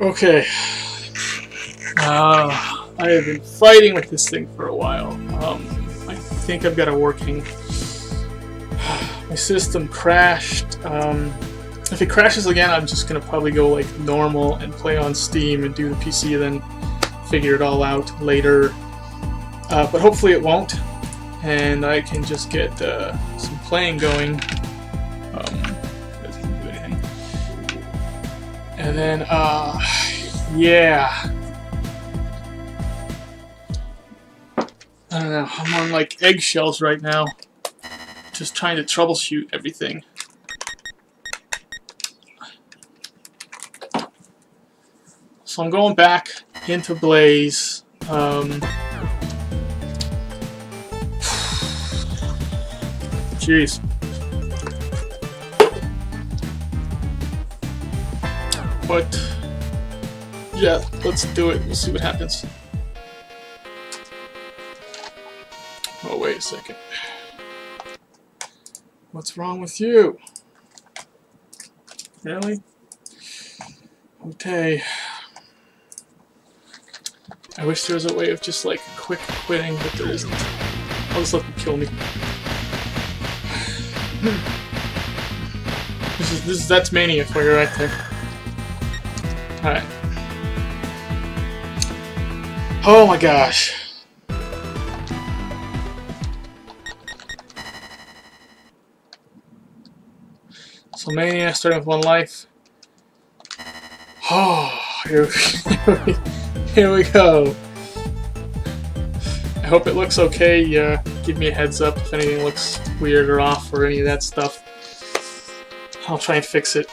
Okay. I have been fighting with this thing for a while. I think I've got it working. My system crashed. If it crashes again, I'm just gonna probably go like normal and play on Steam and do the PC, and then figure it all out later. But hopefully it won't, and I can just get some playing going. Doesn't do anything. And then, yeah. I don't know, I'm on like eggshells right now. Just trying to troubleshoot everything. So I'm going back into Blaze. Jeez. But yeah, let's do it. We'll see what happens. Oh, wait a second. What's wrong with you? Really? Okay. I wish there was a way of just like quick quitting, but there isn't. I'll just let them kill me. That's Mania for you right there. Alright. Oh my gosh. So Mania, starting with 1 life. Oh, here we go. I hope it looks okay. Give me a heads up if anything looks weird or off or any of that stuff. I'll try and fix it.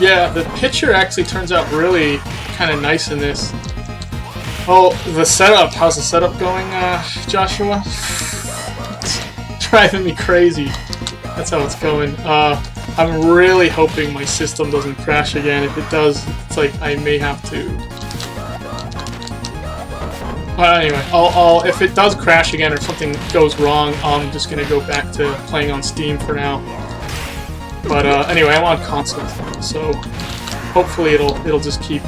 Yeah, the picture actually turns out really kind of nice in this. Oh, the setup. How's the setup going, Joshua? It's driving me crazy. That's how it's going. I'm really hoping my system doesn't crash again. If it does, it's like I may have to... anyway, if it does crash again or something goes wrong, I'm just gonna go back to playing on Steam for now. But anyway, I'm on console, so hopefully it'll just keep.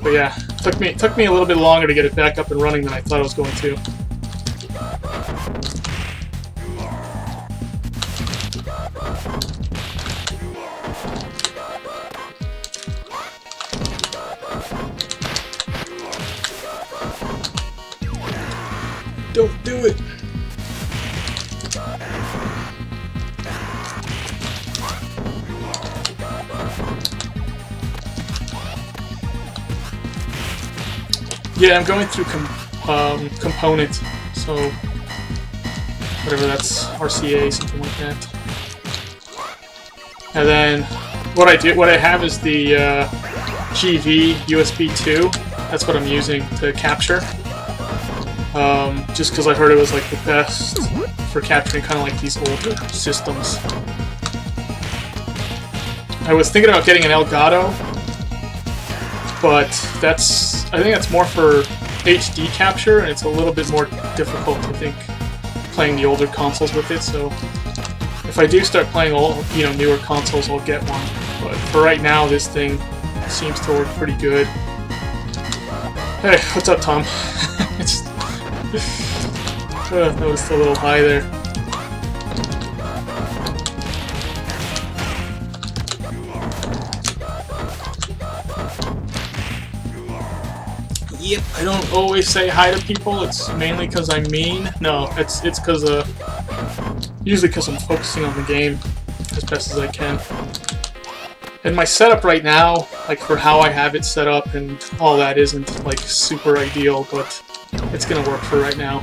But yeah, it took me a little bit longer to get it back up and running than I thought I was going to. Don't do it! Yeah, I'm going through component, so whatever that's, RCA, something like that. And then what I have is the GV USB 2. That's what I'm using to capture. Just because I heard it was like the best for capturing kind of like these older systems. I was thinking about getting an Elgato, but I think that's more for HD capture, and it's a little bit more difficult, I think, playing the older consoles with it. So if I do start playing newer consoles, I'll get one. But for right now, this thing seems to work pretty good. Hey, what's up, Tom? That was a little high there. Yep, I don't always say hi to people. It's mainly because I'm mean. No, it's because usually because I'm focusing on the game as best as I can. And my setup right now, like for how I have it set up and all that, isn't like super ideal, but it's gonna work for right now.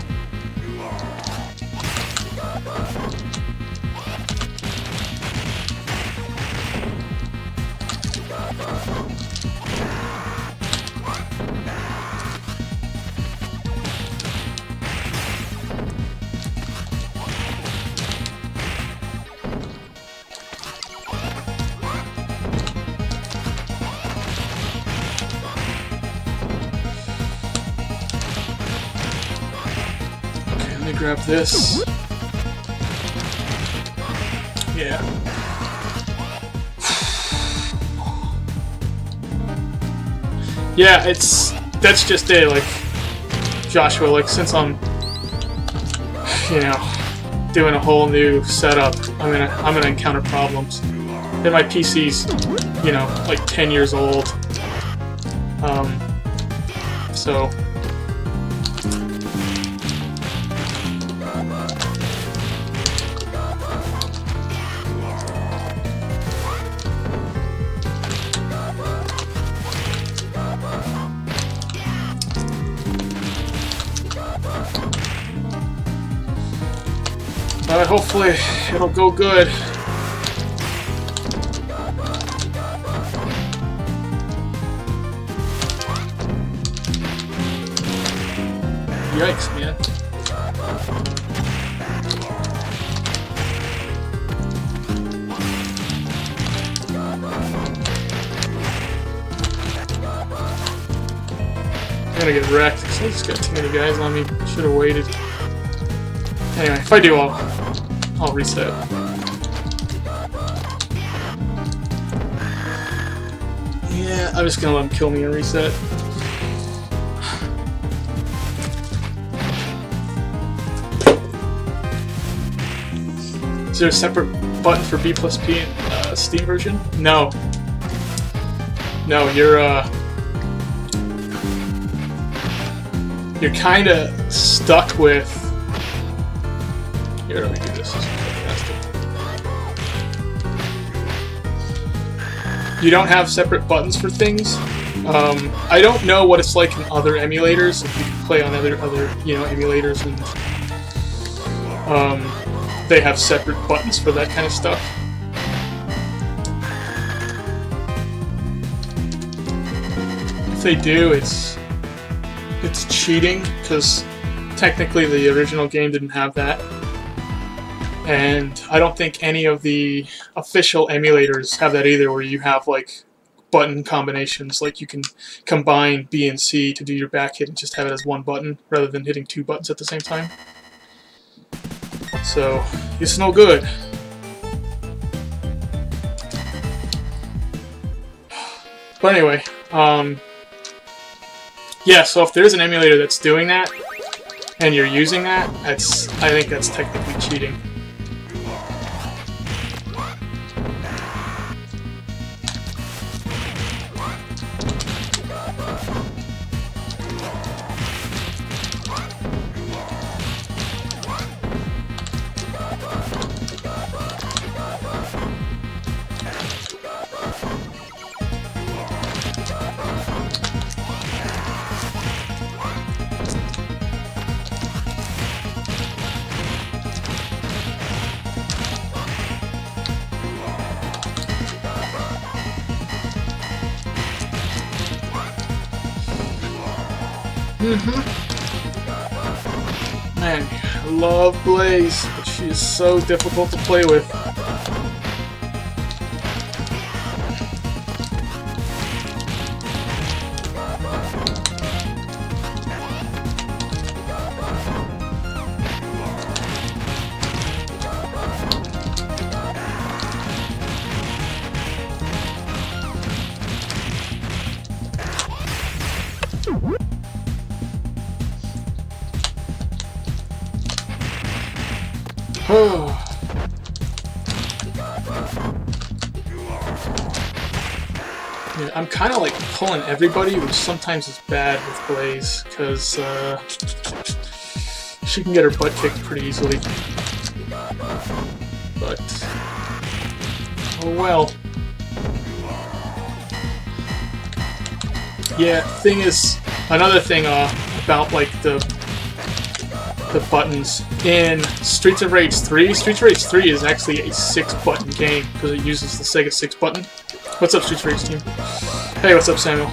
Let me grab this. Yeah. Yeah, that's just it, like, Joshua, like, since I'm, you know, doing a whole new setup, I'm gonna encounter problems. And my PC's, you know, like 10 years old. So hopefully it'll go good. Yikes, man. I'm gonna get wrecked because I just got too many guys on me. Should have waited. Anyway, if I do, I'll reset. Yeah, I'm just gonna let him kill me and reset. Is there a separate button for B plus P in Steam version? No. No, you're kind of stuck with. Here, let me do this. You don't have separate buttons for things. I don't know what it's like in other emulators. If you can play on other you know, emulators, and they have separate buttons for that kind of stuff. If they do, it's cheating, because technically the original game didn't have that. And I don't think any of the official emulators have that either, where you have like button combinations, like you can combine B and C to do your back hit and just have it as one button rather than hitting two buttons at the same time. So it's no good. But anyway, yeah, so if there's an emulator that's doing that and you're using that, I think that's technically cheating. Man, I love Blaze, but she is so difficult to play with. Yeah, I'm kind of like pulling everybody, which sometimes is bad with Blaze, because she can get her butt kicked pretty easily. But, oh well. Yeah, thing is, another thing about like the buttons in Streets of Rage 3. Streets of Rage 3 is actually a 6-button game because it uses the Sega 6 button. What's up, Streets of Rage team? Hey, what's up, Samuel?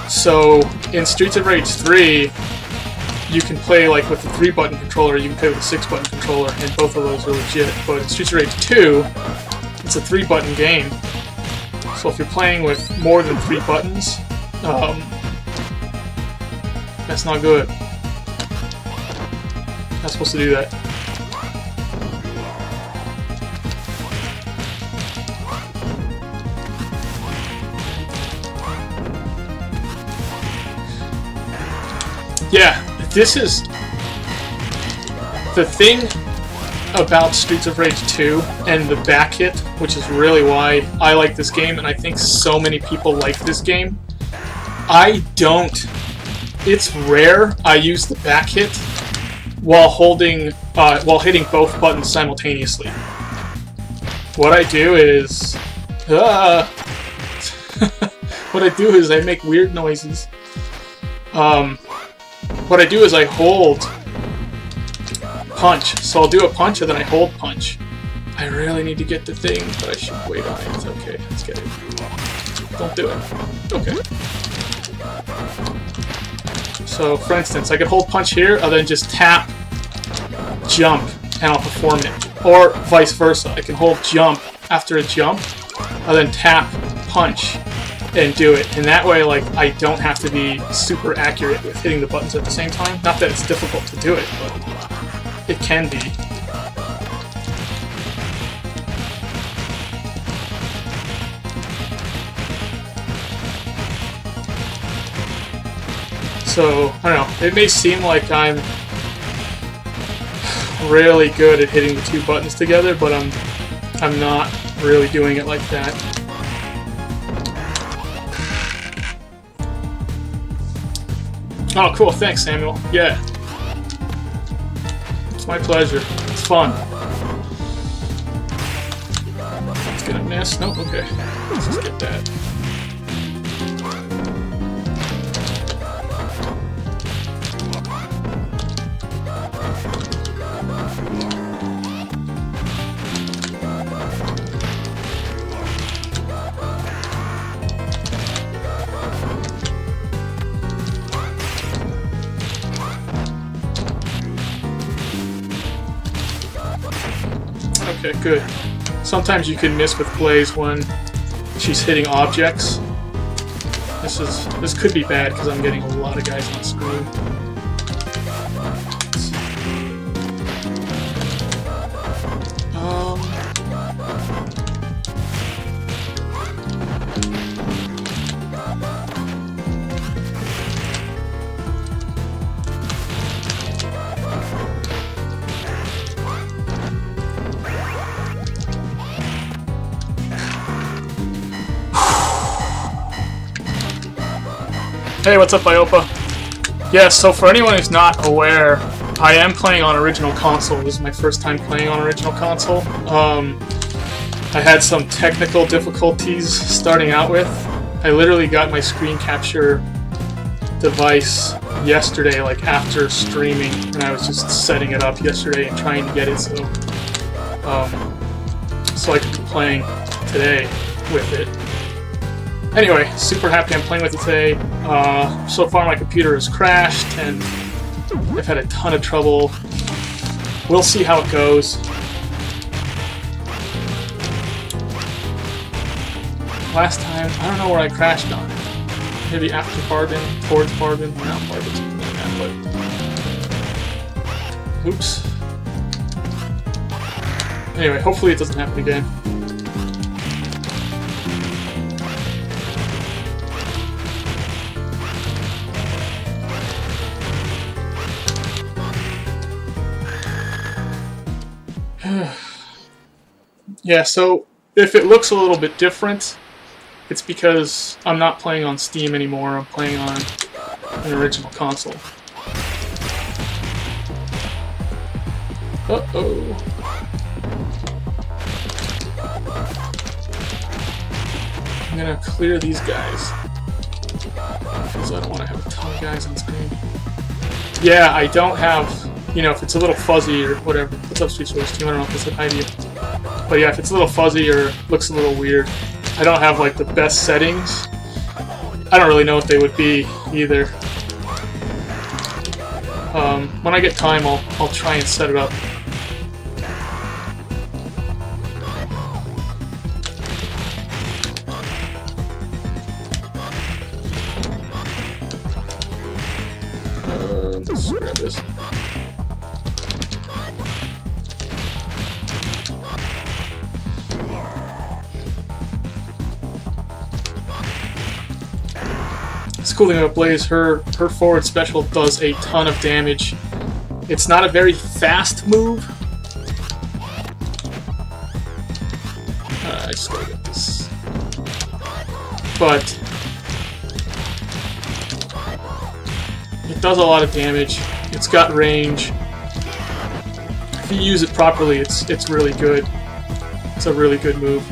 So in Streets of Rage 3, you can play like with the 3-button controller, you can play with the 6-button controller, and both of those are legit. But in Streets of Rage 2, it's a 3-button game. So if you're playing with more than 3 buttons, that's not good. Not supposed to do that. Yeah, this is the thing about Streets of Rage 2 and the back hit, which is really why I like this game, and I think so many people like this game. I don't. It's rare I use the back hit while hitting both buttons simultaneously. What I do is, I make weird noises. What I do is I hold punch. So I'll do a punch and then I hold punch. I really need to get the thing, but I should wait on it. It's okay. Let's get it. Don't do it. Okay. So, for instance, I could hold punch here, and then just tap, jump, and I'll perform it. Or vice versa. I can hold jump after a jump, and then tap, punch, and do it. And that way, like, I don't have to be super accurate with hitting the buttons at the same time. Not that it's difficult to do it, but it can be. So, I don't know, it may seem like I'm really good at hitting the 2 buttons together, but I'm not really doing it like that. Oh, cool, thanks, Samuel. Yeah. It's my pleasure. It's fun. It's gonna miss? Nope, okay. Let's just get that. Okay, good. Sometimes you can miss with Blaze when she's hitting objects. This could be bad because I'm getting a lot of guys on screen. Hey, what's up, Iopa? Yeah, so for anyone who's not aware, I am playing on Original Console. This is my first time playing on Original Console. I had some technical difficulties starting out with. I literally got my screen capture device yesterday, like after streaming, and I was just setting it up yesterday and trying to get it so I could be playing today with it. Anyway, super happy I'm playing with it today. So far my computer has crashed and I've had a ton of trouble. We'll see how it goes. Last time, I don't know where I crashed on. Maybe after Barben, towards Barben, not Barben, something like that, but... Oops. Anyway, hopefully it doesn't happen again. Yeah, so if it looks a little bit different, it's because I'm not playing on Steam anymore, I'm playing on an Original Console. Uh-oh. gonna clear these guys because I don't want to have a ton of guys on screen. Yeah, I don't have, you know, if it's a little fuzzy or whatever. What's up, Sweet Source Team? I don't know if it's an idea. But yeah, if it's a little fuzzy or looks a little weird, I don't have like the best settings. I don't really know what they would be either. When I get time, I'll try and set it up. Let's grab this. The cool thing about Blaze, her forward special does a ton of damage. It's not a very fast move. I just gotta get this. But it does a lot of damage. It's got range. If you use it properly, it's really good. It's a really good move.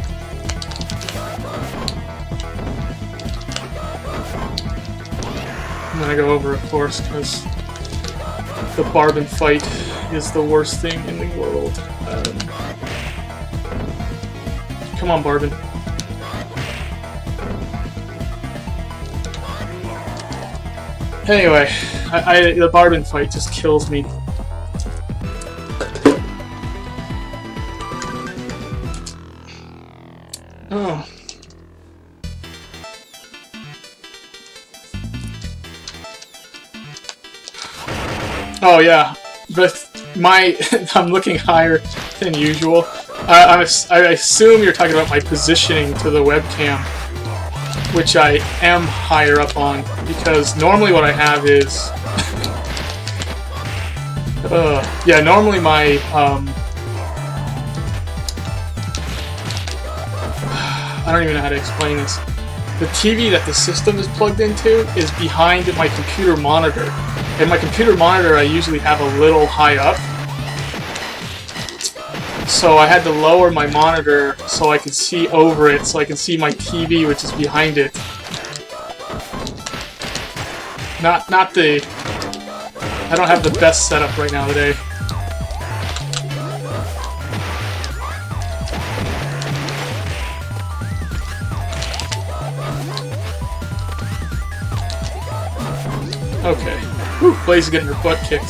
I'm gonna go over, of course, because the Barbin fight is the worst thing in the world. Come on, Barbin. Anyway, the Barbin fight just kills me. Oh. Oh yeah, but I'm looking higher than usual. I assume you're talking about my positioning to the webcam, which I am higher up on, because normally what I have is... yeah, normally my... I don't even know how to explain this. The TV that the system is plugged into is behind my computer monitor. And my computer monitor I usually have a little high up. So I had to lower my monitor so I could see over it, so I can see my TV, which is behind it. Not the... I don't have the best setup right now today. Okay. Whew, Blaze is getting her butt kicked.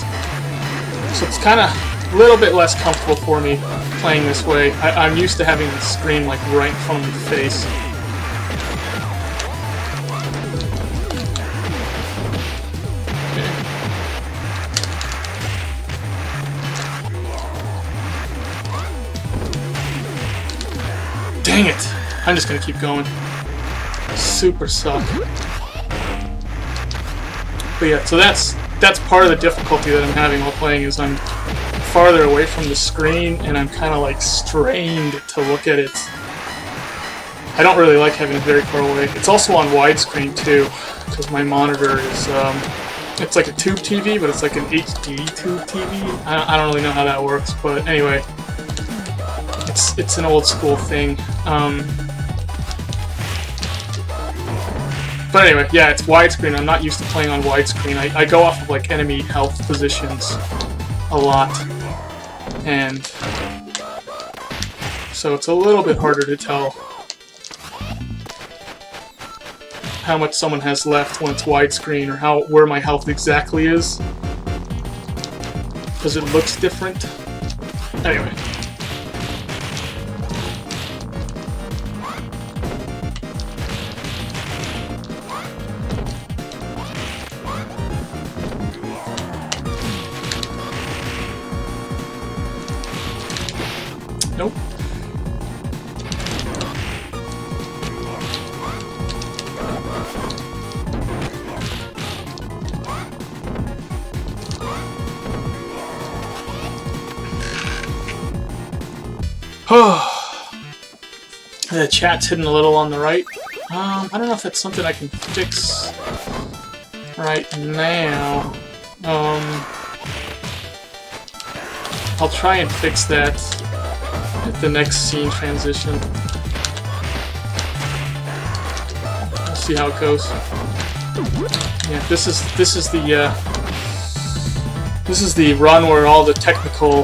So it's kind of a little bit less comfortable for me playing this way. I'm used to having the screen like right in front of my face. Okay. Dang it! I'm just gonna keep going. Super suck. But yeah, so that's part of the difficulty that I'm having while playing, is I'm farther away from the screen and I'm kind of like strained to look at it. I don't really like having it very far away. It's also on widescreen too, because my monitor is it's like a tube TV, but it's like an HD tube TV. I don't really know how that works, but anyway, it's an old school thing. But anyway, yeah, it's widescreen. I'm not used to playing on widescreen. I go off of like enemy health positions a lot, and so it's a little bit harder to tell how much someone has left when it's widescreen, or where my health exactly is, because it looks different. Anyway. Nope. The chat's hidden a little on the right. I don't know if that's something I can fix right now. I'll try and fix that at the next scene transition. see how it goes. Yeah, this is the run where all the technical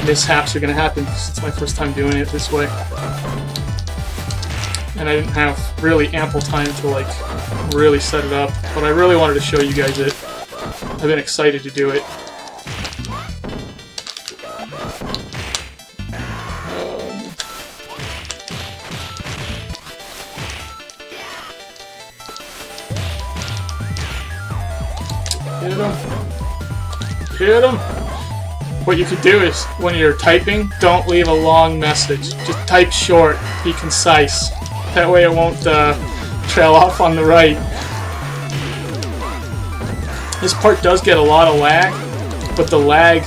mishaps are going to happen. It's my first time doing it this way, and I didn't have really ample time to like really set it up. But I really wanted to show you guys it. I've been excited to do it. Hit him. Hit him. What you could do is, when you're typing, don't leave a long message. Just type short. Be concise. That way it won't trail off on the right. This part does get a lot of lag, but the lag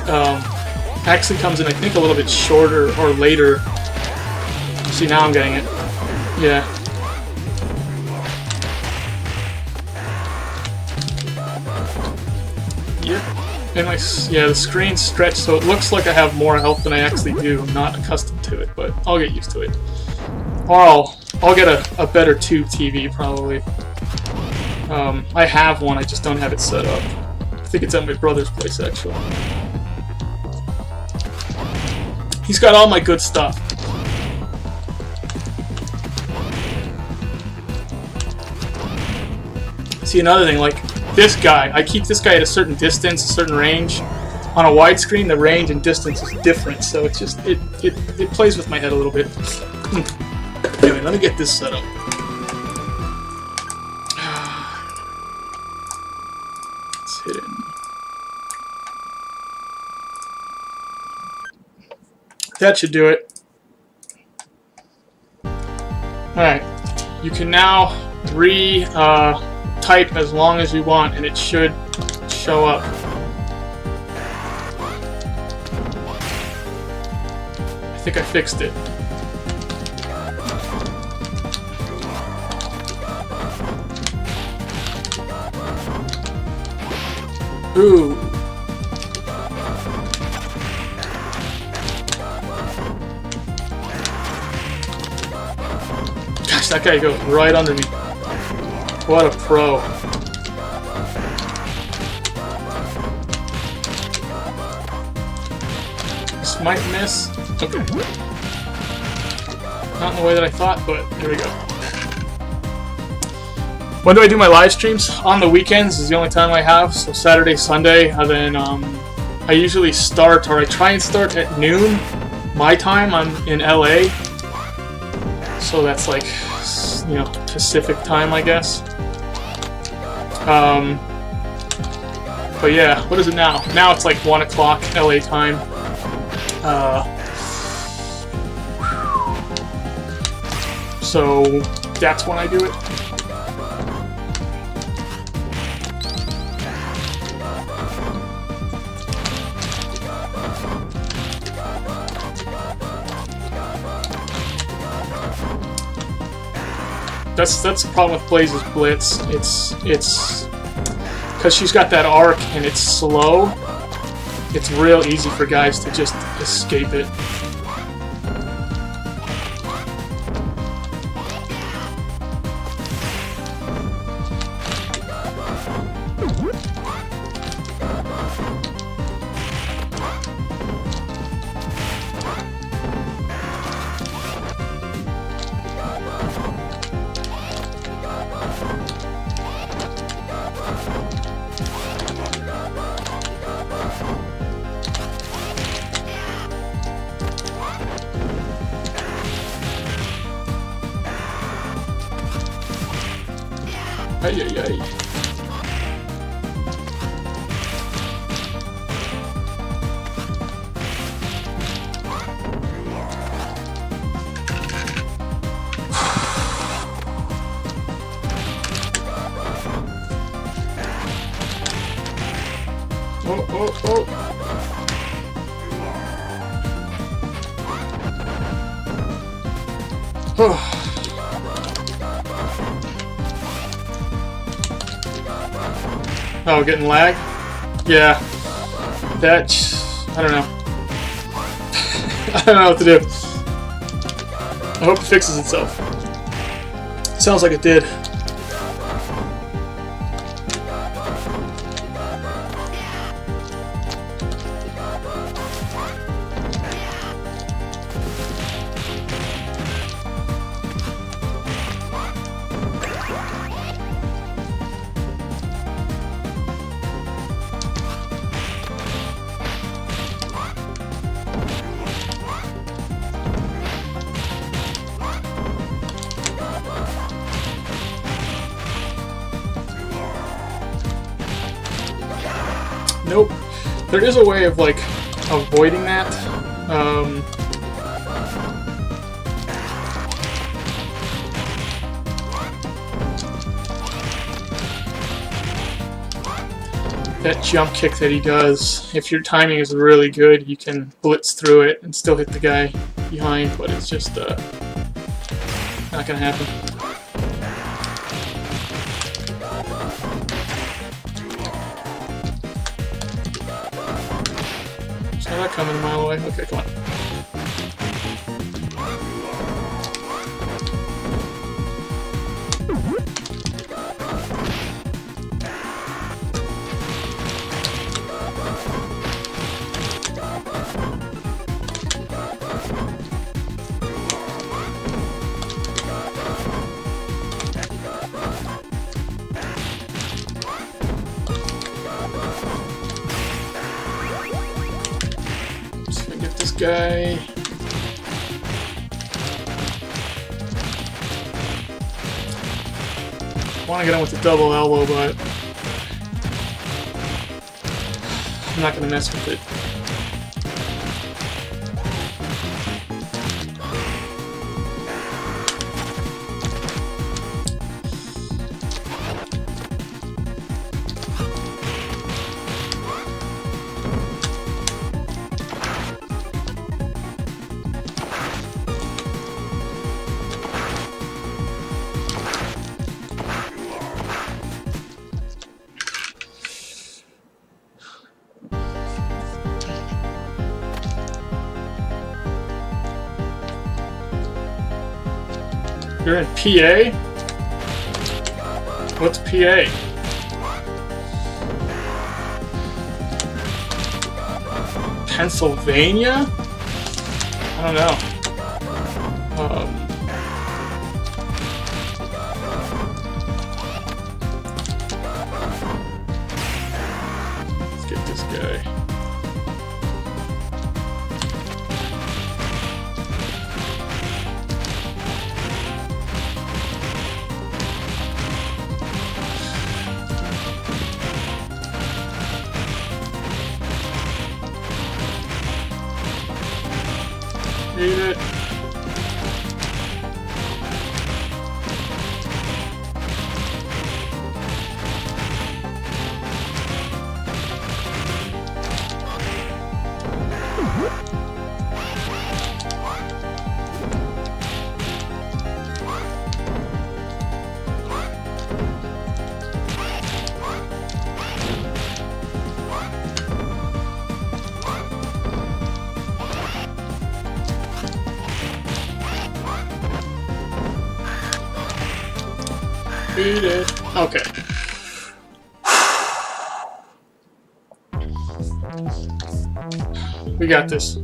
actually comes in, I think, a little bit shorter or later. See, now I'm getting it. Yeah. Yep. And the screen's stretched so it looks like I have more health than I actually do. I'm not accustomed to it, but I'll get used to it. Or I'll get a better tube TV probably. I have one, I just don't have it set up. I think it's at my brother's place actually. He's got all my good stuff. See, another thing, like this guy, I keep this guy at a certain distance, a certain range. On a widescreen, the range and distance is different, so it's just it plays with my head a little bit. Anyway, let me get this set up. Let's hit it. That should do it. Alright, you can now type as long as you want, and it should show up. I think I fixed it. Ooh. Gosh, that guy goes right under me. What a pro. This might miss. Okay. Not in the way that I thought, but there we go. When do I do my live streams? On the weekends is the only time I have, so Saturday, Sunday, and then I usually start, or I try and start at noon, my time. I'm in LA, so that's like, you know, Pacific time, I guess. But yeah, what is it now? Now it's like 1 o'clock LA time. So that's when I do it. That's the problem with Blaze's Blitz. It's because she's got that arc and it's slow. It's real easy for guys to just escape it. Ay, ay, ay. Oh, oh, oh. Oh. Oh, getting lag? Yeah. That... I don't know. I don't know what to do. I hope it fixes itself. Sounds like it did. Nope. There is a way of, like, avoiding that. That jump kick that he does, if your timing is really good, you can blitz through it and still hit the guy behind, but it's just not gonna happen. Saw that coming a mile away. Okay, come on. Guy. I want to get him with the double elbow, but I'm not going to mess with it. You're in PA? What's PA? Pennsylvania? I don't know. Let's get this guy. Eat it. Eat it. Okay. We got this.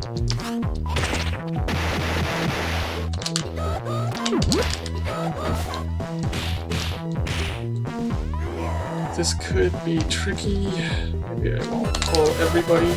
This could be tricky. Maybe I won't pull everybody.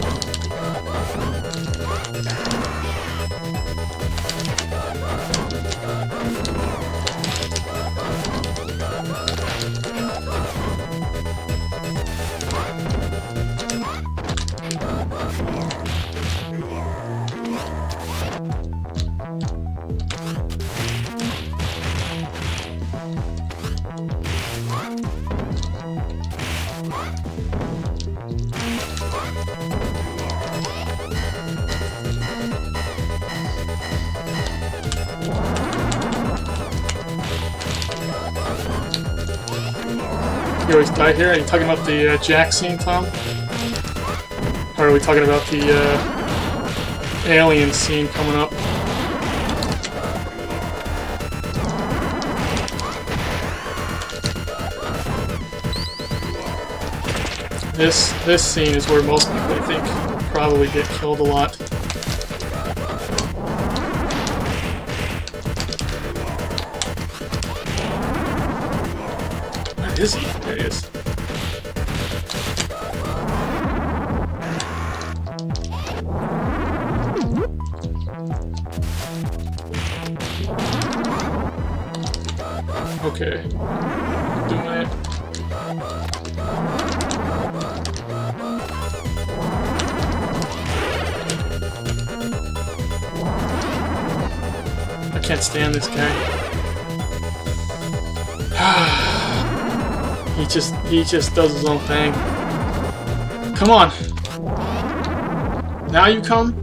You always die here? Are you talking about the Jack scene, Tom? Or are we talking about the alien scene coming up? This scene is where most people, I think, probably get killed a lot. Where is he? There he is. Okay. Doing it. can't stand this guy. he just does his own thing. Come on. Now you come.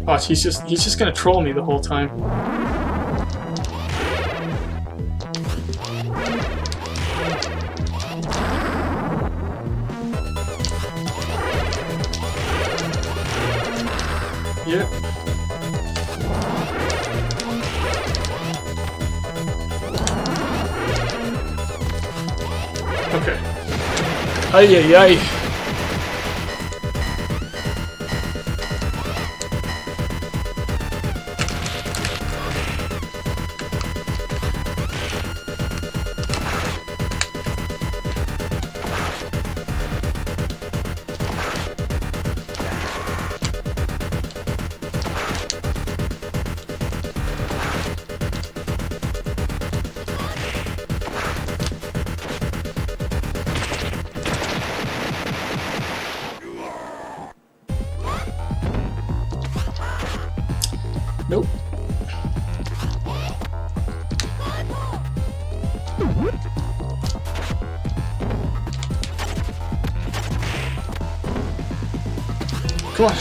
Watch, he's just gonna troll me the whole time. Yep. Okay. Ay ay ay. Nope. Come on.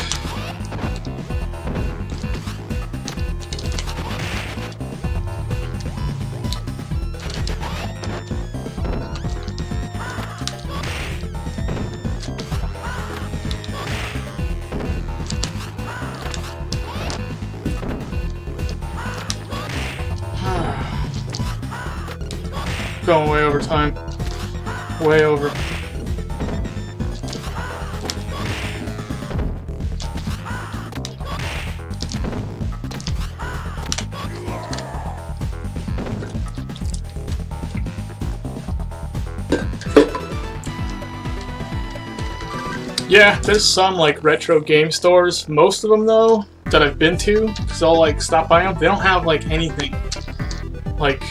Going way over time. Way over. Yeah, there's some like retro game stores. Most of them though that I've been to, because I'll like stop by them, they don't have like anything. Like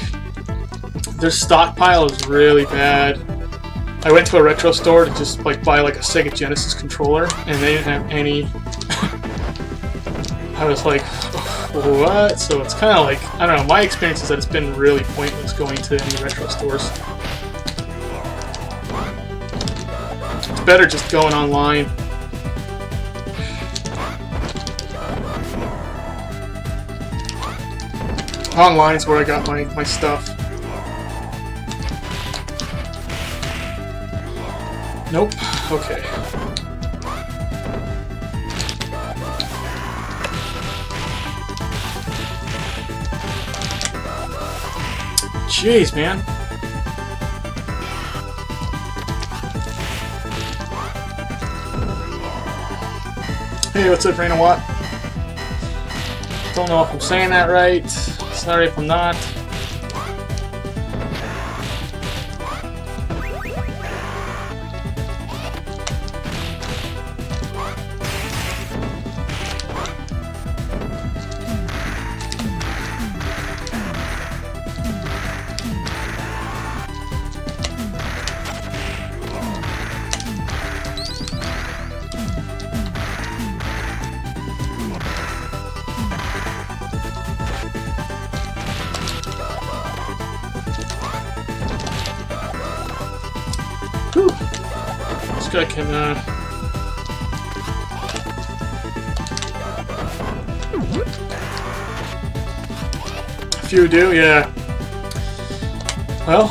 their stockpile is really bad. I went to a retro store to just like buy like a Sega Genesis controller, and they didn't have any. I was like, what? So it's kind of like, I don't know, my experience is that it's been really pointless going to any retro stores. It's better just going online. Online's where I got my stuff. Nope. Okay. Jeez, man. Hey, what's up, Raina Watt? Don't know if I'm saying that right. Sorry if I'm not. Whew. This guy can, a few do, yeah. Well,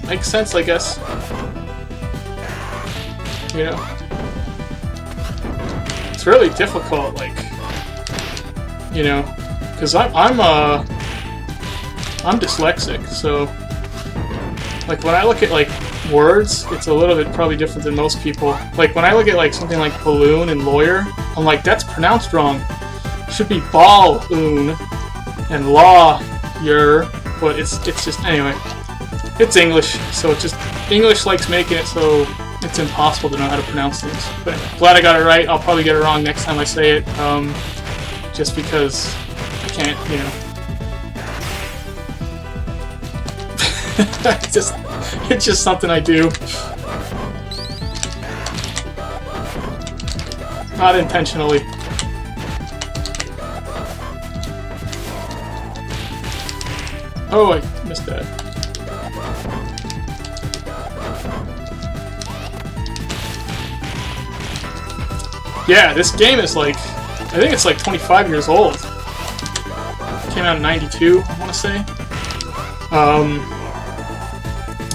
makes sense, I guess. You know, it's really difficult, like, you know, because I'm dyslexic, so. Like, when I look at, like, words, it's a little bit probably different than most people. Like, when I look at, like, something like balloon and lawyer, I'm like, that's pronounced wrong. It should be balloon and lawyer, but it's just, anyway. It's English, so it's just, English likes making it so it's impossible to know how to pronounce things. But anyway, glad I got it right. I'll probably get it wrong next time I say it, just because I can't, you know. It's just something I do. Not intentionally. Oh, I missed that. Yeah, this game is like, I think it's like 25 years old. It came out in '92, I want to say.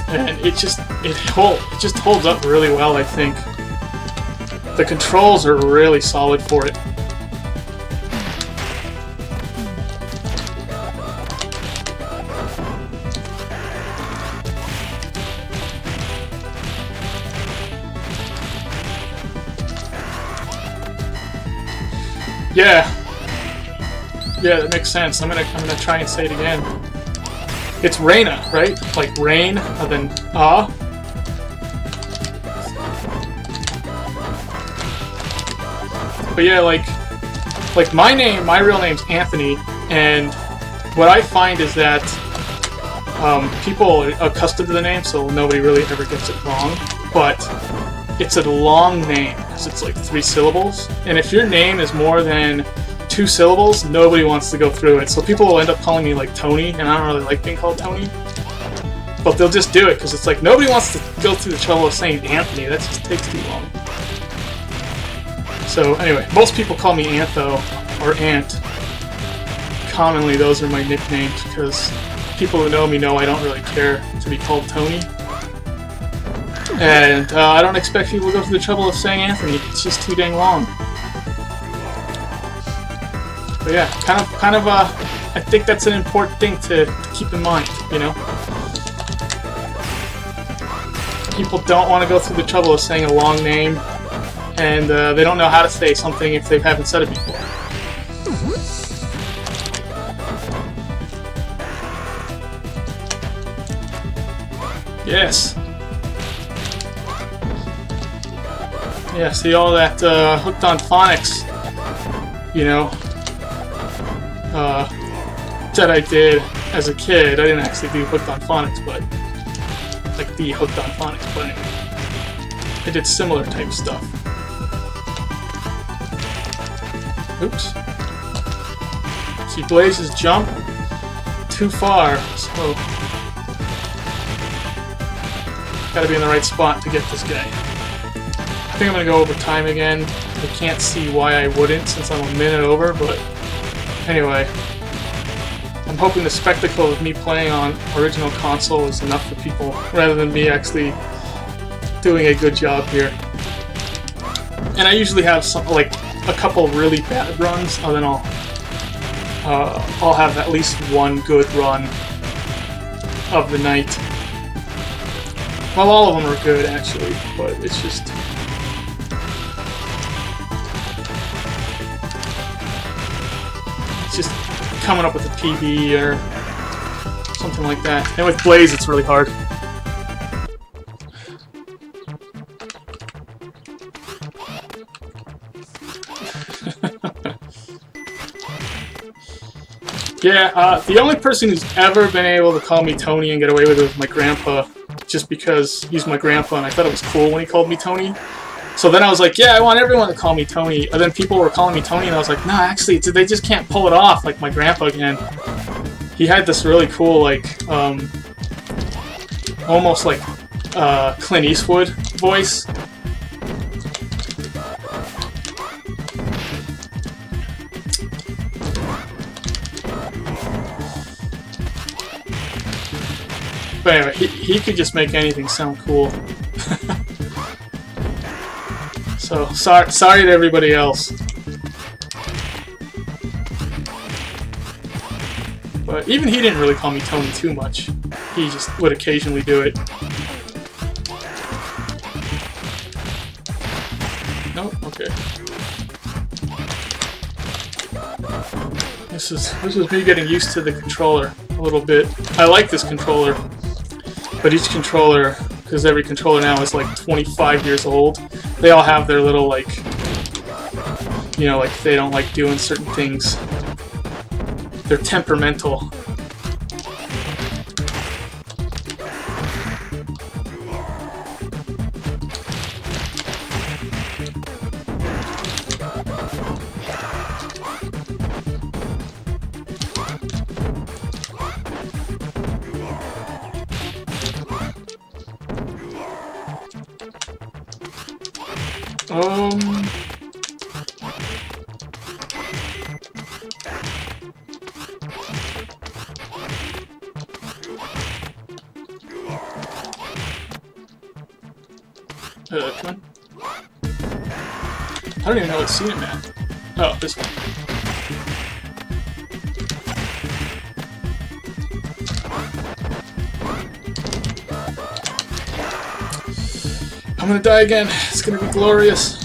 And it just holds up really well, I think. The controls are really solid for it. Yeah. Yeah, that makes sense. I'm gonna try and say it again. It's Reina, right? Like rain, and then But yeah, like my real name's Anthony, and what I find is that people are accustomed to the name, so nobody really ever gets it wrong. But it's a long name, because it's like 3 syllables, and if your name is more than 2 syllables, nobody wants to go through it. So people will end up calling me like Tony, and I don't really like being called Tony. But they'll just do it, because it's like nobody wants to go through the trouble of saying Anthony. That just takes too long. So anyway, most people call me Antho or Ant. Commonly, those are my nicknames, because people who know me know I don't really care to be called Tony. And I don't expect people to go through the trouble of saying Anthony. It's just too dang long. But yeah, kind of. I think that's an important thing to keep in mind. You know, people don't want to go through the trouble of saying a long name, and they don't know how to say something if they haven't said it before. Yes. Yeah, see all that hooked on phonics, you know, that I did as a kid. I didn't actually do hooked on phonics, but like the hooked on phonics, but anyway, I did similar type stuff. Oops. See, Blaze's jump too far, so gotta be in the right spot to get this guy. I think I'm gonna go over time again. I can't see why I wouldn't, since I'm a minute over, but anyway. I'm hoping the spectacle of me playing on original console is enough for people, rather than me actually doing a good job here. And I usually have some, like, a couple really bad runs, and then I'll have at least one good run of the night. Well, all of them are good, actually, but it's just... just coming up with a PB or something like that. And with Blaze, it's really hard. Yeah, the only person who's ever been able to call me Tony and get away with it was my grandpa, just because he's my grandpa and I thought it was cool when he called me Tony. So then I was like, yeah, I want everyone to call me Tony. And then people were calling me Tony, and I was like, no, actually, they just can't pull it off like my grandpa again. He had this really cool, like, almost like Clint Eastwood voice. But anyway, he could just make anything sound cool. So, sorry to everybody else. But even he didn't really call me Tony too much. He just would occasionally do it. Nope, okay. This is me getting used to the controller a little bit. I like this controller, but each controller, because every controller now is like 25 years old, they all have their little, like, you know, like they don't like doing certain things. They're temperamental. Come on. I don't even know what scene I'm at. Oh, this one. I'm gonna die again. It's gonna be glorious.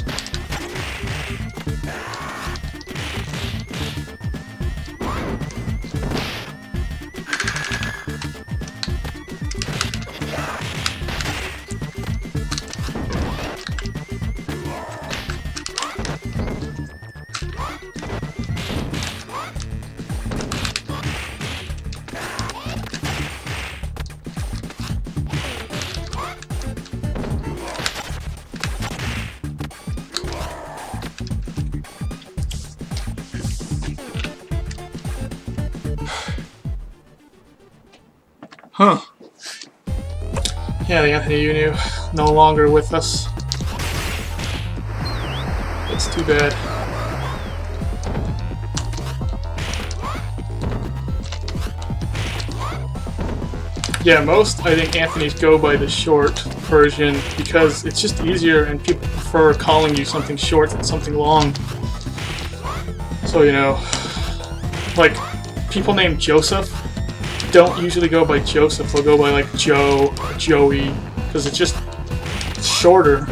Huh. Yeah, the Anthony you knew, no longer with us. That's too bad. Yeah, most, I think, Anthony's go by the short version because it's just easier and people prefer calling you something short than something long. So, you know, like, people named Joseph don't usually go by Joseph, they'll go by like Joe or Joey, because it's just shorter.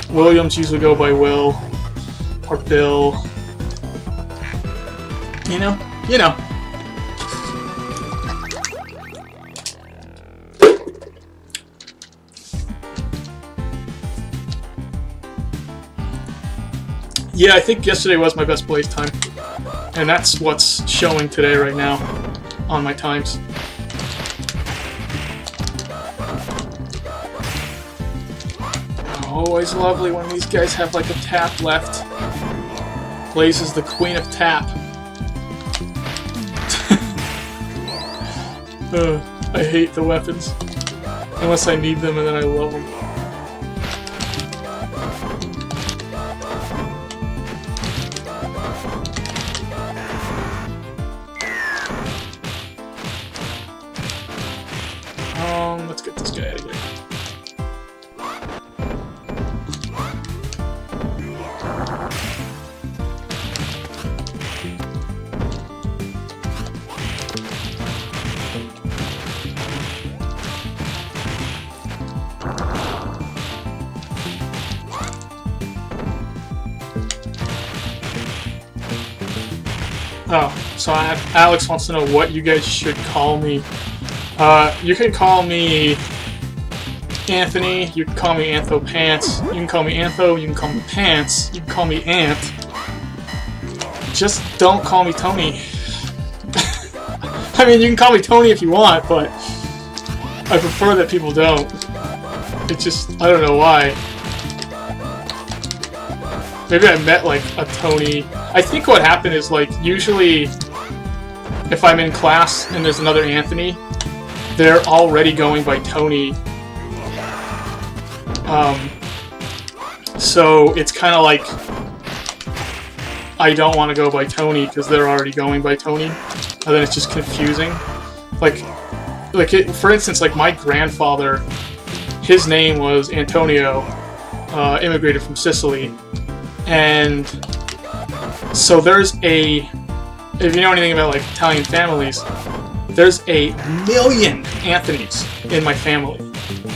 Williams usually go by Will or Bill. You know? You know. Yeah, I think yesterday was my best blaze time. And that's what's showing today right now on my times. Always lovely when these guys have like a tap left. Blaze is the queen of tap. I hate the weapons. Unless I need them and then I love them. Let's get this guy out of here. Oh, so Alex wants to know what you guys should call me. You can call me Anthony, you can call me Anthopants, you can call me Antho, you can call me Pants, you can call me Ant. Just don't call me Tony. I mean, you can call me Tony if you want, but I prefer that people don't. It's just, I don't know why. Maybe I met like a Tony. I think what happened is like, usually if I'm in class and there's another Anthony, they're already going by Tony. So it's kind of like I don't want to go by Tony because they're already going by Tony, and then it's just confusing. For instance, like my grandfather, his name was Antonio, immigrated from Sicily, and so there's a, if you know anything about like Italian families, there's a million Anthonys in my family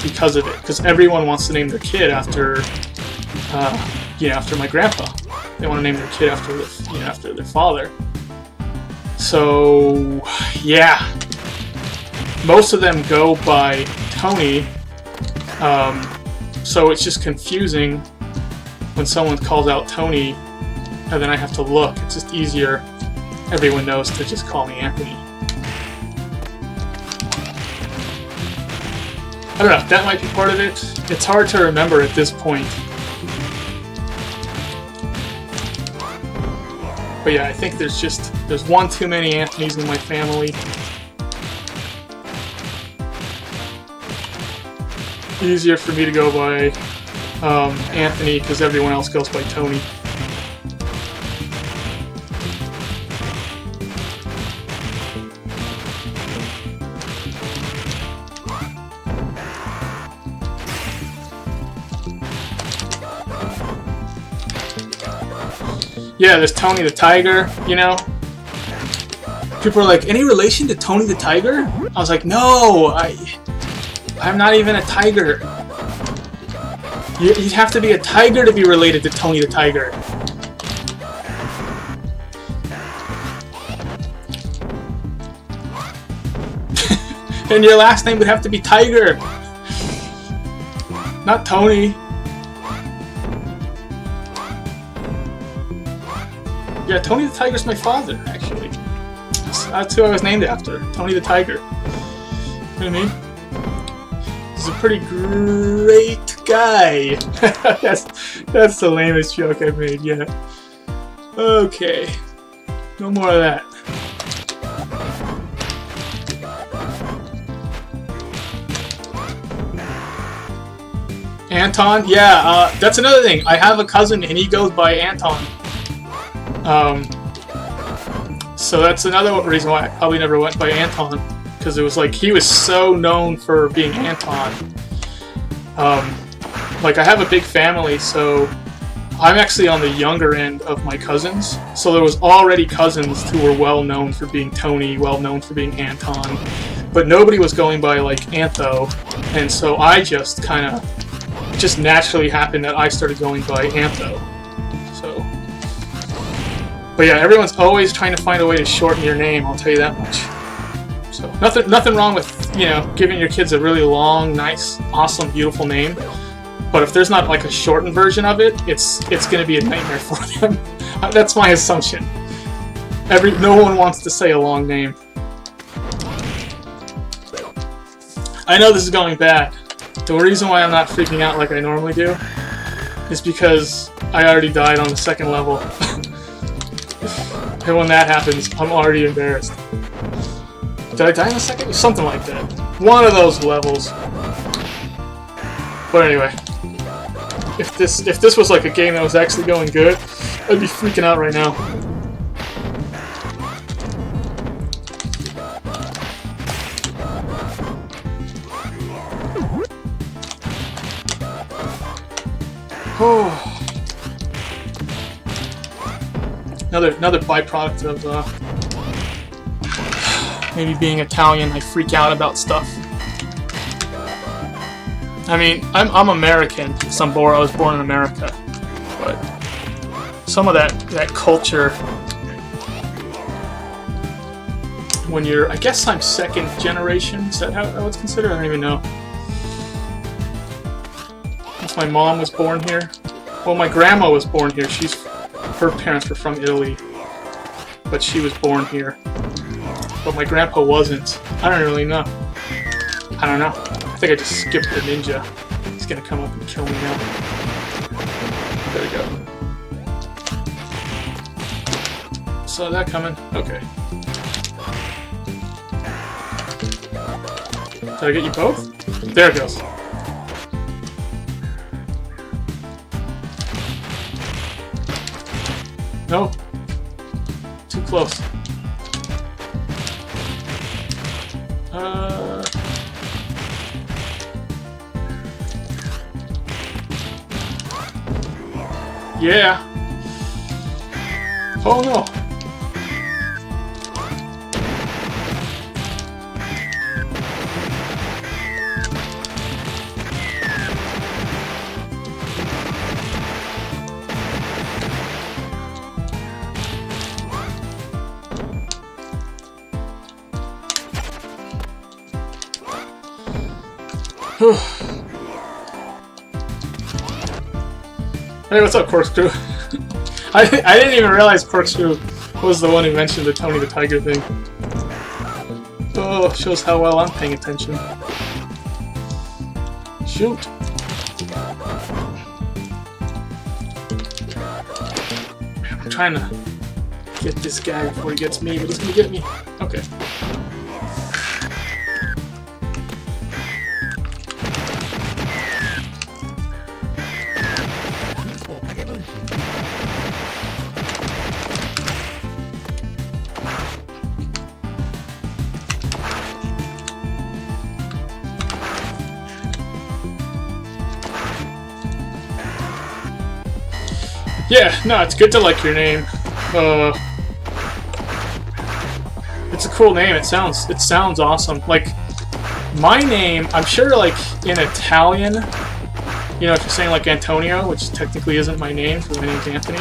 because of it. Because everyone wants to name their kid after, after my grandpa. They want to name their kid after after their father. So yeah, most of them go by Tony. So it's just confusing when someone calls out Tony, and then I have to look. It's just easier. Everyone knows to just call me Anthony. I don't know, that might be part of it. It's hard to remember at this point. But yeah, I think there's one too many Anthonys in my family. Easier for me to go by Anthony because everyone else goes by Tony. Yeah, there's Tony the Tiger, you know? People are like, any relation to Tony the Tiger? I was like, no, I'm not even a tiger. You'd have to be a tiger to be related to Tony the Tiger. And your last name would have to be Tiger. Not Tony. Yeah, Tony the Tiger's my father, actually. That's who I was named after. Tony the Tiger. You know what I mean? He's a pretty great guy. that's the lamest joke I've made yet. Okay. No more of that. Anton? Yeah, that's another thing. I have a cousin and he goes by Anton. So that's another reason why I probably never went by Anton, because it was like he was so known for being Anton. Like I have a big family, so I'm actually on the younger end of my cousins. So there was already cousins who were well known for being Tony, well known for being Anton, but nobody was going by like Antho, and so I just kind of just naturally happened that I started going by Antho. So. But yeah, everyone's always trying to find a way to shorten your name, I'll tell you that much. So nothing wrong with, you know, giving your kids a really long, nice, awesome, beautiful name. But if there's not like a shortened version of it, it's going to be a nightmare for them. That's my assumption. No one wants to say a long name. I know this is going bad. The reason why I'm not freaking out like I normally do is because I already died on the second level. And when that happens, I'm already embarrassed. Did I die in the second? Something like that. One of those levels. But anyway, if this was like a game that was actually going good, I'd be freaking out right now. Oh. Another byproduct of maybe being Italian. I freak out about stuff. I mean, I'm American. Sambora, I was born in America, but some of that culture. When you're, I guess I'm second generation. Is that how it's considered? I don't even know. If my mom was born here, well, my grandma was born here. Her parents were from Italy, but she was born here. But my grandpa wasn't. I don't really know. I don't know. I think I just skipped the ninja. He's gonna come up and kill me now. There we go. Saw that coming. Okay. Did I get you both? There it goes. No. Too close. Yeah. Oh no. Hey, what's up, Corkscrew? I didn't even realize Corkscrew was the one who mentioned the Tony the Tiger thing. Oh, shows how well I'm paying attention. Shoot. I'm trying to get this guy before he gets me, but he's gonna get me. Okay. Yeah, no, it's good to like your name. It's a cool name. It sounds awesome. Like my name, I'm sure like in Italian, you know, if you're saying like Antonio, which technically isn't my name because my name's Anthony.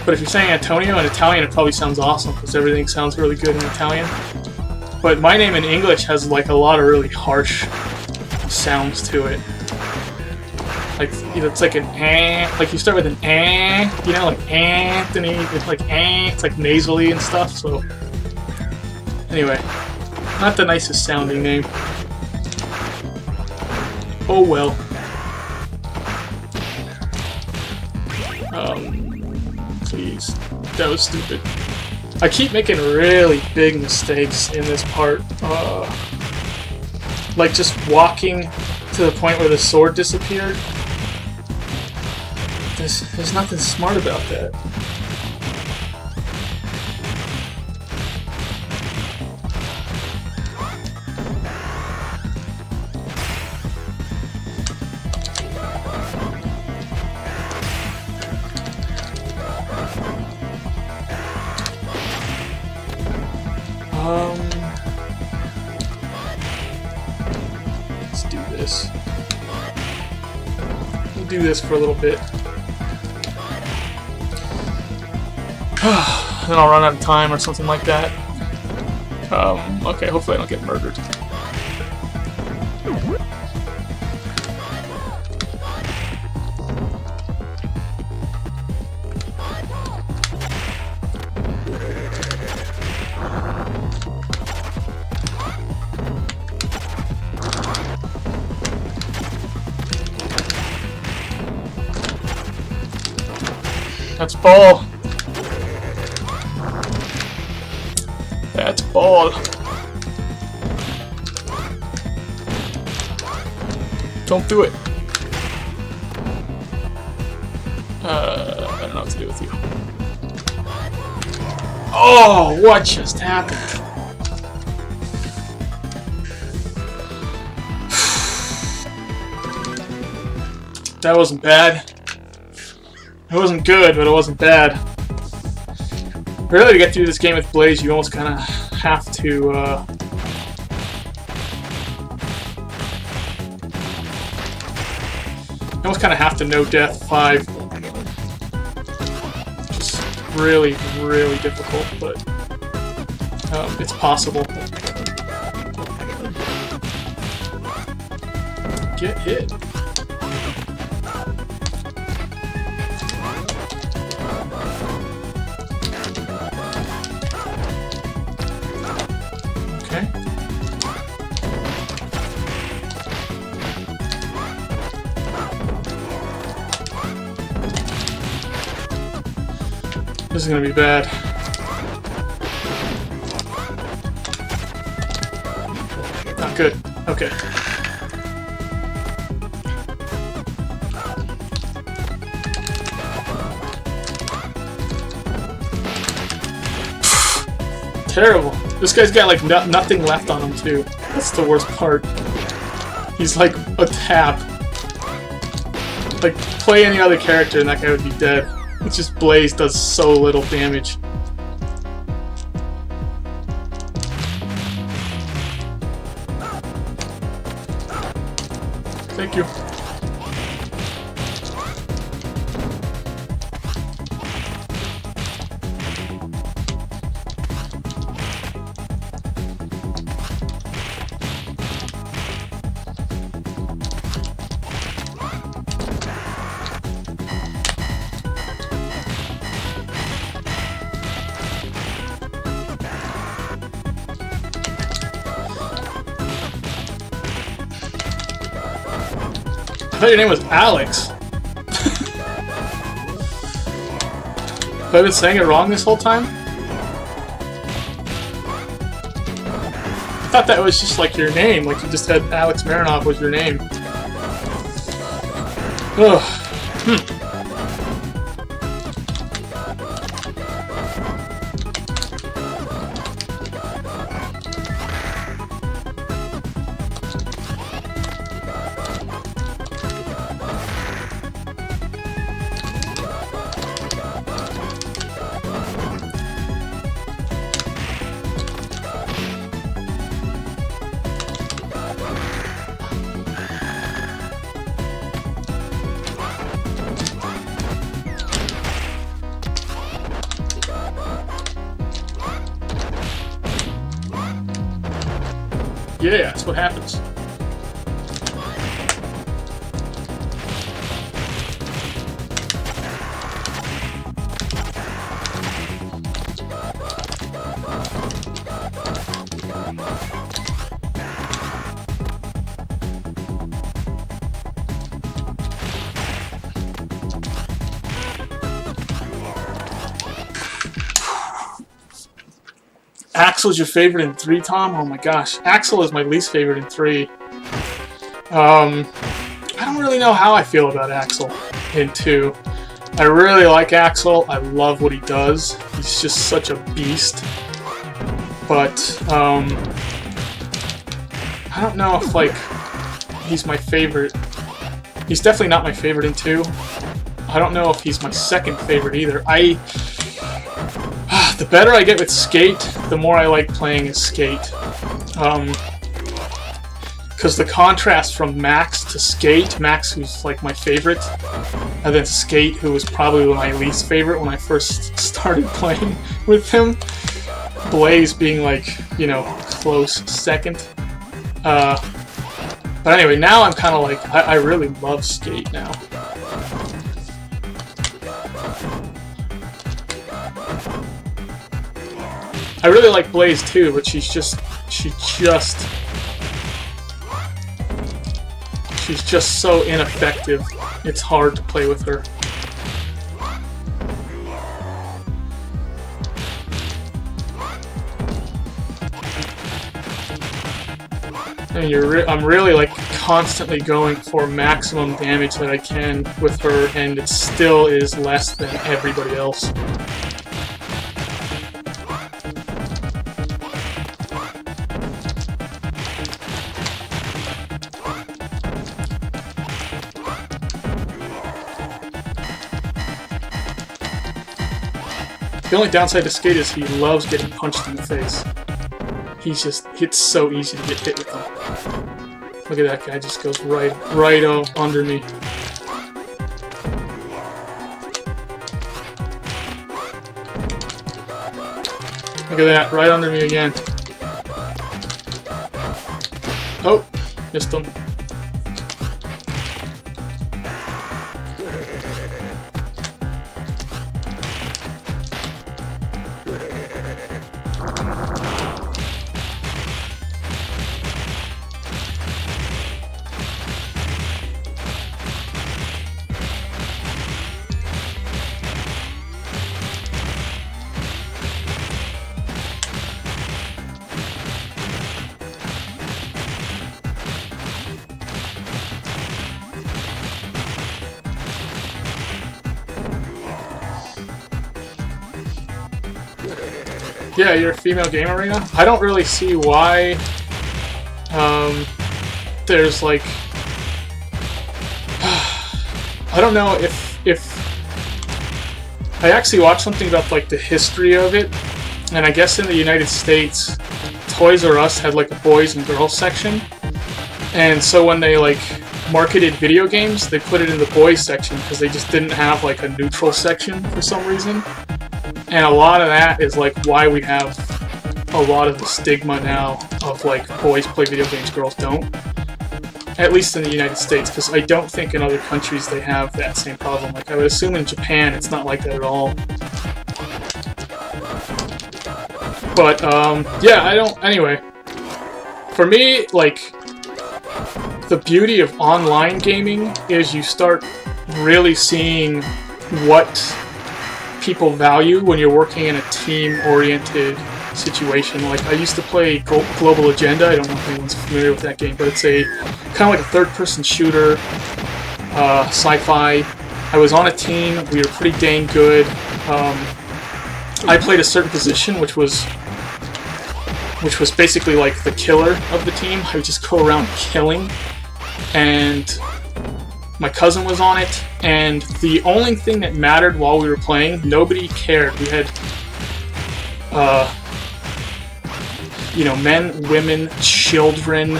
But if you're saying Antonio in Italian, it probably sounds awesome because everything sounds really good in Italian. But my name in English has like a lot of really harsh sounds to it. Like, you know, it's like an like you start with an you know, like Anthony, it's like it's like nasally and stuff, so anyway, not the nicest sounding name. Oh well. Please. That was stupid. I keep making really big mistakes in this part. Like just walking to the point where the sword disappeared. There's nothing smart about that. Let's do this. We'll do this for a little bit. Then I'll run out of time or something like that. Okay, hopefully I don't get murdered. That's ball. That's ball. Don't do it. I don't know what to do with you. Oh, what just happened? That wasn't bad. It wasn't good, but it wasn't bad. Really, to get through this game with Blaze, you almost kind of have to, you almost kind of have to know Death 5. Which is really, really difficult, but it's possible. Get hit. This is gonna be bad. Not good. Okay. Terrible. This guy's got like nothing left on him too. That's the worst part. He's like a tap. Like, play any other character and that guy would be dead. It's just Blaze does so little damage. Thank you. I thought your name was Alex. Have I been saying it wrong this whole time? I thought that was just like your name, like you just had Alex Marinov was your name. Ugh. Yeah, that's what happens. Axel's your favorite in 3, Tom? Oh my gosh. Axel is my least favorite in 3. I don't really know how I feel about Axel in 2. I really like Axel. I love what he does. He's just such a beast. But, I don't know if, like, he's my favorite. He's definitely not my favorite in 2. I don't know if he's my second favorite either. The better I get with Skate, the more I like playing as Skate. Because the contrast from Max to Skate, Max who's like my favorite, and then Skate who was probably my least favorite when I first started playing with him. Blaze being like, you know, close second. But anyway, now I'm kind of like, I really love Skate now. I really like Blaze too, but she's just so ineffective. It's hard to play with her. And I'm really like constantly going for maximum damage that I can with her, and it still is less than everybody else. The only downside to Skate is he loves getting punched in the face. It's so easy to get hit with him. Look at that guy, just goes right under me. Look at that, right under me again. Oh, missed him. Yeah, you're a female game arena? I don't really see why there's like I don't know if I actually watched something about like the history of it, and I guess in the United States Toys R Us had like a boys and girls section, and so when they like marketed video games they put it in the boys section because they just didn't have like a neutral section for some reason. And a lot of that is like why we have a lot of the stigma now of like boys play video games, girls don't. At least in the United States, because I don't think in other countries they have that same problem. Like I would assume in Japan it's not like that at all. But yeah, anyway. For me, like, the beauty of online gaming is you start really seeing what people value when you're working in a team-oriented situation. Like, I used to play Global Agenda. I don't know if anyone's familiar with that game, but it's a kind of like a third-person shooter, sci-fi. I was on a team. We were pretty dang good. I played a certain position, which was basically like the killer of the team. I would just go around killing, and my cousin was on it, and the only thing that mattered while we were playing, nobody cared. We had, you know, men, women, children,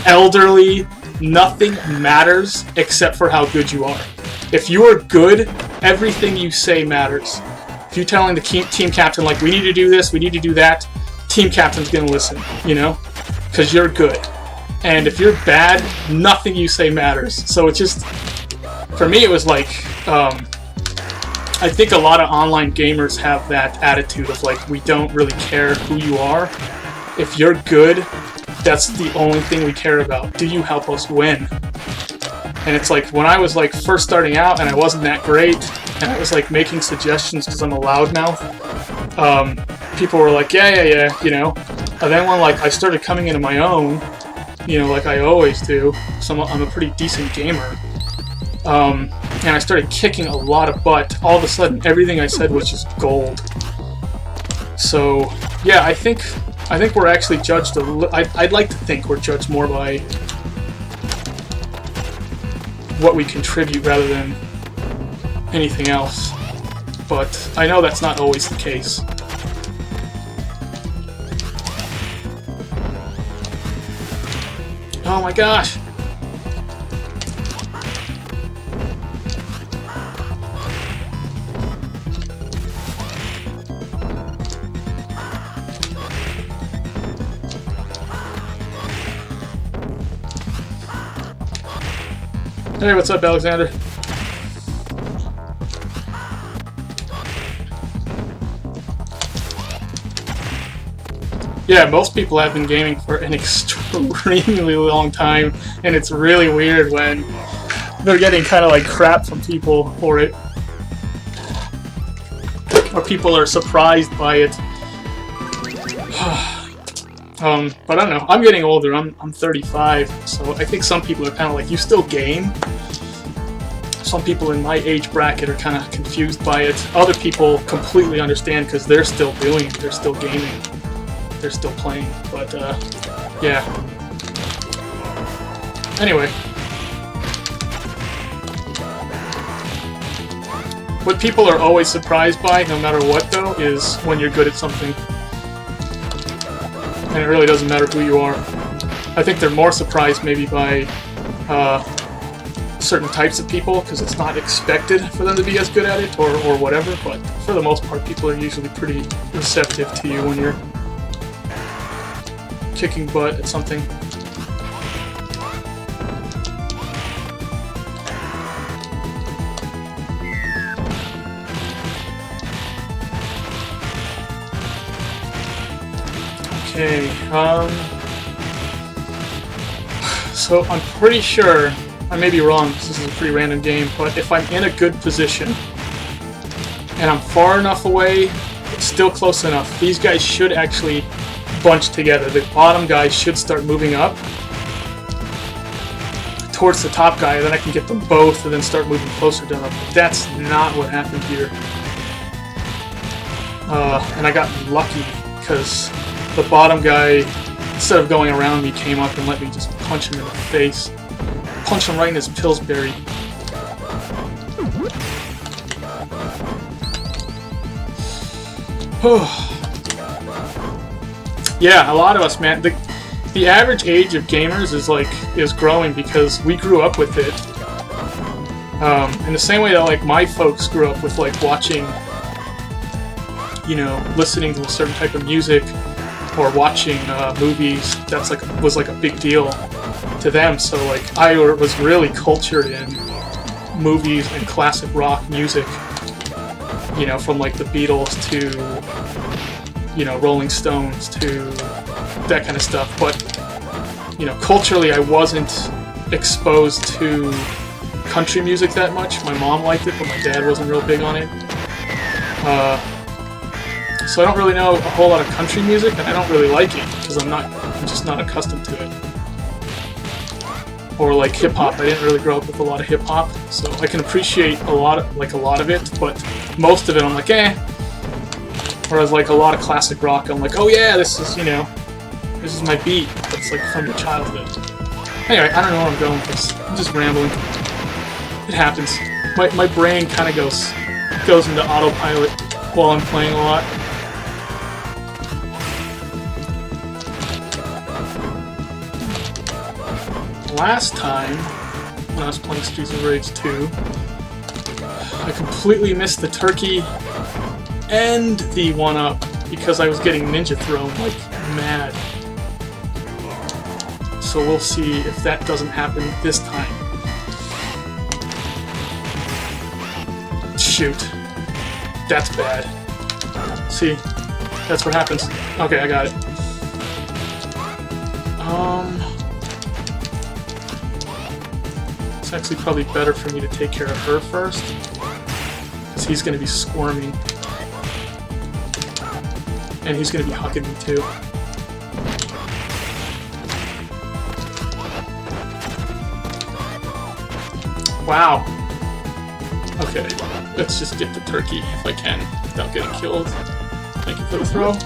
elderly, nothing matters except for how good you are. If you are good, everything you say matters. If you're telling the team captain, like, we need to do this, we need to do that, team captain's gonna listen, you know, because you're good. And if you're bad, nothing you say matters. So it's just, for me, it was like, I think a lot of online gamers have that attitude of like, we don't really care who you are. If you're good, that's the only thing we care about. Do you help us win? And it's like, when I was like first starting out and I wasn't that great, and I was like making suggestions because I'm a loudmouth, people were like, yeah, you know. And then when like I started coming into my own, you know, like I always do, so I'm a pretty decent gamer, and I started kicking a lot of butt, all of a sudden everything I said was just gold. So yeah, I think we're actually judged I'd like to think we're judged more by what we contribute rather than anything else. But I know that's not always the case. Oh my gosh! Hey, what's up, Alexander? Yeah, most people have been gaming for an extremely long time, and it's really weird when they're getting kind of like crap from people for it. Or people are surprised by it. But I don't know. I'm getting older. I'm 35, so I think some people are kind of like, you still game? Some people in my age bracket are kind of confused by it. Other people completely understand because they're still doing it. They're still gaming. They're still playing. But, yeah. Anyway. What people are always surprised by, no matter what, though, is when you're good at something. And it really doesn't matter who you are. I think they're more surprised maybe by certain types of people, because it's not expected for them to be as good at it, or whatever, but for the most part, people are usually pretty receptive to you when you're kicking butt at something. Okay, so I'm pretty sure, I may be wrong because this is a pretty random game, but if I'm in a good position and I'm far enough away, it's still close enough, these guys should actually bunch together. The bottom guy should start moving up towards the top guy, and then I can get them both and then start moving closer to them. That's not what happened here. And I got lucky because the bottom guy, instead of going around me, came up and let me just punch him in the face. Punch him right in his Pillsbury. Yeah, a lot of us, man. The average age of gamers is growing because we grew up with it. In the same way that like my folks grew up with like watching, you know, listening to a certain type of music or watching movies. That's was like a big deal to them. So like I was really cultured in movies and classic rock music. You know, from like the Beatles to, you know, Rolling Stones to that kind of stuff. But, you know, culturally I wasn't exposed to country music that much. My mom liked it, but my dad wasn't real big on it. So I don't really know a whole lot of country music, and I don't really like it because I'm just not accustomed to it. Or like hip hop. I didn't really grow up with a lot of hip hop, so I can appreciate a lot of it, but most of it I'm like, eh. Whereas like a lot of classic rock, I'm like, oh yeah, this is my beat. That's like from your childhood. Anyway, I don't know where I'm going with this. I'm just rambling. It happens. My brain kind of goes into autopilot while I'm playing a lot. Last time, when I was playing Streets of Rage 2, I completely missed the turkey and the 1-up because I was getting ninja thrown like mad. So we'll see if that doesn't happen this time. Shoot. That's bad. See? That's what happens. Okay, I got it. It's actually probably better for me to take care of her first, because he's going to be squirming. And he's going to be hugging me too. Wow. Okay, let's just get the turkey if I can without getting killed. Thank you for the throw.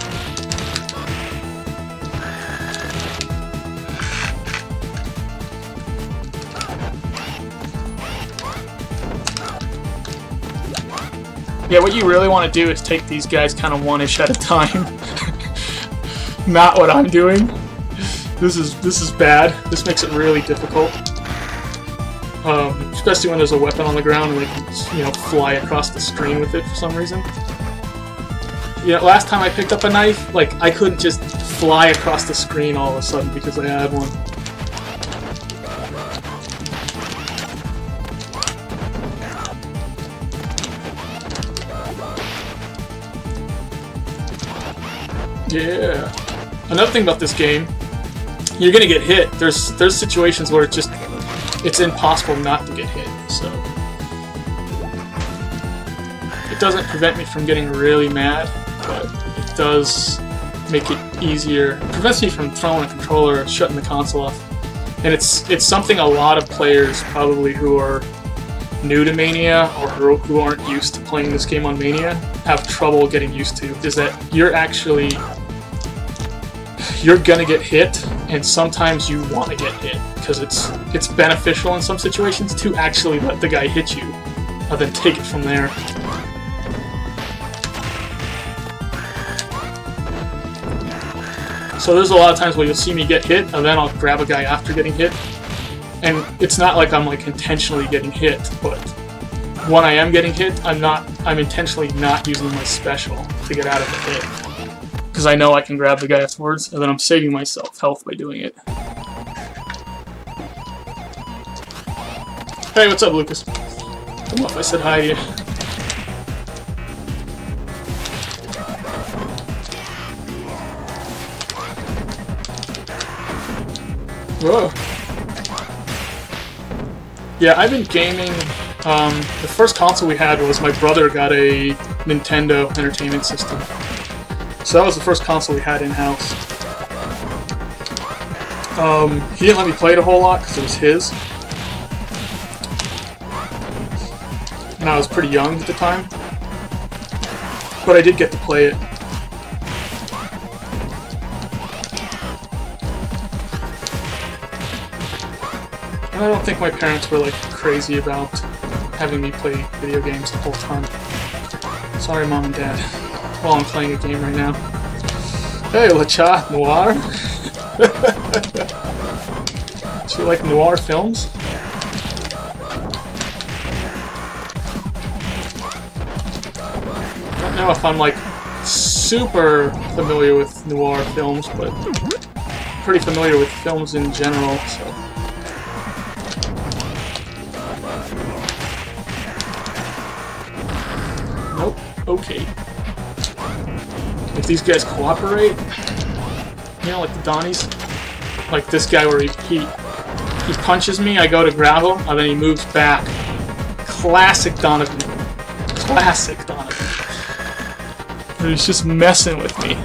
Yeah, what you really want to do is take these guys kind of one-ish at a time. Not what I'm doing. This is bad. This makes it really difficult. Especially when there's a weapon on the ground and they can, you know, fly across the screen with it for some reason. Yeah, last time I picked up a knife, like, I couldn't just fly across the screen all of a sudden because I had one. Yeah. Another thing about this game, you're gonna get hit. There's situations where it's impossible not to get hit. So it doesn't prevent me from getting really mad, but it does make it easier. It prevents me from throwing a controller or shutting the console off. And it's something a lot of players probably who are new to Mania or who aren't used to playing this game on Mania have trouble getting used to, is that you're gonna get hit, and sometimes you want to get hit because it's beneficial in some situations to actually let the guy hit you and then take it from there. So there's a lot of times where you'll see me get hit and then I'll grab a guy after getting hit, and it's not like I'm like intentionally getting hit, but when I am getting hit, I'm intentionally not using my special to get out of the hit, because I know I can grab the guy afterwards, and then I'm saving myself health by doing it. Hey, what's up, Lucas? I don't know if I said hi to you. Whoa. Yeah, I've been gaming. The first console we had was my brother got a Nintendo Entertainment System. So that was the first console we had in-house. He didn't let me play it a whole lot because it was his. And I was pretty young at the time. But I did get to play it. And I don't think my parents were like crazy about having me play video games the whole time. Sorry, Mom and Dad. While I'm playing a game right now. Hey, LeChat Noir! Do you like noir films? I don't know if I'm like super familiar with noir films, but pretty familiar with films in general, so. Nope. Okay. If these guys cooperate, you know, like the Donnies, like this guy where he punches me, I go to grab him, and then he moves back. Classic Donovan. Classic Donovan. And he's just messing with me.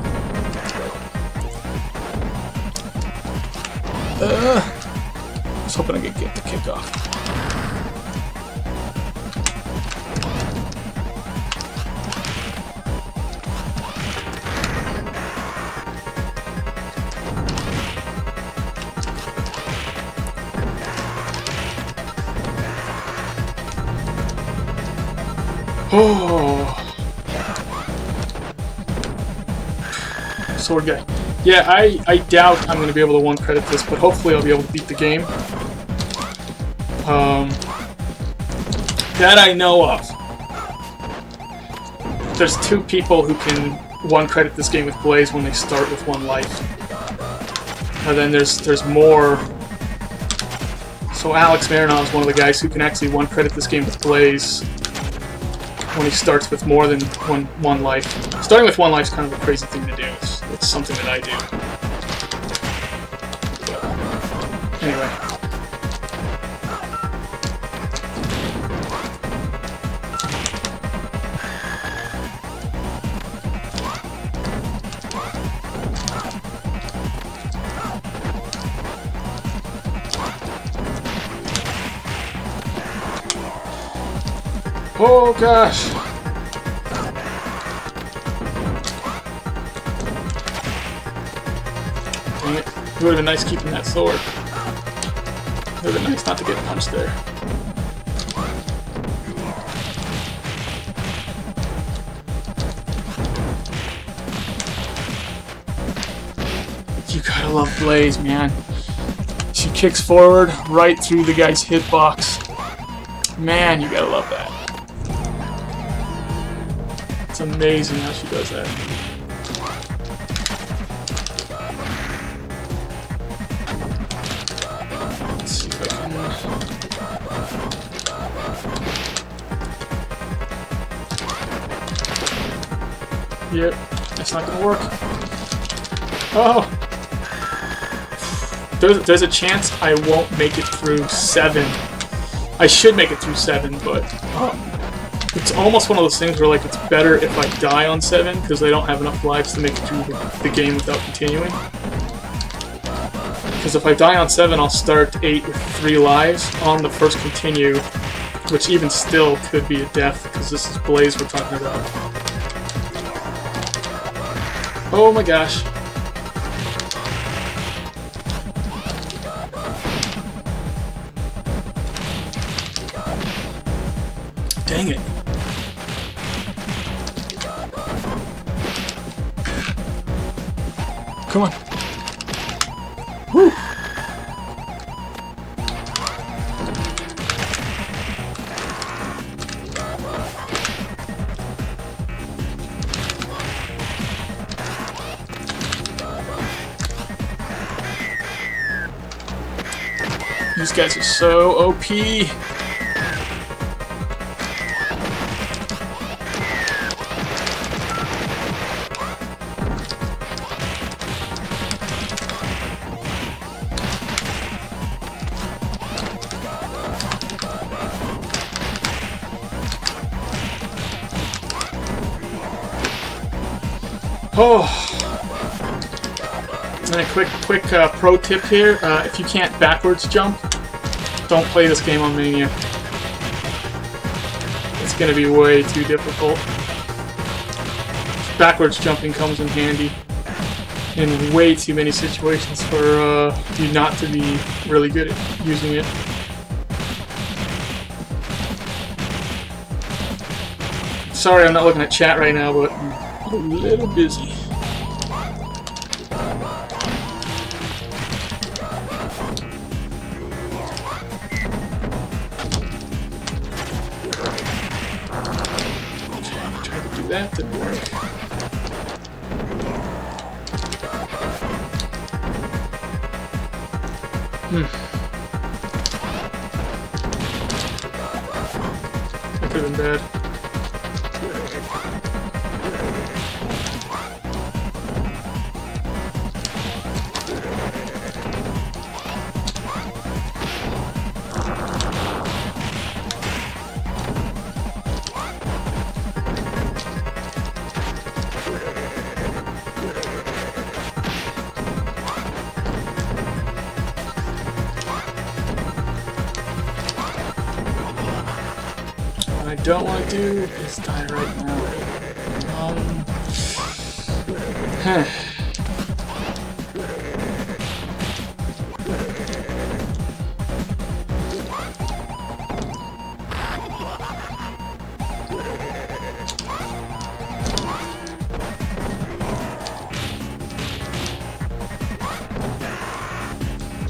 I was hoping I could get the kick off. Oh, sword guy. Yeah, I doubt I'm going to be able to one credit this, but hopefully I'll be able to beat the game. That I know of. There's two people who can one credit this game with Blaze when they start with 1 life. And then there's more. So Alex Marinov is one of the guys who can actually 1 credit this game with Blaze when he starts with more than one life. Starting with 1 life is kind of a crazy thing to do. It's something that I do. But anyway. Oh gosh! Dang it. It would have been nice keeping that sword. It would have been nice not to get punched there. You gotta love Blaze, man. She kicks forward right through the guy's hitbox. Man, you gotta love that. It's amazing how she does that. Let's see if I can... Yep, that's not gonna work. Oh! There's a chance I won't make it through 7. I should make it through 7, but... it's almost one of those things where, like, it's better if I die on 7 because I don't have enough lives to make it through the game without continuing. Because if I die on 7, I'll start 8 with 3 lives on the first continue, which even still could be a death because this is Blaze we're talking about. Oh my gosh. Dang it. Come on. Woo! These guys are so OP. Oh, and a quick pro tip here: if you can't backwards jump, don't play this game on Mania. It's going to be way too difficult. Backwards jumping comes in handy in way too many situations for you not to be really good at using it. Sorry, I'm not looking at chat right now, but I'm a little busy. Tried to do that, didn't work. That could have been bad. What I don't want to do is die right now.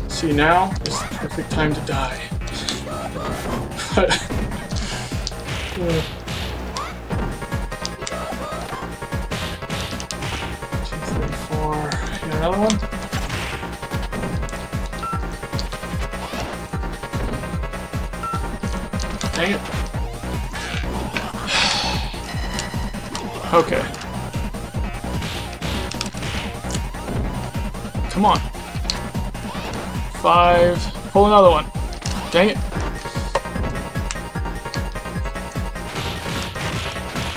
See, now is the perfect time to die. But Okay. Come on. 5. Pull another one. Dang it.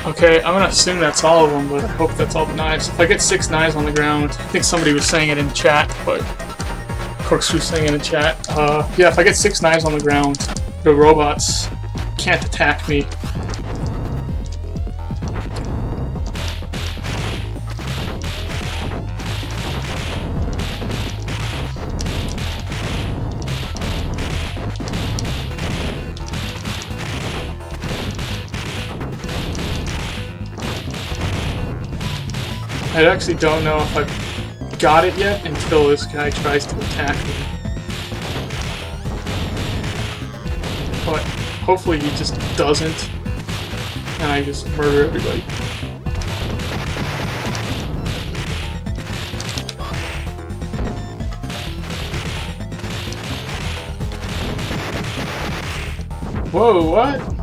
Okay, I'm gonna assume that's all of them, but I hope that's all the knives. If I get 6 knives on the ground, I think somebody was saying it in chat, but Corkscrew's saying it in chat. Yeah, if I get 6 knives on the ground, the robots can't attack me. I actually don't know if I've got it yet until this guy tries to attack me. But hopefully he just doesn't, and I just murder everybody. Whoa, what?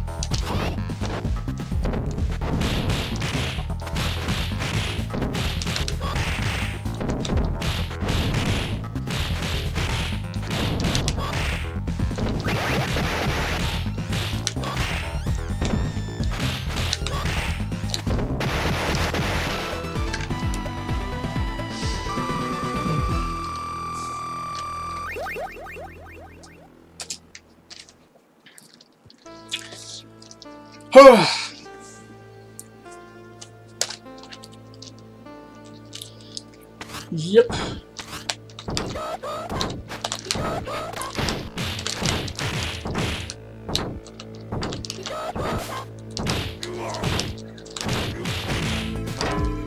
Yep.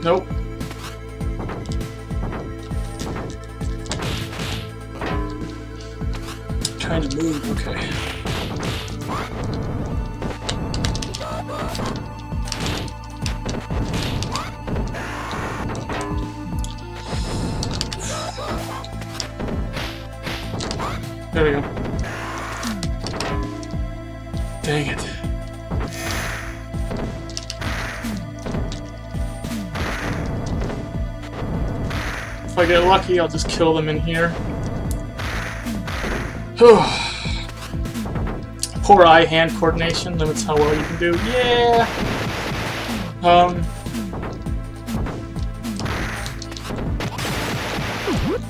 Nope. Trying to move, okay. There we go. Dang it. If I get lucky, I'll just kill them in here. Poor eye-hand coordination limits how well you can do. Yeah!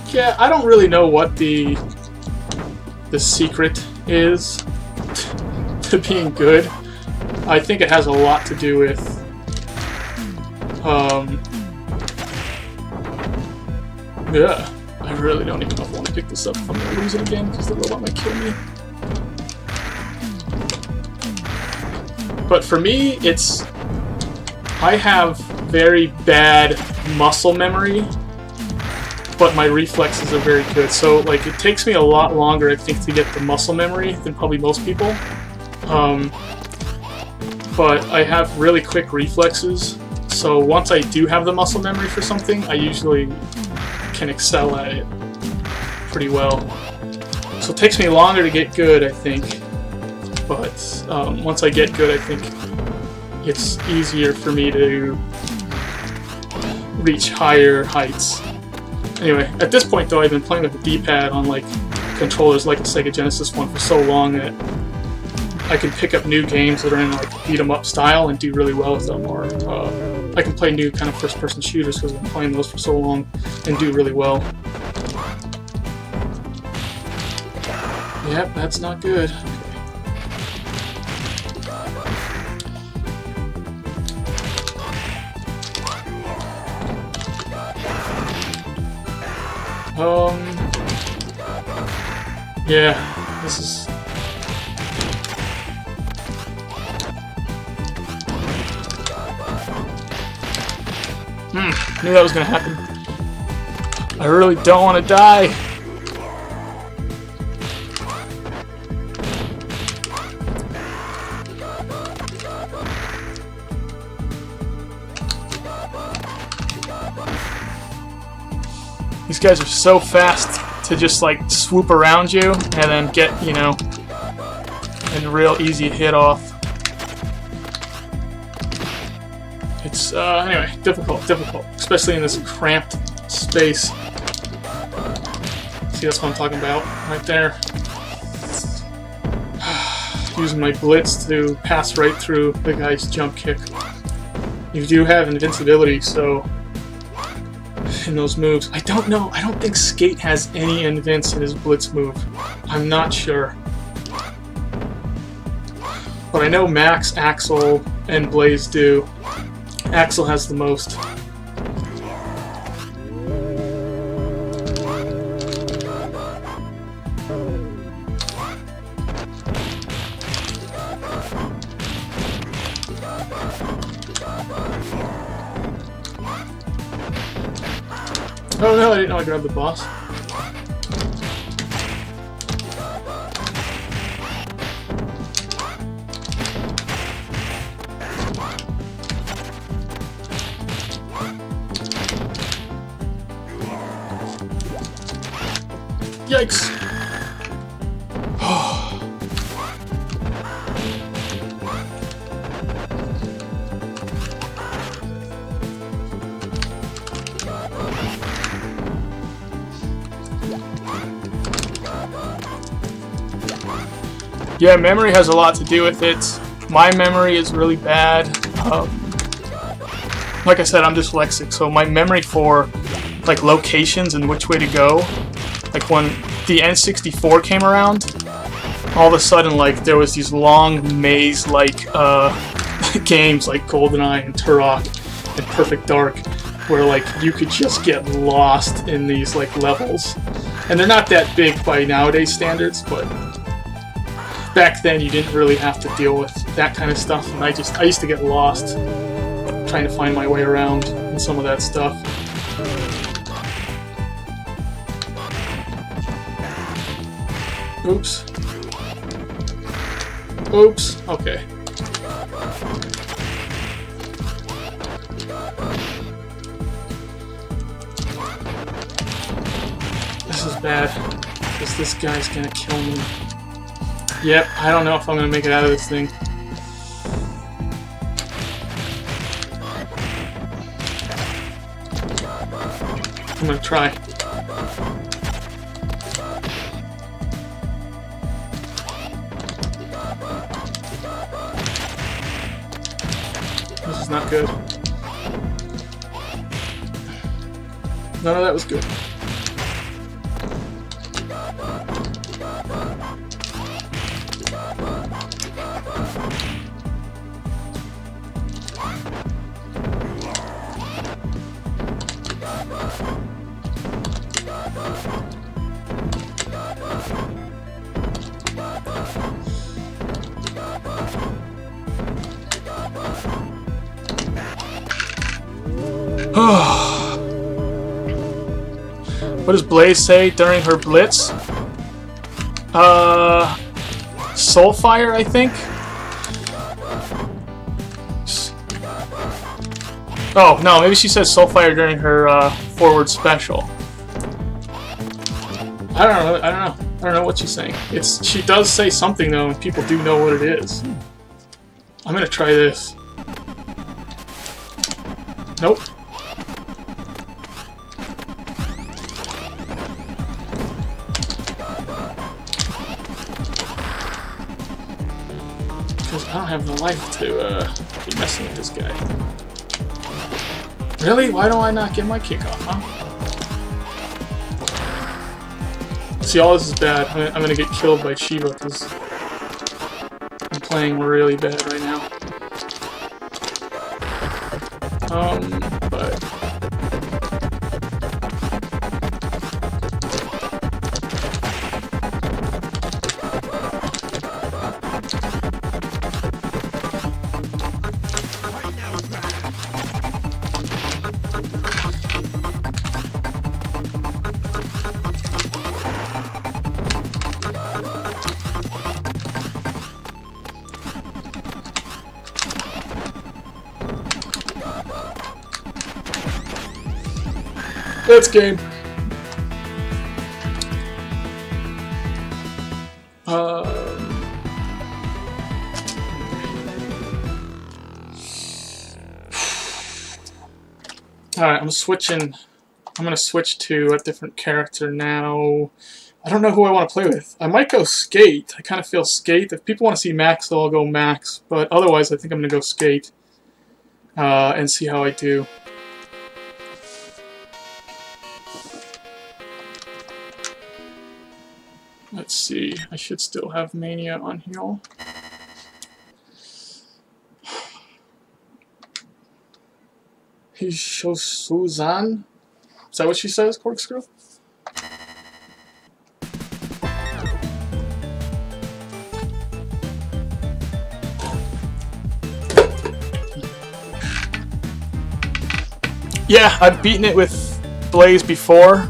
Yeah, I don't really know what the secret is to being good. I think it has a lot to do with yeah, I really don't even know if I want to pick this up if I'm gonna lose it again because the robot might kill me. But for me, I have very bad muscle memory, but my reflexes are very good. So like it takes me a lot longer, I think, to get the muscle memory than probably most people. But I have really quick reflexes, so once I do have the muscle memory for something, I usually can excel at it pretty well. So it takes me longer to get good, I think, but once I get good, I think it's easier for me to reach higher heights. Anyway, at this point though, I've been playing with the D-pad on like controllers like the Sega Genesis one for so long that I can pick up new games that are in like beat 'em up style and do really well with them, or I can play new kind of first-person shooters because I've been playing those for so long and do really well. Yep, that's not good. Yeah, this is... Knew that was gonna happen. I really don't want to die. These guys are so fast to just like swoop around you and then get, you know, a real easy hit off. It's moves. Anyway, difficult, especially in this cramped space. See, that's what I'm talking about, right there. Using my blitz to pass right through the guy's jump kick. You do have invincibility, so in those moves. I don't know. I don't think Skate has any invince in his blitz move. I'm not sure. But I know Max, Axel, and Blaze do. Axel has the most. Oh no, I didn't know I grabbed the boss. Yikes! Yeah, memory has a lot to do with it. My memory is really bad. Like I said, I'm dyslexic, so my memory for like locations and which way to go, like when the N64 came around, all of a sudden like there was these long maze-like games like GoldenEye and Turok and Perfect Dark, where like you could just get lost in these like levels, and they're not that big by nowadays standards, but back then you didn't really have to deal with that kind of stuff, and I used to get lost trying to find my way around and some of that stuff. Oops. Oops. Okay. This is bad, because this guy's gonna kill me. Yep, I don't know if I'm gonna make it out of this thing. I'm gonna try. This is not good. None of that was good. What does Blaze say during her blitz? Soulfire, I think? Oh, no, maybe she says Soulfire during her forward special. I don't know what she's saying. She does say something though, and people do know what it is. I'm gonna try this. Nope. Because I don't have the life to be messing with this guy. Really? Why don't I not get my kick off, huh? See, all this is bad. I'm gonna get killed by Shiva because I'm playing really bad right now. But... That's game. Alright, I'm switching. I'm going to switch to a different character now. I don't know who I want to play with. I might go Skate. I kind of feel Skate. If people want to see Max, I'll go Max. But otherwise, I think I'm going to go Skate. And see how I do. Let's see. I should still have Mania on here. He shows Suzanne. Is that what she says, Corkscrew? Yeah, I've beaten it with Blaze before.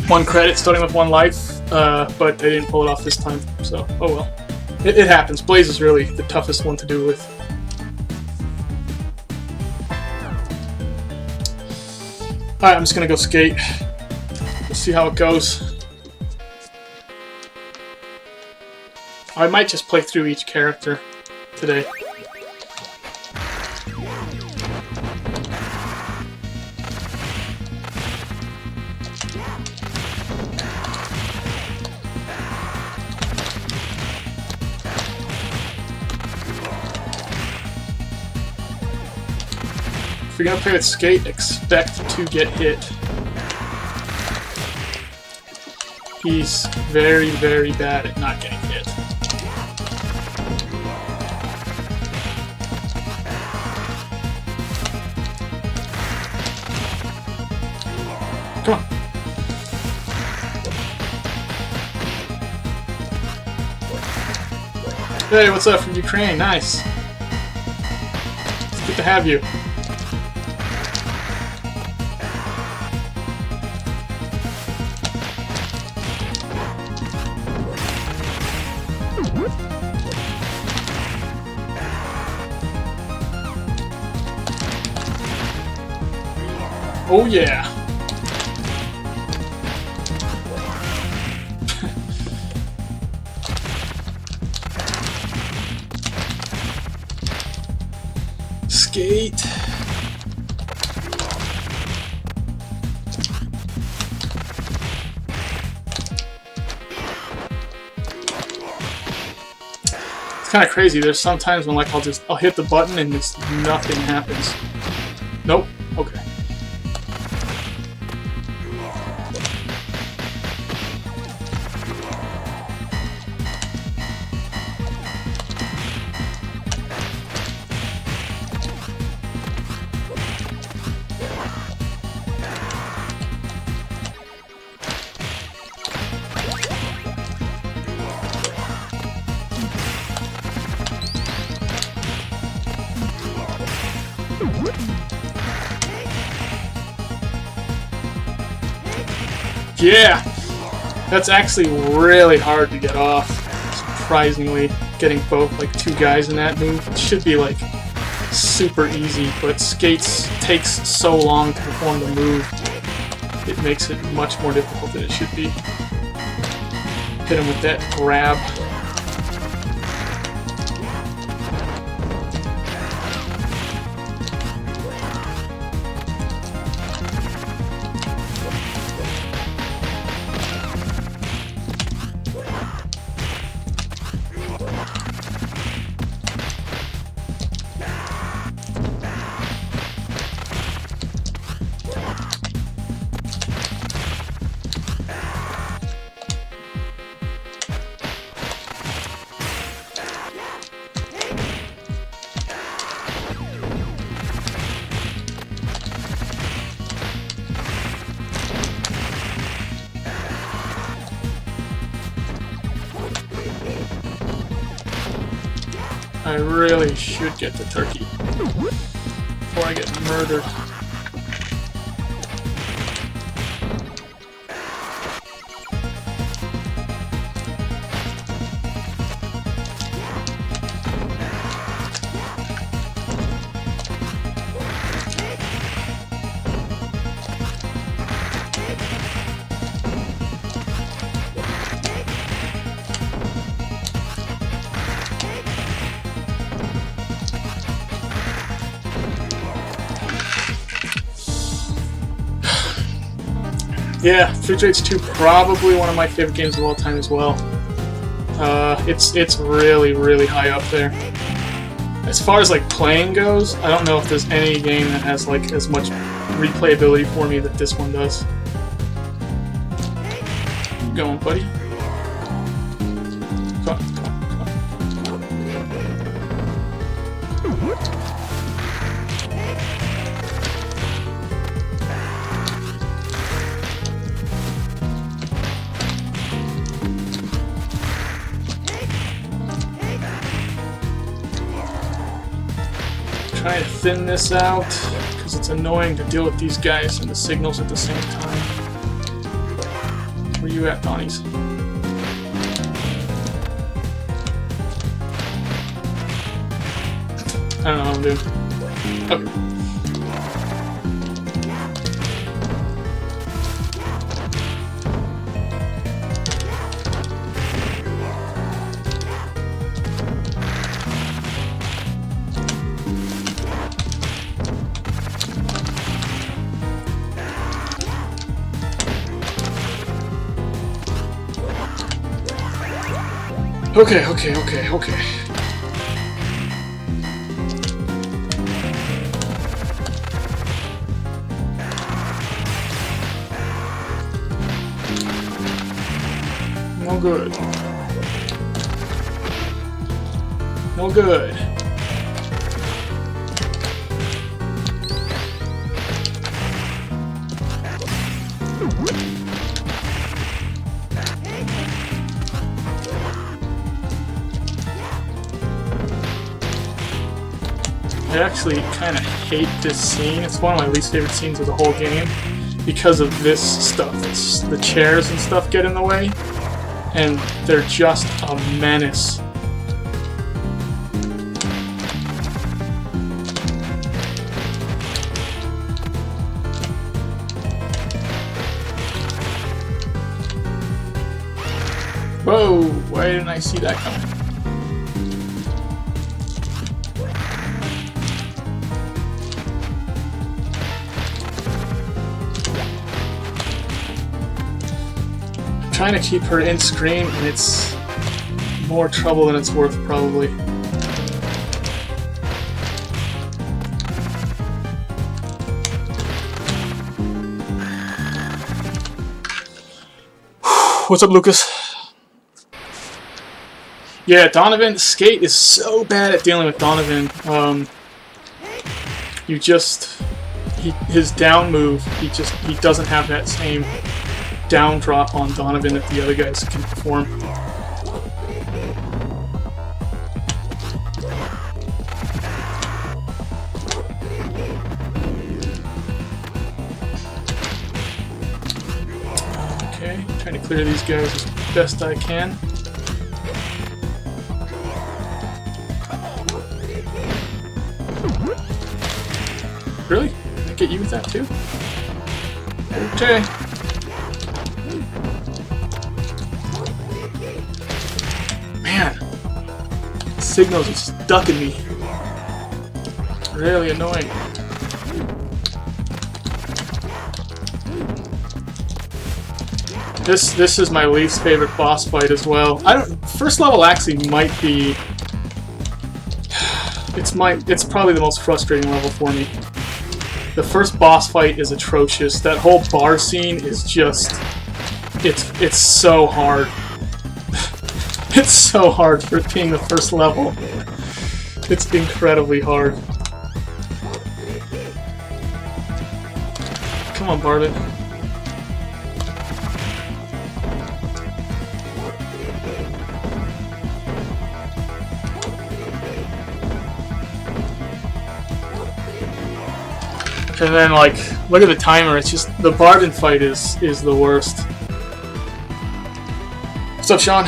One credit, starting with 1 life, but I didn't pull it off this time, so oh well. It happens. Blaze is really the toughest one to do with. Alright, I'm just gonna go Skate. Let's see how it goes. I might just play through each character today. If you're gonna play with Skate, expect to get hit. He's very, very bad at not getting hit. Come on. Hey, what's up from Ukraine? Nice. It's good to have you. Oh yeah. Skate. It's kind of crazy. There's sometimes when like I'll hit the button and just nothing happens. Nope. Okay. Yeah! That's actually really hard to get off. Surprisingly, getting both, like, 2 guys in that move. It should be, like, super easy, but Skates takes so long to perform the move. It makes it much more difficult than it should be. Hit him with that grab. I really should get the turkey before I get murdered. Yeah, Street Rage 2, probably one of my favorite games of all time as well. It's really, really high up there. As far as like playing goes, I don't know if there's any game that has like as much replayability for me that this one does. Keep going, buddy. Come on, come on, come on. Trying to thin this out because it's annoying to deal with these guys and the signals at the same time. Where you at, Donnies? I don't know what I'm doing. Okay. Okay. No good. No good. I actually kind of hate this scene. It's one of my least favorite scenes of the whole game because of this stuff. It's the chairs and stuff get in the way, and they're just a menace. Whoa, why didn't I see that coming? I'm trying to keep her in screen, and it's more trouble than it's worth, probably. What's up, Lucas? Yeah, Donovan, Skate is so bad at dealing with Donovan. His down move, he doesn't have that same down drop on Donovan that the other guys can perform. Okay, trying to clear these guys as best I can. Really? Did I get you with that too? Okay. Man, signals are stuck in me. Really annoying. This is my least favorite boss fight as well. First level actually might be. It's probably the most frustrating level for me. The first boss fight is atrocious. That whole bar scene is just. It's so hard. It's so hard for it being the first level. It's incredibly hard. Come on, Barlet. And then, like, look at the timer. It's just the Barden fight is the worst. What's up, Sean?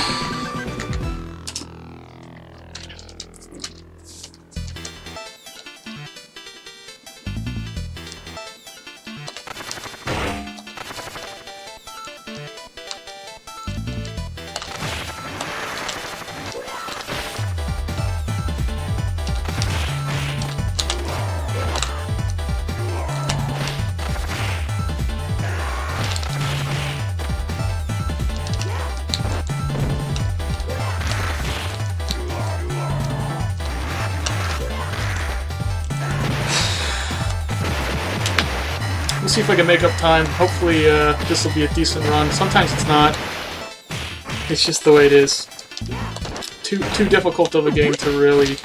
we'll see if I can make up time. Hopefully this will be a decent run. Sometimes it's not. It's just the way it is. Too difficult of a game to really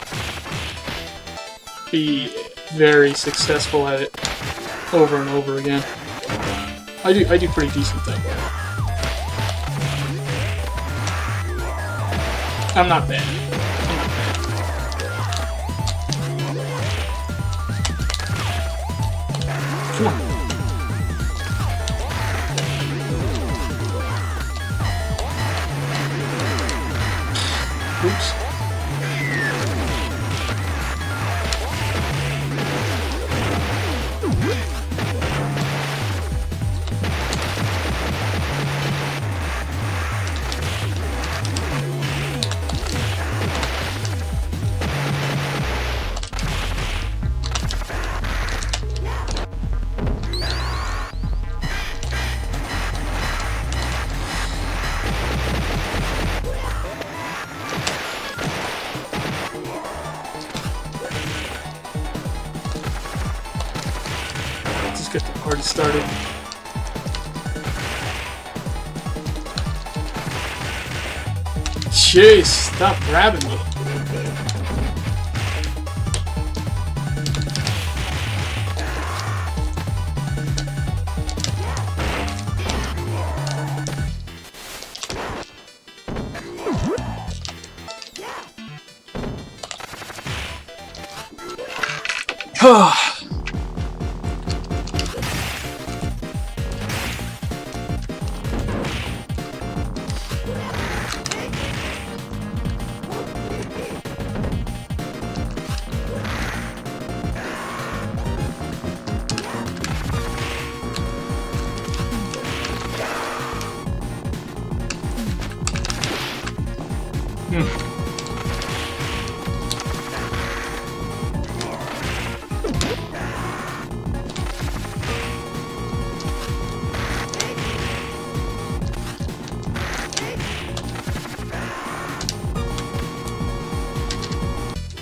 be very successful at it over and over again. I do pretty decent though. I'm not bad. Come on. Oops. Get the party started. Jeez, stop grabbing me.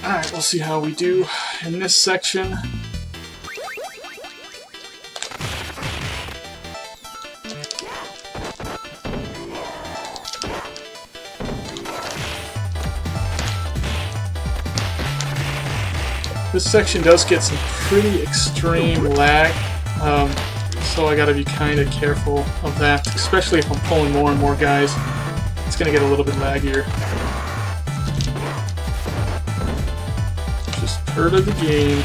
Alright, we'll see how we do in this section. This section does get some pretty extreme lag, so I gotta be kind of careful of that, especially if I'm pulling more and more guys. It's gonna get a little bit laggier. Just part of the game.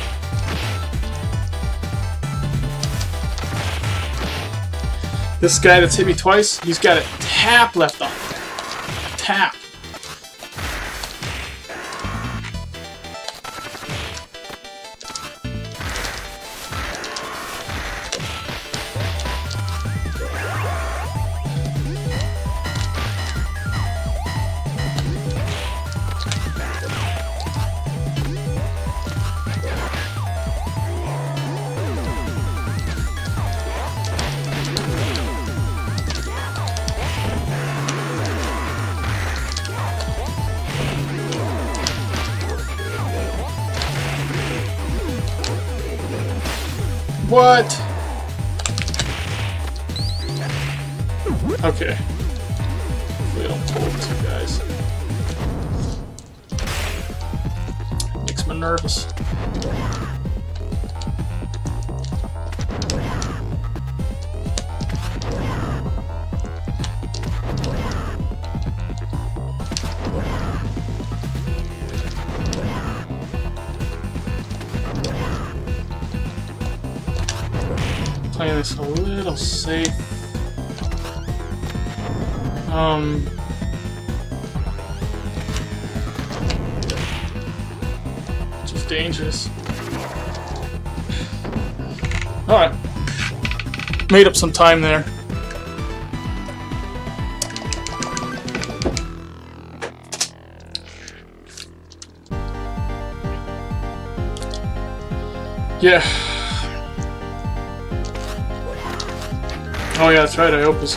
This guy that's hit me twice, he's got a tap left on him. Tap. What? Okay. Hopefully I don't pull two guys. Makes me nervous. Playing this a little safe. Just dangerous. Alright. Made up some time there. Yeah. Oh yeah, that's right, Iopa's...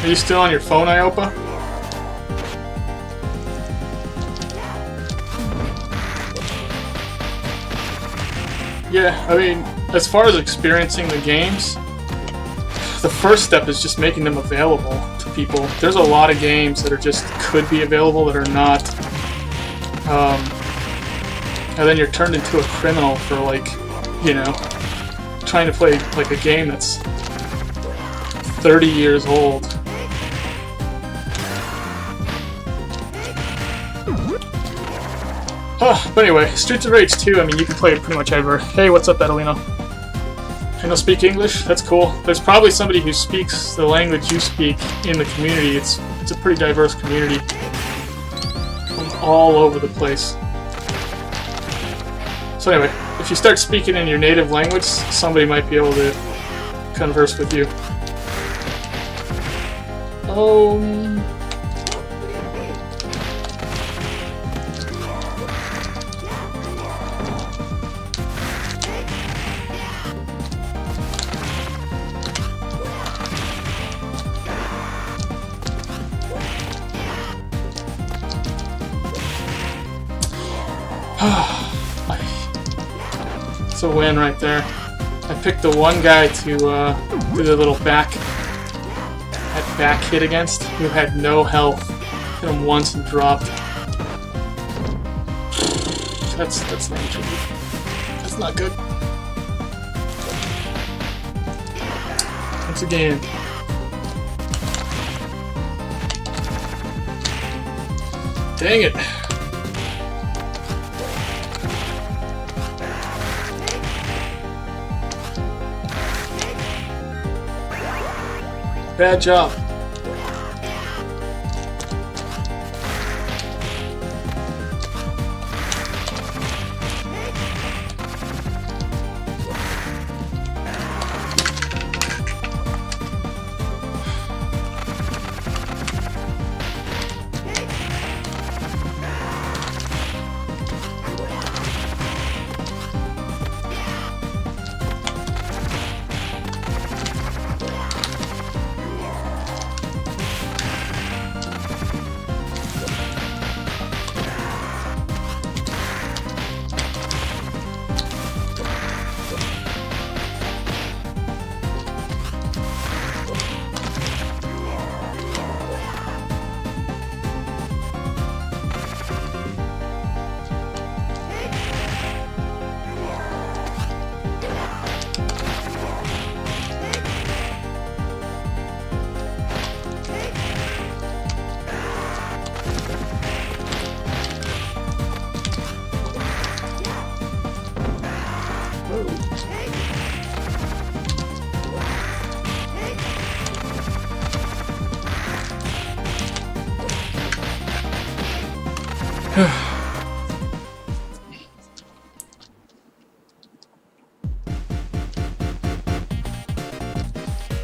Are you still on your phone, Iopa? Yeah, I mean... as far as experiencing the games, the first step is just making them available to people. There's a lot of games that are just could be available that are not, and then you're turned into a criminal for, like, you know, trying to play like a game that's 30 years old. But anyway, Streets of Rage 2, I mean, you can play it pretty much ever. Hey, what's up, Adelino? I don't speak English? That's cool. There's probably somebody who speaks the language you speak in the community. It's a pretty diverse community from all over the place. So anyway, if you start speaking in your native language, somebody might be able to converse with you. It's a win right there. I picked the one guy to do the little back hit against, who had no health. Hit him once and dropped. That's not good. That's not good. Once again. Dang it. Bad job.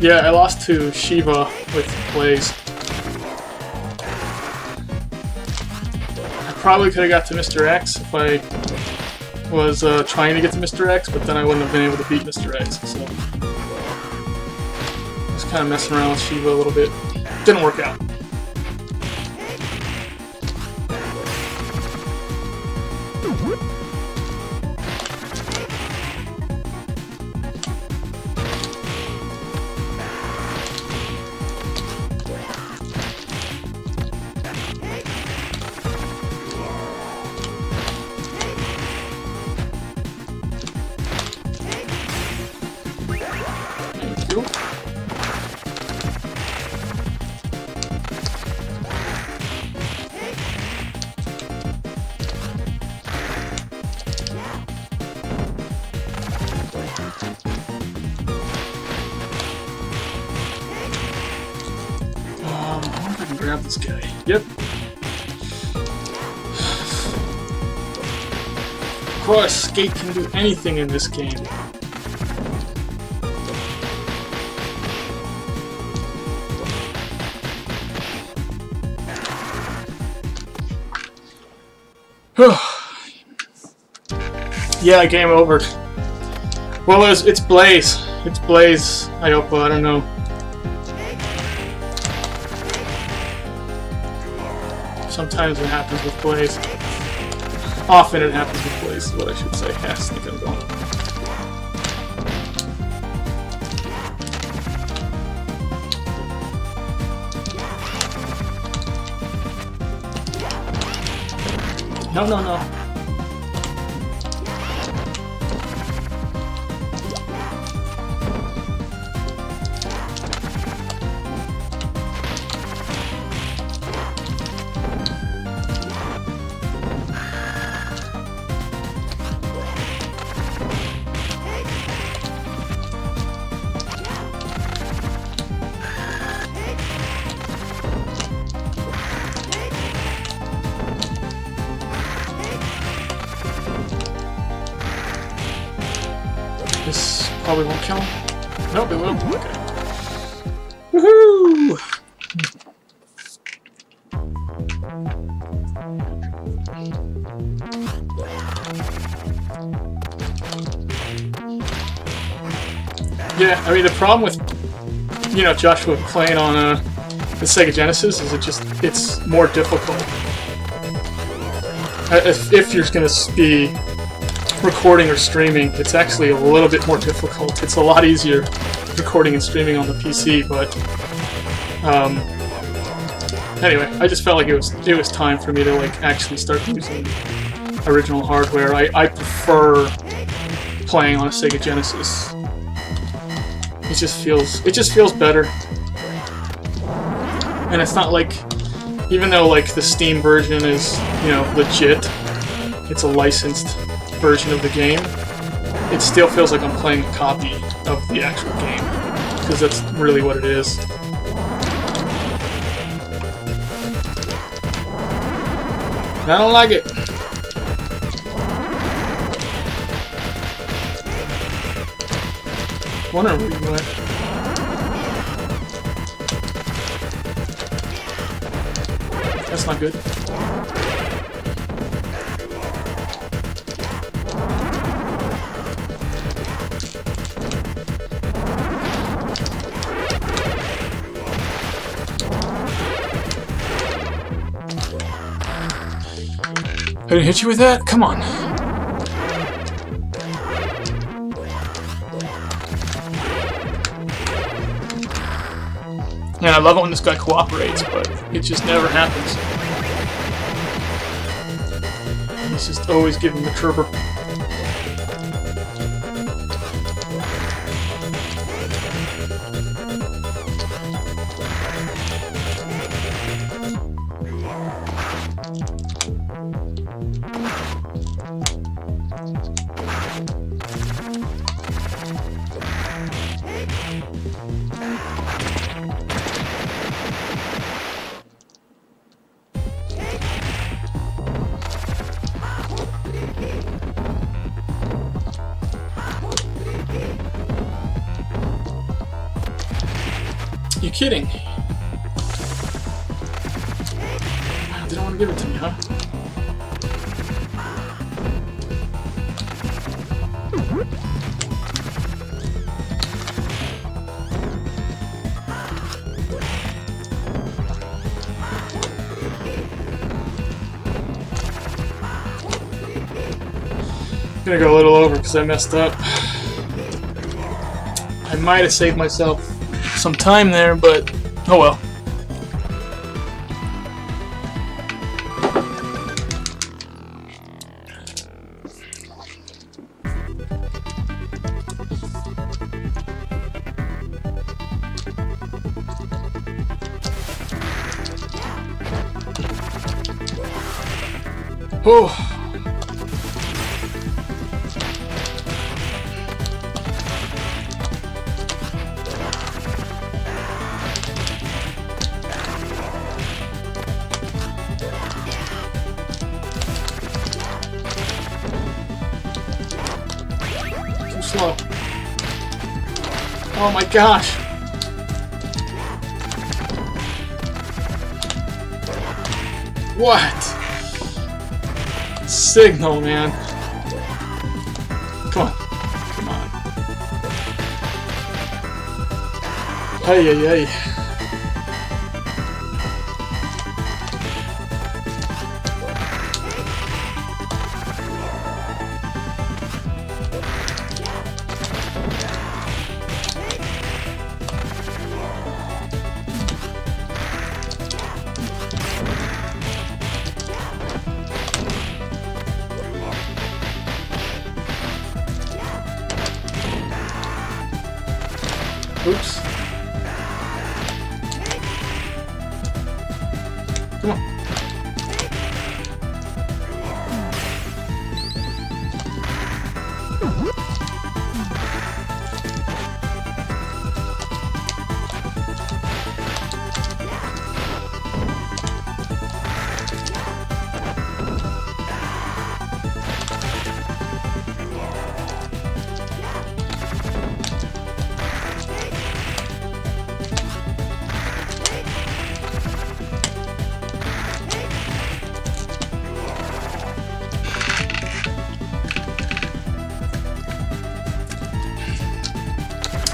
Yeah, I lost to Shiva with Blaze. I probably could have got to Mr. X if I was trying to get to Mr. X, but then I wouldn't have been able to beat Mr. X, so I was kind of messing around with Shiva a little bit. Didn't work out. Grab this guy. Yep. Of course, Skate can do anything in this game. Yeah, game over. Well, it's Blaze. It's Blaze, Iopa, I don't know. Sometimes it happens with Blaze. Often it happens with Blaze, is what I should say. Yeah, I think I'm going. No, no, no. This probably won't kill him. Nope, it will. Okay. Woohoo! Yeah, I mean the problem with, you know, Joshua playing on the Sega Genesis is it's more difficult. If you're going to be recording or streaming, it's actually a little bit more difficult. It's a lot easier recording and streaming on the PC, but anyway, I just felt like it was time for me to like actually start using original hardware. I prefer playing on a Sega Genesis. It just feels better. And it's not like, even though like the Steam version is, you know, legit, it's a licensed version of the game, it still feels like I'm playing a copy of the actual game, because that's really what it is. I don't like it. Wonder where you went. That's not good. I didn't hit you with that? Come on. Yeah, I love it when this guy cooperates, but it just never happens. He's just always giving the trooper. You kidding? They don't want to give it to me, huh? I'm gonna go a little over because I messed up. I might have saved myself some time there, but oh well. Oh. Slow. Oh my gosh. What? Signal, man. Come on. Come on. Hey, hey, hey. Oops. Come on.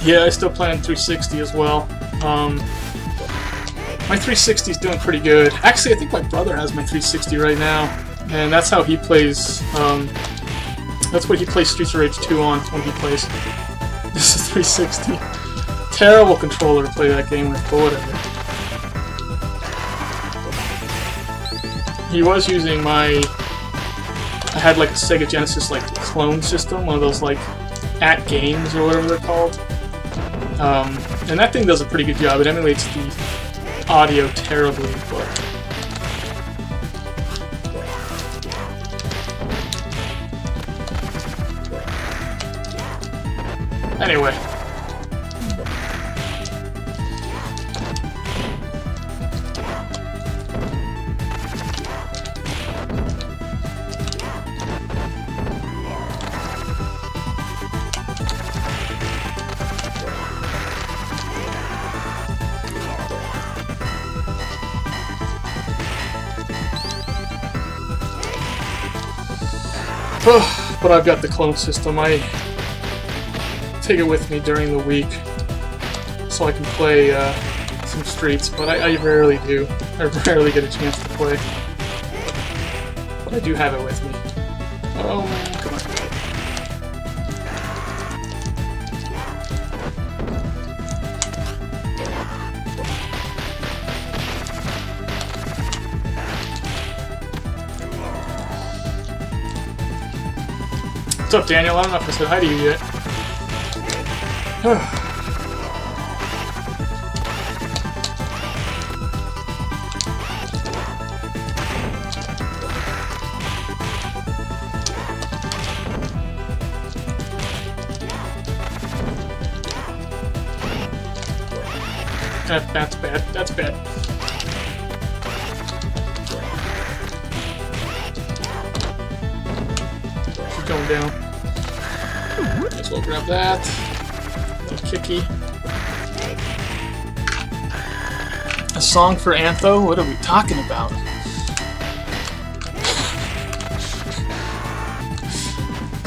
Yeah, I still play on 360 as well. My 360 is doing pretty good. Actually, I think my brother has my 360 right now, and that's how he plays. That's what he plays Streets of Rage 2 on when he plays. This is 360. Terrible controller to play that game with, but whatever. He was using my. I had like a Sega Genesis like clone system, one of those like at games or whatever they're called. And that thing does a pretty good job. It emulates the audio terribly, but anyway. But I've got the clone system. I take it with me during the week so I can play some Streets, but I rarely do. I rarely get a chance to play. But I do have it with me. Oh, come on. What's up, Daniel? I don't know if I said hi to you yet. That's bad. That's bad. She's going down. Might as well grab that. A little kicky. A song for Antho? What are we talking about?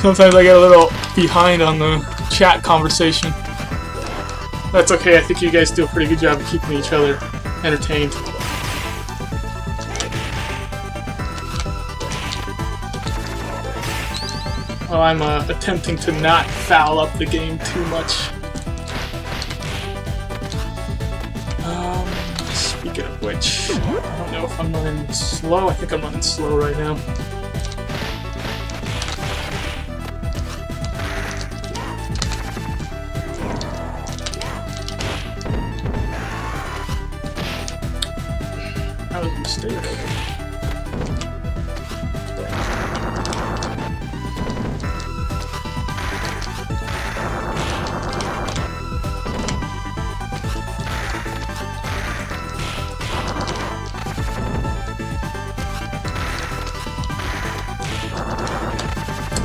Sometimes I get a little behind on the chat conversation. That's okay, I think you guys do a pretty good job of keeping each other entertained. Well, I'm attempting to not foul up the game too much. Speaking of which, I don't know if I'm running slow. I think I'm running slow right now. That was a mistake.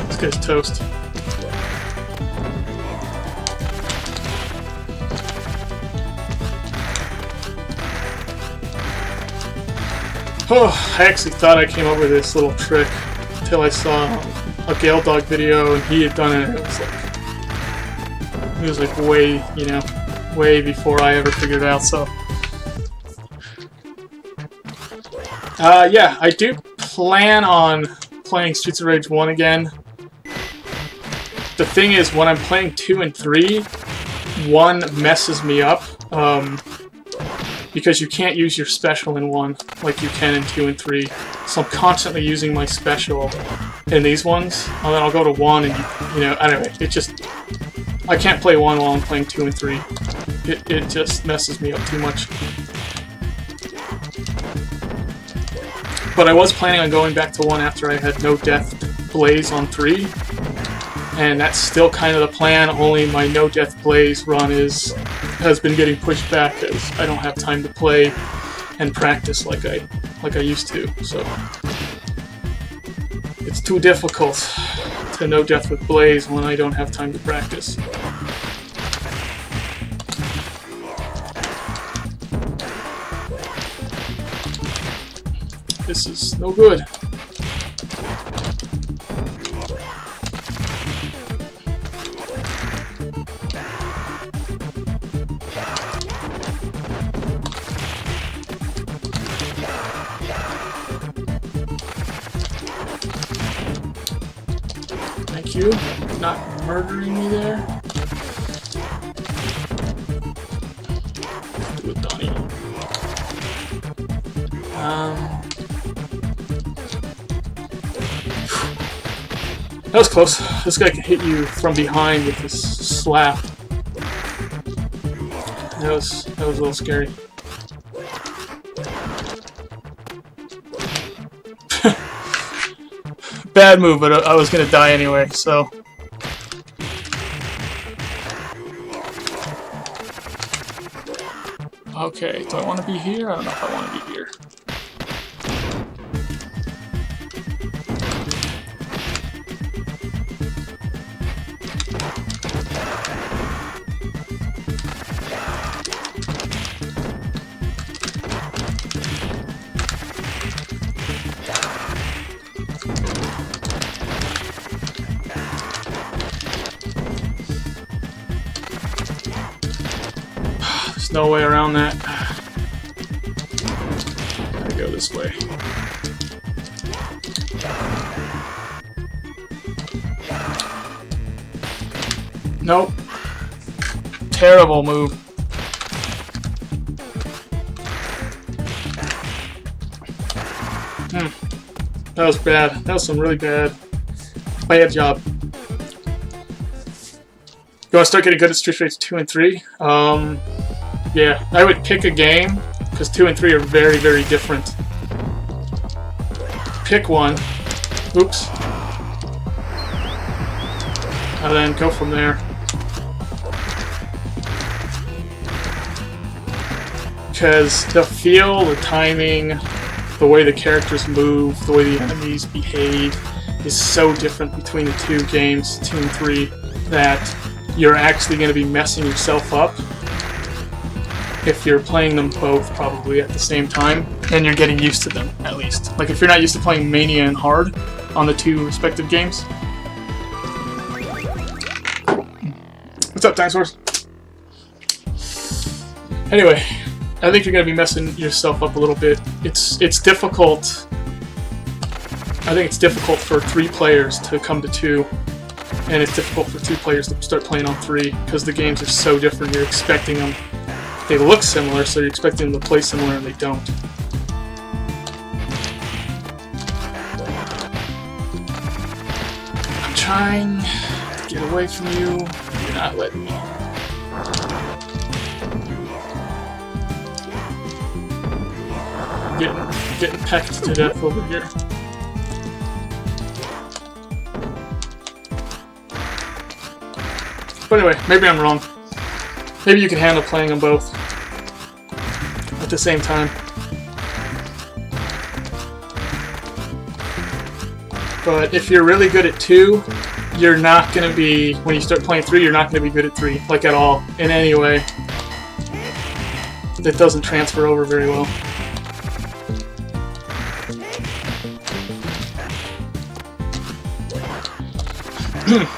This guy's toast. Oh, I actually thought I came up with this little trick until I saw a Gale Dog video and he had done it, and it was like way, you know, way before I ever figured it out, so. Yeah, I do plan on playing Streets of Rage 1 again. The thing is, when I'm playing 2 and 3, 1 messes me up, because you can't use your special in 1 like you can in 2 and 3. So I'm constantly using my special in these ones, and then I'll go to 1 and, you know, anyway, it just, I can't play 1 while I'm playing 2 and 3. it just messes me up too much. But I was planning on going back to 1 after I had No Death Blaze on 3. And that's still kind of the plan, only my No Death Blaze run has been getting pushed back as I don't have time to play and practice like I used to. So it's too difficult to No Death with Blaze when I don't have time to practice. This is no good. Thank you. Not murdering me there. Do it, Donnie. That was close. This guy can hit you from behind with this slap. That was a little scary. Bad move, but I was gonna die anyway, so. Okay, do I want to be here? I don't know if I want to be here. There's no way around that. Gotta go this way. Nope. Terrible move. That was bad. That was some really bad job. You want to start getting good at Street Fighter 2 and 3? Yeah, I would pick a game, because 2 and 3 are very, very different. Pick one. Oops. And then go from there. Because the feel, the timing, the way the characters move, the way the enemies behave is so different between the two games, 2 and 3, that you're actually going to be messing yourself up if you're playing them both probably at the same time, and you're getting used to them, at least. Like if you're not used to playing Mania and Hard on the two respective games. What's up, Dinosaurs? Anyway, I think you're going to be messing yourself up a little bit. It's difficult. I think it's difficult for 3 players to come to 2, and it's difficult for 2 players to start playing on 3 because the games are so different. You're expecting them. They look similar, so you're expecting them to play similar, and they don't. I'm trying to get away from you. You're not letting me. Getting pecked to death over here. But anyway, maybe I'm wrong. Maybe you can handle playing them both at the same time. But if you're really good at 2, you're not going to be, when you start playing 3, you're not going to be good at 3, like at all, in any way. That doesn't transfer over very well.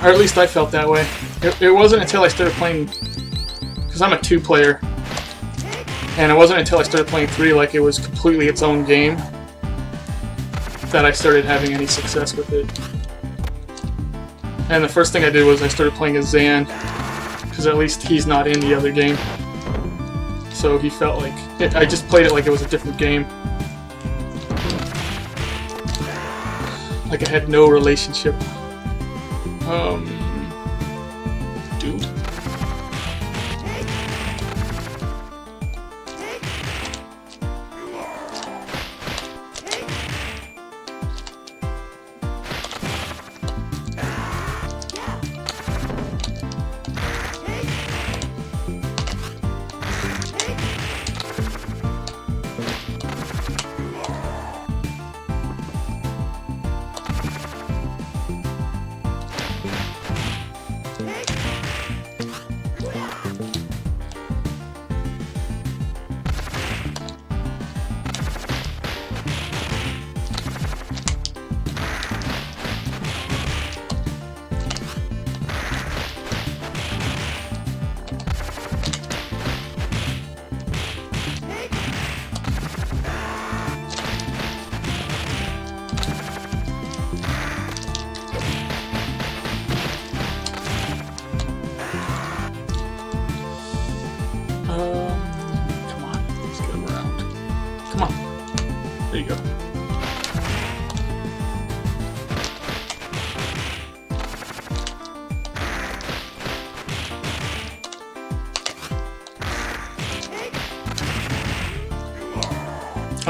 Or at least I felt that way. It wasn't until I started playing, because I'm a 2-player, and it wasn't until I started playing 3 like it was completely its own game that I started having any success with it. And the first thing I did was I started playing as Zan, because at least he's not in the other game. So he felt like, I just played it like it was a different game. Like I had no relationship. Dude.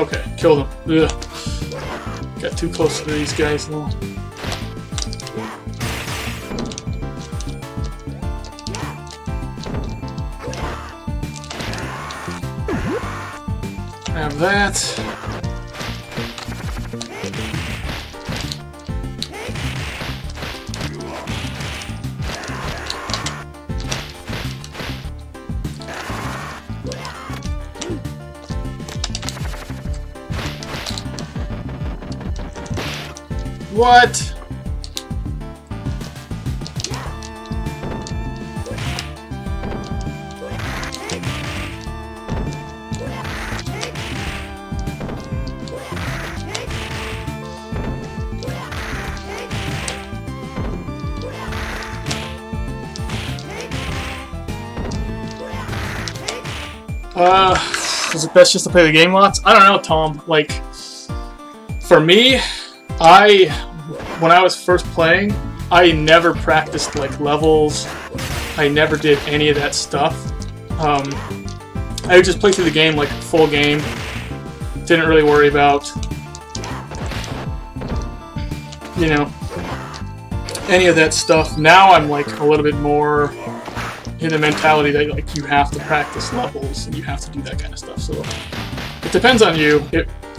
Okay, killed him. Ugh. Got too close to these guys though. Have that. What? Is it best just to play the game lots? I don't know, Tom. Like, for me, when I was first playing, I never practiced like levels. I never did any of that stuff. I would just play through the game like a full game. Didn't really worry about, you know, any of that stuff. Now I'm like a little bit more in the mentality that like you have to practice levels and you have to do that kind of stuff. So it depends on you.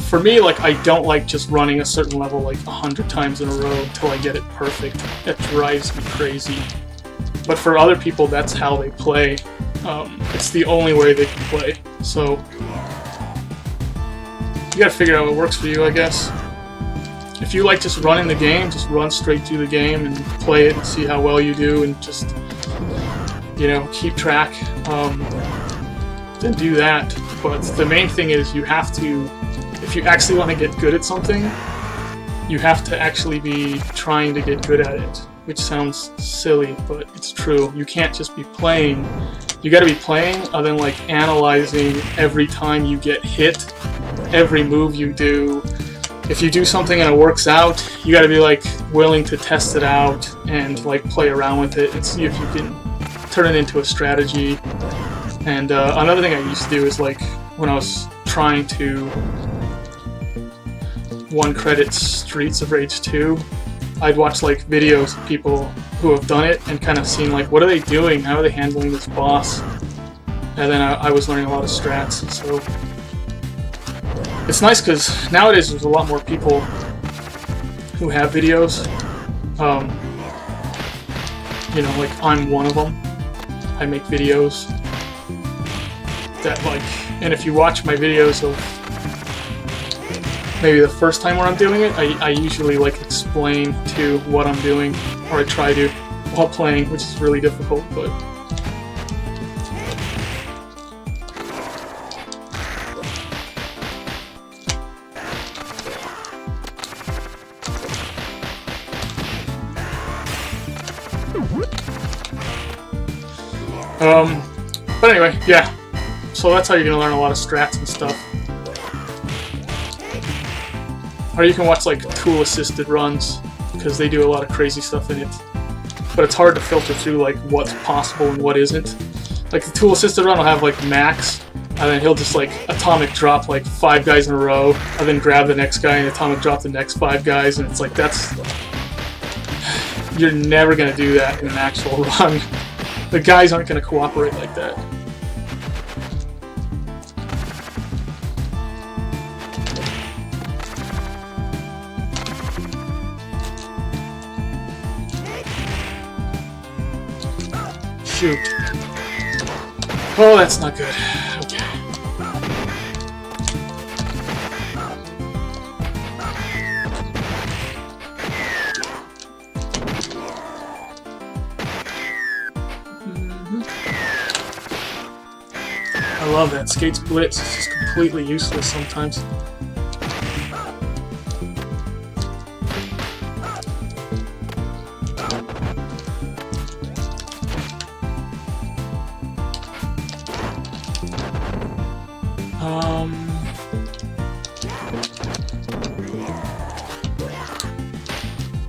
For me, like, I don't like just running a certain level like 100 times in a row until I get it perfect. It drives me crazy. But for other people, that's how they play. It's the only way they can play. So you gotta figure out what works for you, I guess. If you like just running the game, just run straight through the game and play it and see how well you do and just, you know, keep track. Then do that. But the main thing is you have to, if you actually want to get good at something, you have to actually be trying to get good at it, which sounds silly, but it's true. You can't just be playing. You gotta be playing and then like analyzing every time you get hit, every move you do. If you do something and it works out, you gotta be like willing to test it out and like play around with it and see if you can turn it into a strategy. And another thing I used to do is like when I was trying to 1-credit Streets of Rage 2, I'd watch like videos of people who have done it and kind of seen like what are they doing, how are they handling this boss, and then I was learning a lot of strats. So it's nice because nowadays there's a lot more people who have videos. You know, like I'm one of them. I make videos that like, and if you watch my videos of maybe the first time where I'm doing it, I usually like explain to what I'm doing, or I try to, while playing, which is really difficult, but but anyway, yeah. So that's how you're gonna learn a lot of strats and stuff. Or you can watch like tool-assisted runs, because they do a lot of crazy stuff in it. But it's hard to filter through like what's possible and what isn't. Like the tool-assisted run will have like Max, and then he'll just like atomic drop like 5 guys in a row, and then grab the next guy and atomic drop the next 5 guys, and it's like that's... You're never gonna do that in an actual run. The guys aren't gonna cooperate like that. Shoot. Oh, that's not good. Okay. I love that. Skate's Blitz is just completely useless sometimes.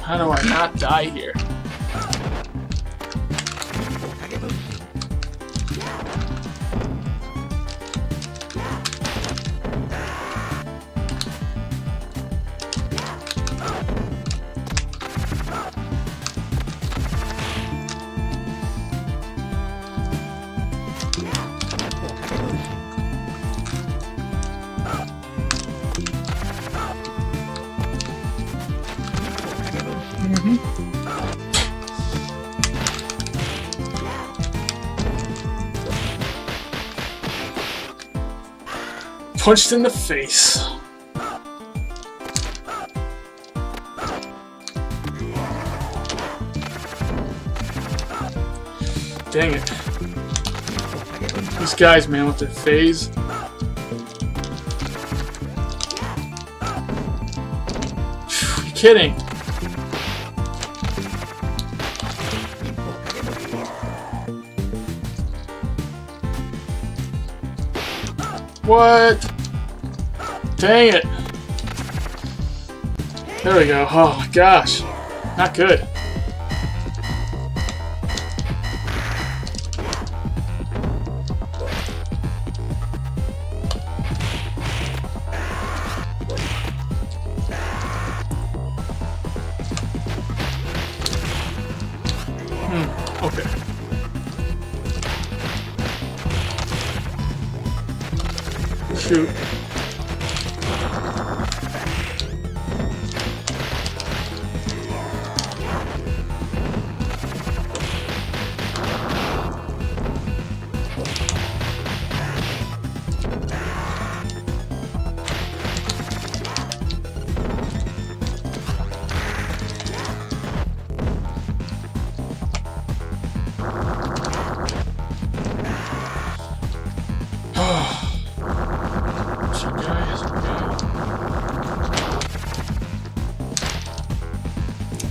How do I not die here? punched in the face. Dang it. These guys, man, with their phase. Are you kidding? What? Dang it. There we go. Oh my gosh. Not good. Okay. Shoot.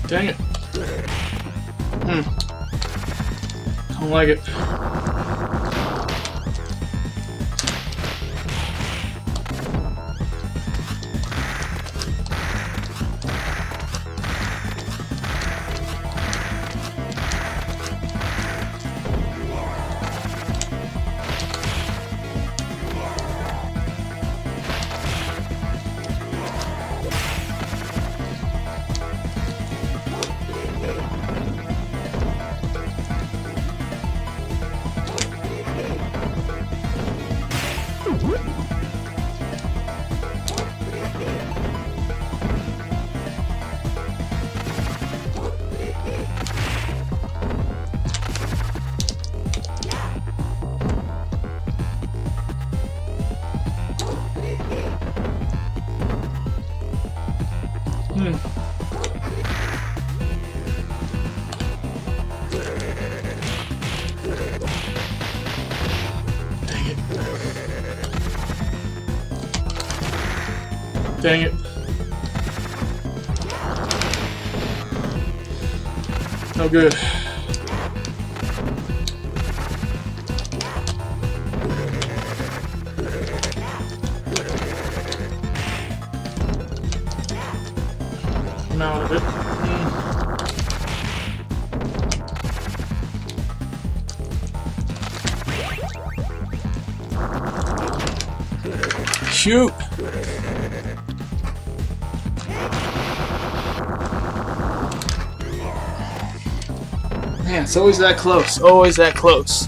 Dang it. Don't like it. Dang it. No good. I'm out of it. Shoot! Man, it's always that close. Always that close.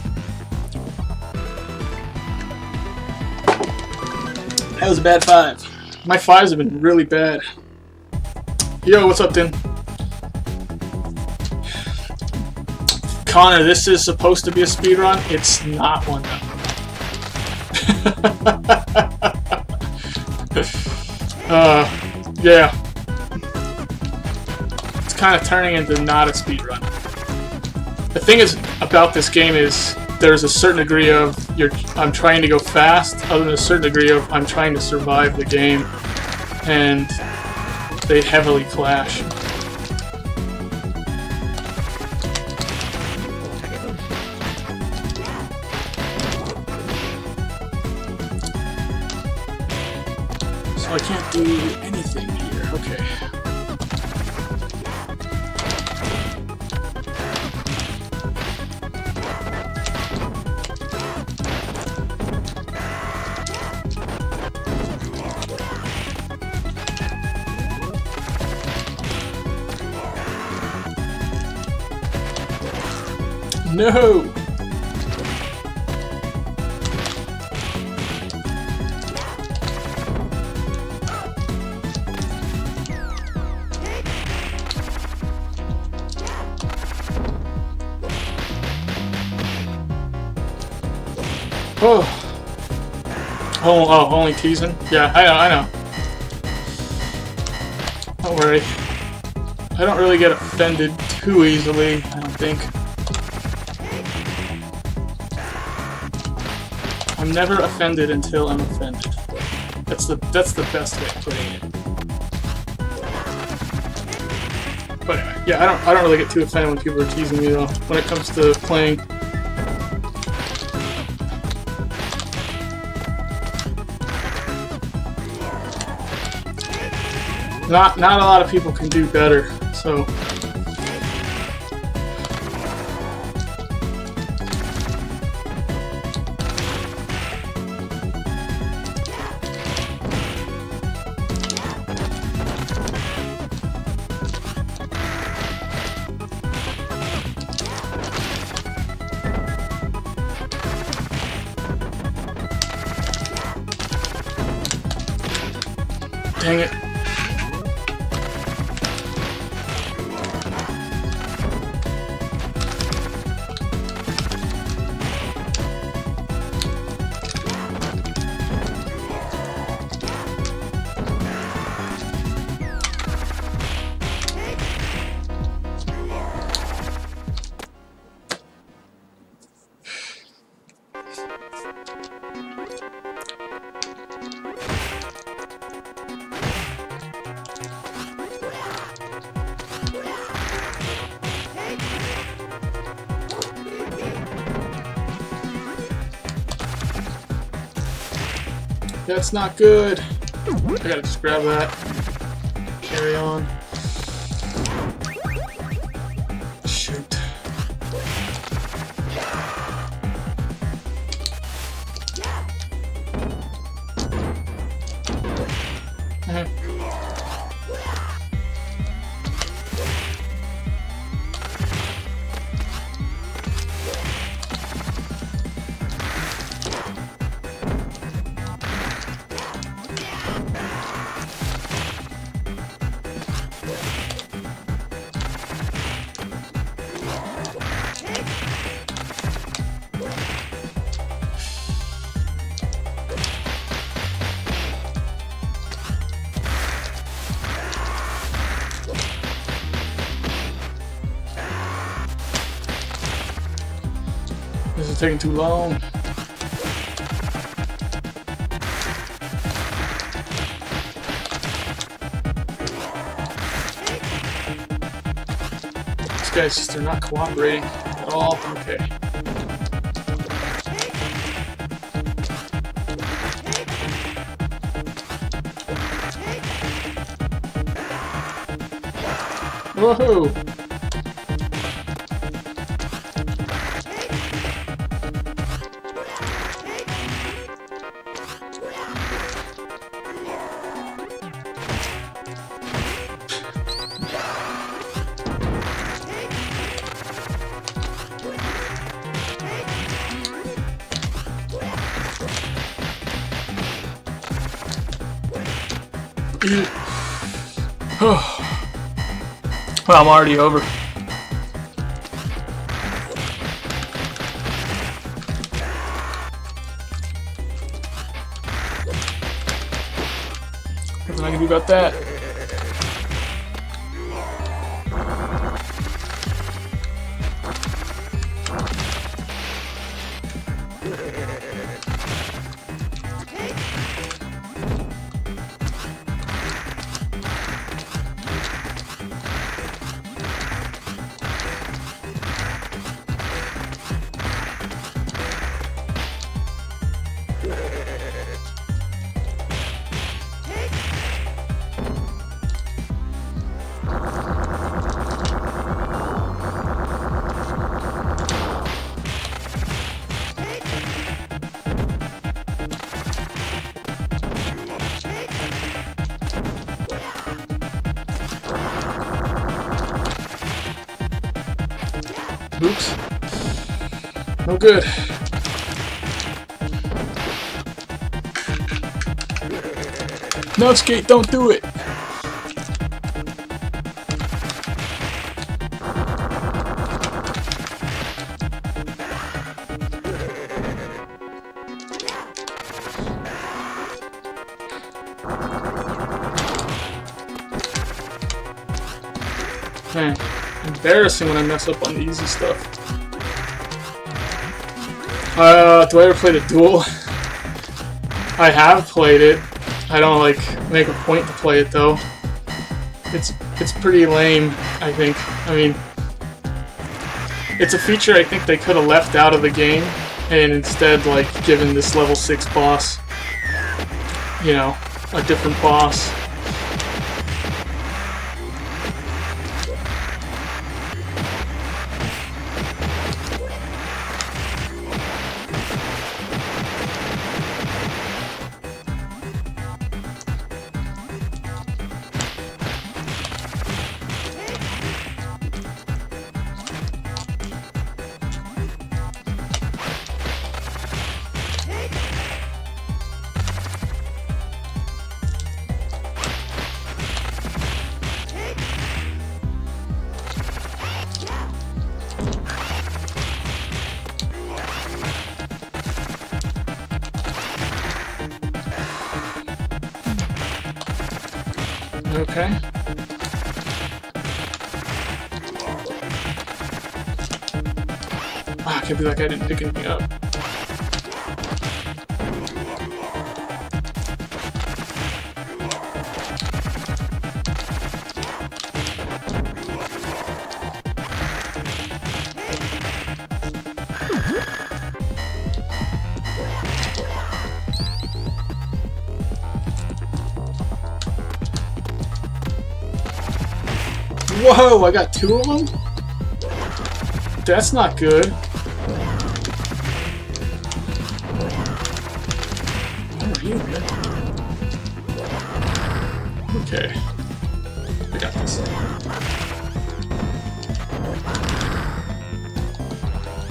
That was a bad 5. My 5s have been really bad. Yo, what's up, Tim? Connor, this is supposed to be a speedrun. It's not one, though. Yeah. It's kind of turning into not a speedrun. The thing is about this game is there's a certain degree of I'm trying to go fast, other than a certain degree of I'm trying to survive the game, and they heavily clash. So I can't do anything here. Okay. No! Oh! Oh, only teasing? Yeah, I know. Don't worry. I don't really get offended too easily, I don't think. I'm never offended until I'm offended. That's the best way of putting it. But anyway, yeah, I don't really get too offended when people are teasing me though. When it comes to playing. Not a lot of people can do better, so. Dang it. That's not good. I gotta just grab that. Carry on. Shoot. This is taking too long. These guys just are not cooperating at all. Okay. Woohoo! Well, I'm already over. Nothing I can do about that. Oops. No good. No, Skate, don't do it. embarrassing when I mess up on the easy stuff. Do I ever play the duel? I have played it. I don't like make a point to play it though. It's pretty lame, I think. I mean, it's a feature I think they could have left out of the game and instead like given this level 6 boss, you know, a different boss. Okay. Ah, I can't be like I didn't pick anything up. Whoa, I got 2 of them? That's not good. Where are you, man? Okay. I got this.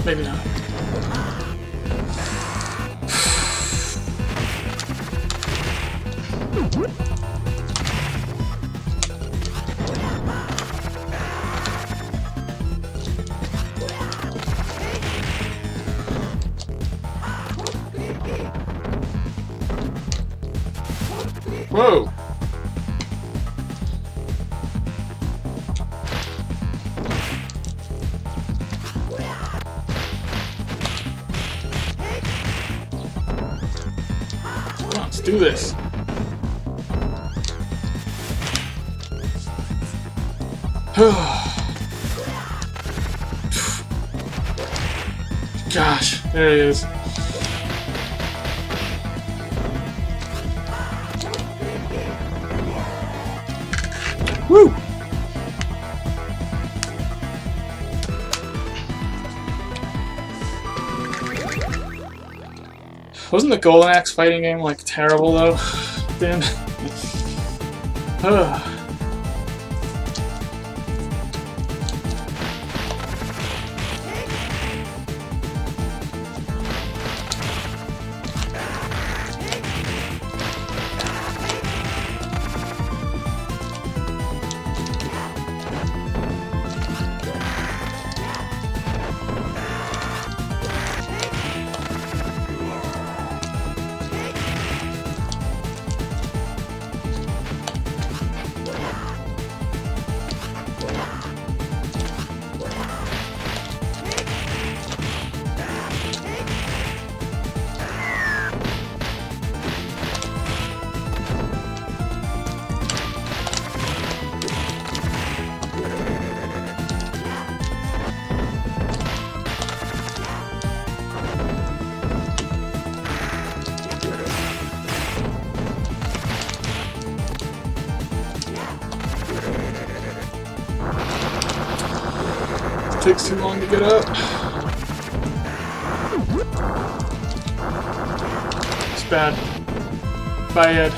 Maybe not. Whoa! Come on, let's do this. Gosh, there he is. Woo! Wasn't the Golden Axe fighting game like terrible though? Then. Takes too long to get up. It's bad. Bye, Ed.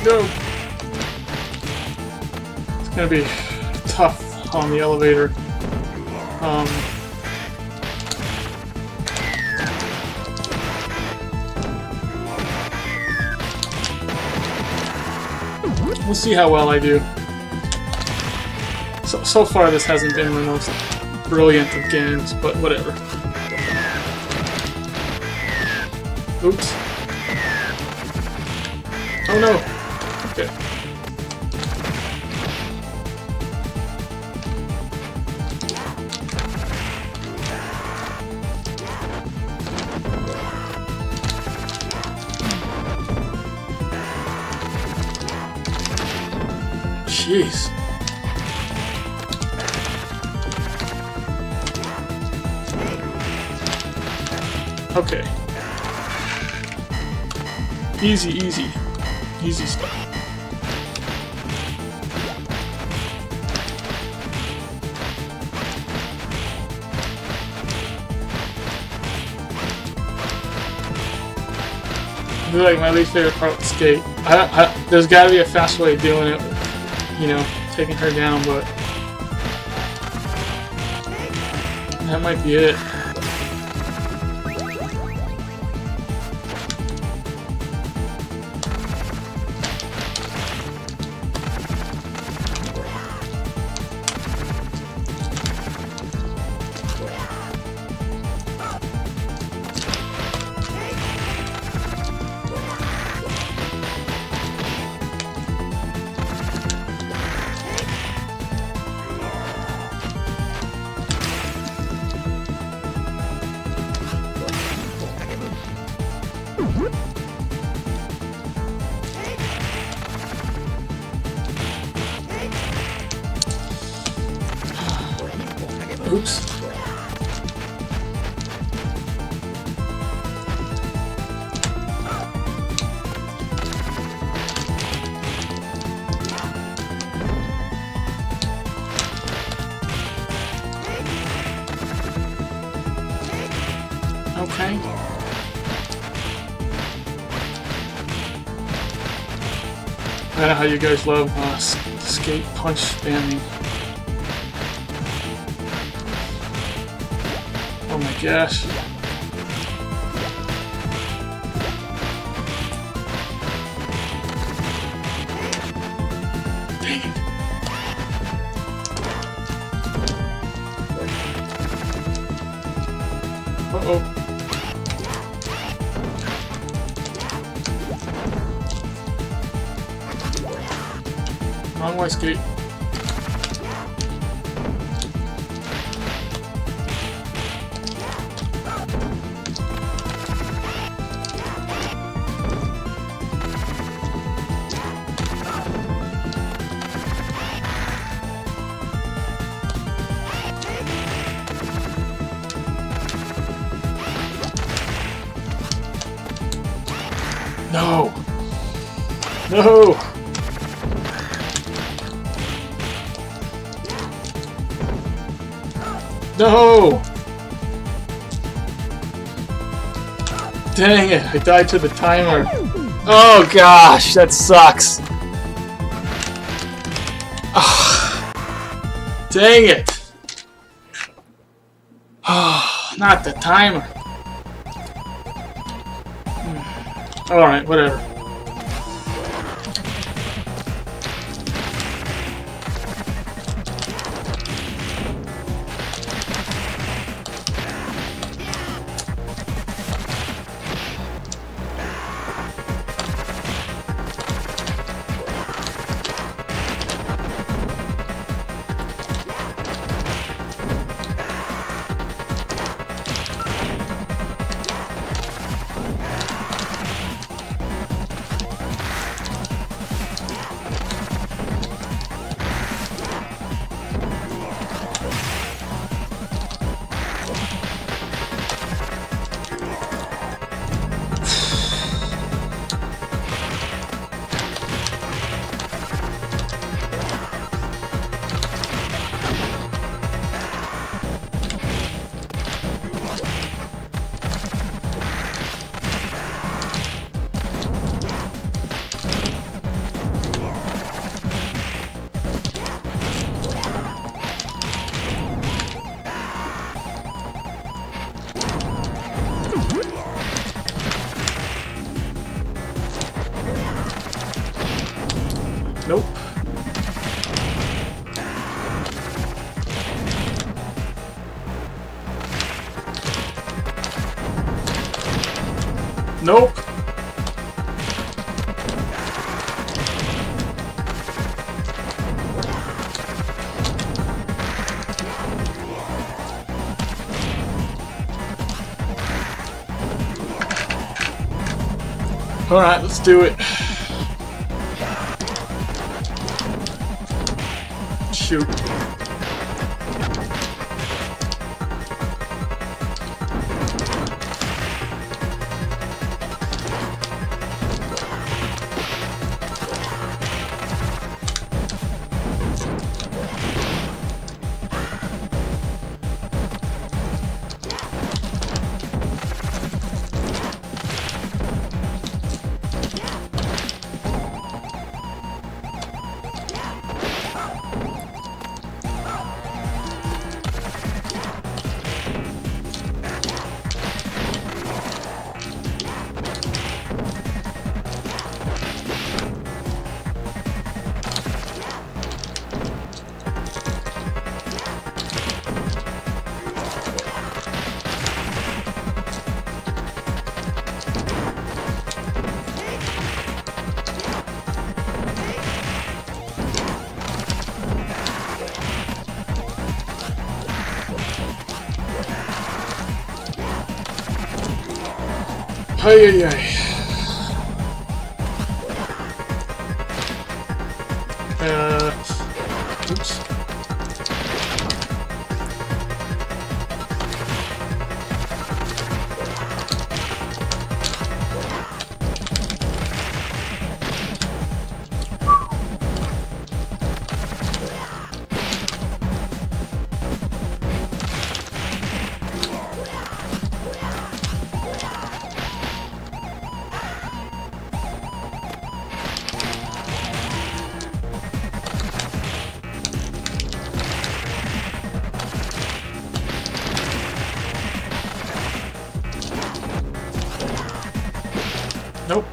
go. It's gonna be tough on the elevator. We'll see how well I do. So far, this hasn't been the most brilliant of games, but whatever. Oops. Oh no! Okay. Jeez. Okay. Easy, easy. Easy stuff. This is like my least favorite part with skate. There's gotta be a fast way of doing it, you know, taking her down, but that might be it. Oops. Okay. I know how you guys love skate punch spamming. Oh my gosh. Dang it. Uh-oh. Wrong way, skate. No! No! No! Dang it, I died to the timer. Oh gosh, that sucks. Oh, dang it. Oh, not the timer. Alright, whatever. Nope. Alright, let's do it. Shoot. Ay, ay, ay. Oops. Nope.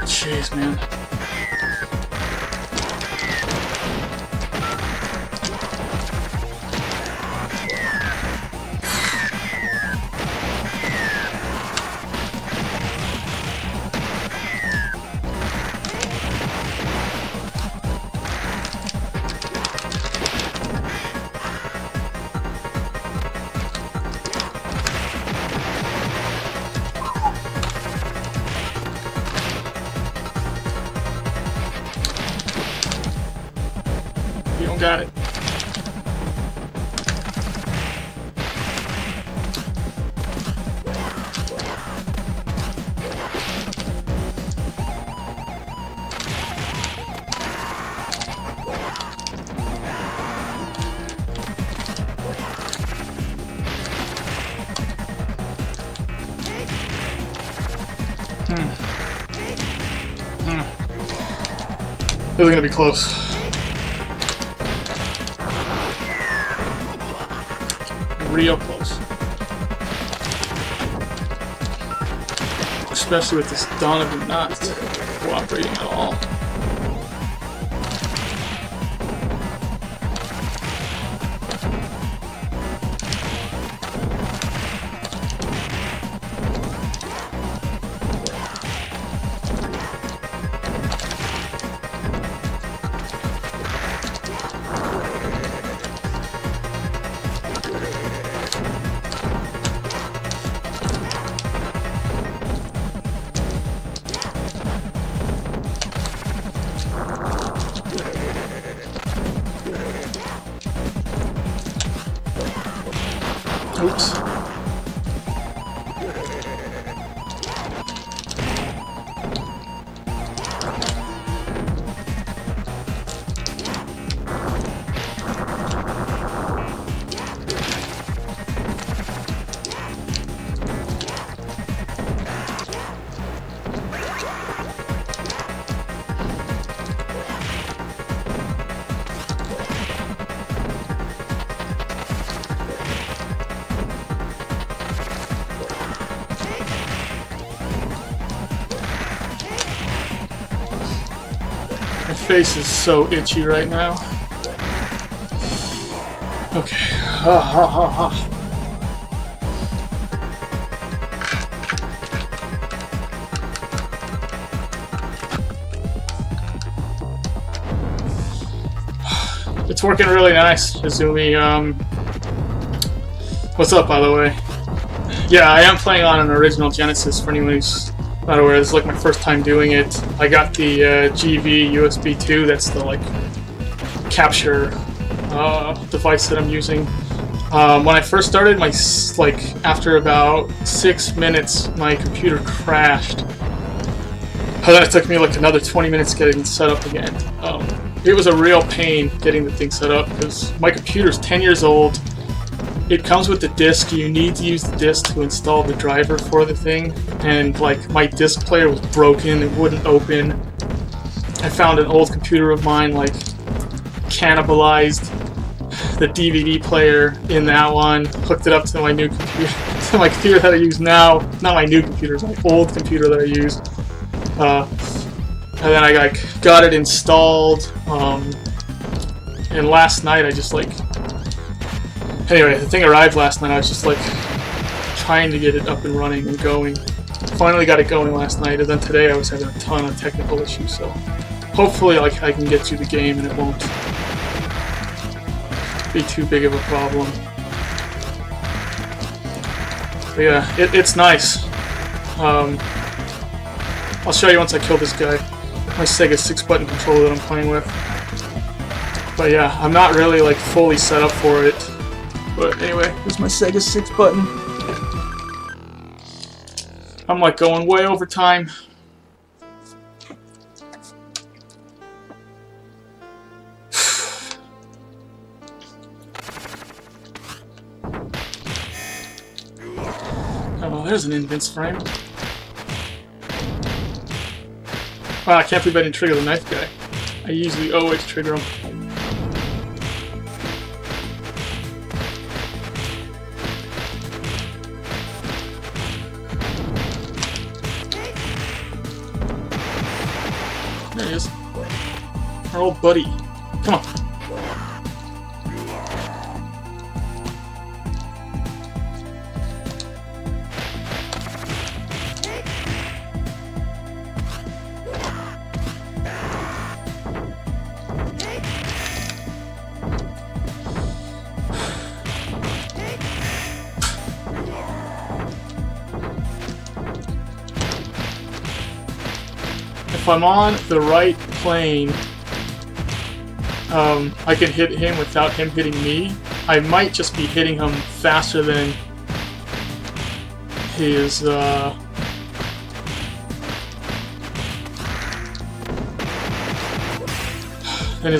Jeez, man. You don't got it. This is gonna be close. Real close. Especially with this Donovan not cooperating at all. Oops. My face is so itchy right now. Okay. Ah. It's working really nice, Izumi. What's up, by the way? Yeah, I am playing on an original Genesis. For anyone who's not aware, this is like my first time doing it. I got the GV USB 2. That's the like capture device that I'm using. When I first started, after about 6 minutes, my computer crashed. And then it took me like another 20 minutes getting set up again. It was a real pain getting the thing set up because my computer's 10 years old. It comes with the disc. You need to use the disc to install the driver for the thing. And like my disc player was broken. It wouldn't open. I found an old computer of mine like cannibalized the DVD player in that one, hooked it up to my new computer, to my computer that I use now. Not my new computer, it's my old computer that I use. And then I got it installed. And last night I just like. Anyway, the thing arrived last night. I was just like trying to get it up and running and going. Finally got it going last night, and then today I was having a ton of technical issues. So hopefully, like I can get through the game and it won't be too big of a problem. But yeah, it's nice. I'll show you once I kill this guy. My Sega 6-button controller that I'm playing with. But yeah, I'm not really like fully set up for it. But anyway, here's my Sega 6-button. I'm like going way over time. Oh, there's an invince frame. Wow, I can't believe I didn't trigger the knife guy. I usually always trigger him. There he is. Our old buddy. Come on. If I'm on the right plane, I can hit him without him hitting me. I might just be hitting him faster than his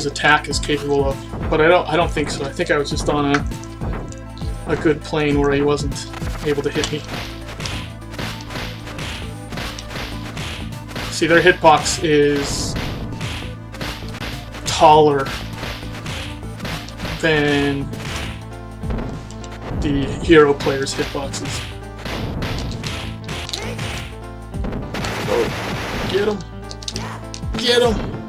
attack is capable of. But I don't think so. I think I was just on a good plane where he wasn't able to hit me. See, their hitbox is taller than the hero player's hitboxes. Oh, get him! Get him!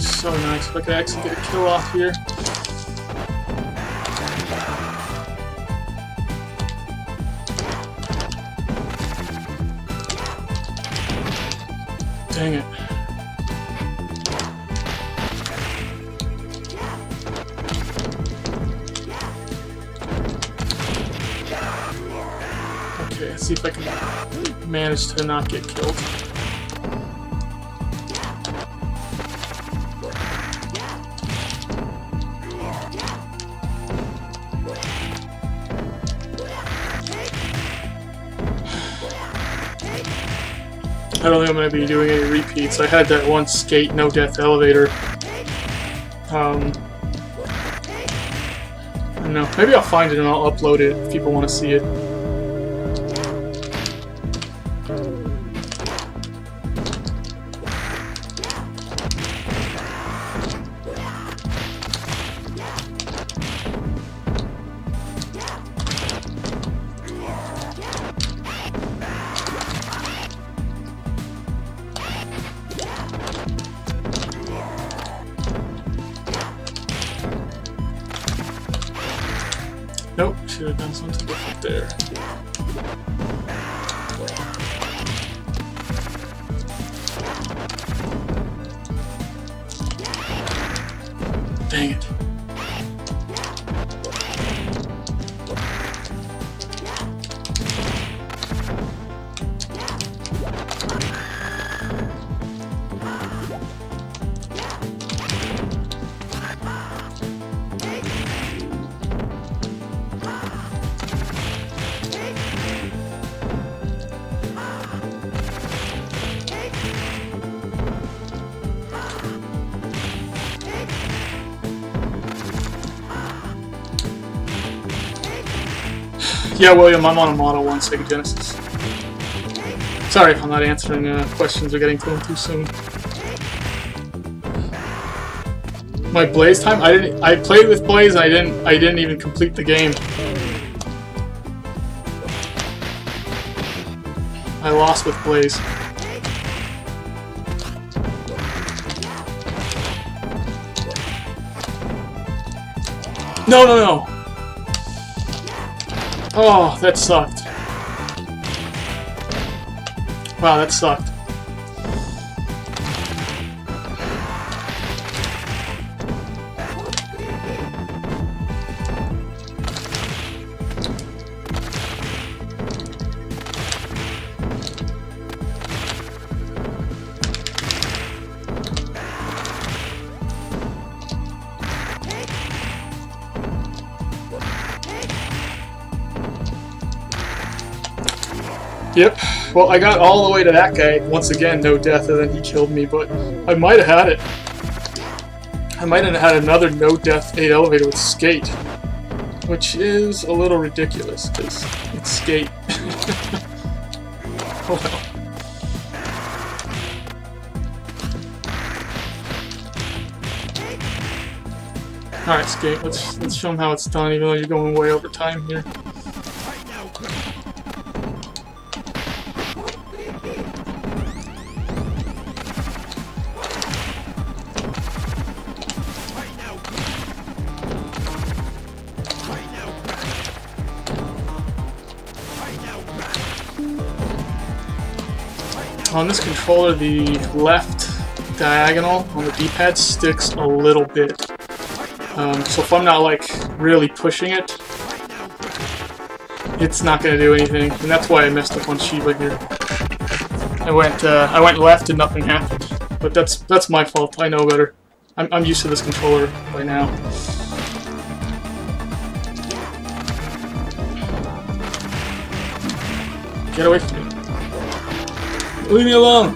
So nice if I could actually get a kill off here. Dang it. Okay, let's see if I can manage to not get killed. I don't think I'm going to be doing any repeats. I had that one skate no death elevator. I don't know. Maybe I'll find it and I'll upload it if people want to see it. Nope, should have done something different there. Dang it. Yeah, William, I'm on a Model 1 Sega Genesis. Sorry if I'm not answering questions or getting to them too soon. My Blaze time? I played with Blaze and I didn't even complete the game. I lost with Blaze. No, no, no! Oh, that sucked. Wow, that sucked. Yep. Well, I got all the way to that guy. Once again, no death, and then he killed me, but I might have had it. I might have had another no death 8 elevator with skate, which is a little ridiculous, because it's skate. Oh well. Alright, skate, let's show them how it's done, even though you're going way over time here. On this controller, the left diagonal on the D-pad sticks a little bit. So if I'm not like really pushing it, it's not going to do anything, and that's why I messed up on Shiva here. I went left and nothing happened, but that's my fault. I know better. I'm used to this controller by now. Get away from me. Leave me alone!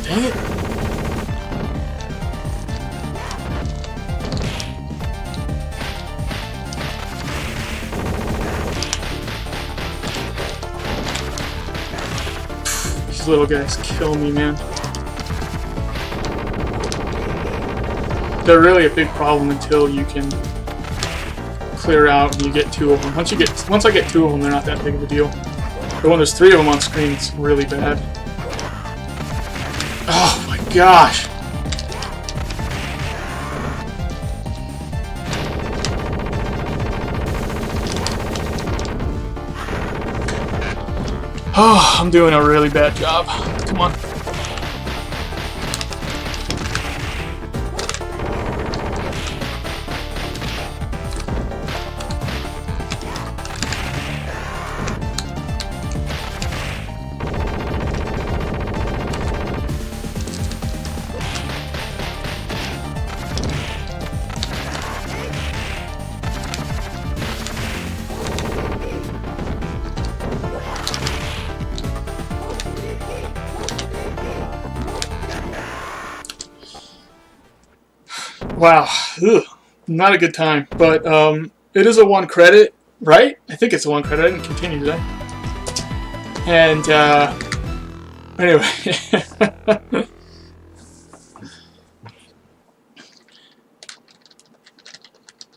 Dang it! Little guys kill me, man. They're really a big problem until you can clear out and you get 2 of them. Once I get 2 of them, they're not that big of a deal. But when there's 3 of them on screen, it's really bad. Oh my gosh! Oh, I'm doing a really bad job. Come on. Wow, ugh, not a good time. But it is a 1 credit, right? I think it's a 1 credit. I didn't continue, did I? And anyway.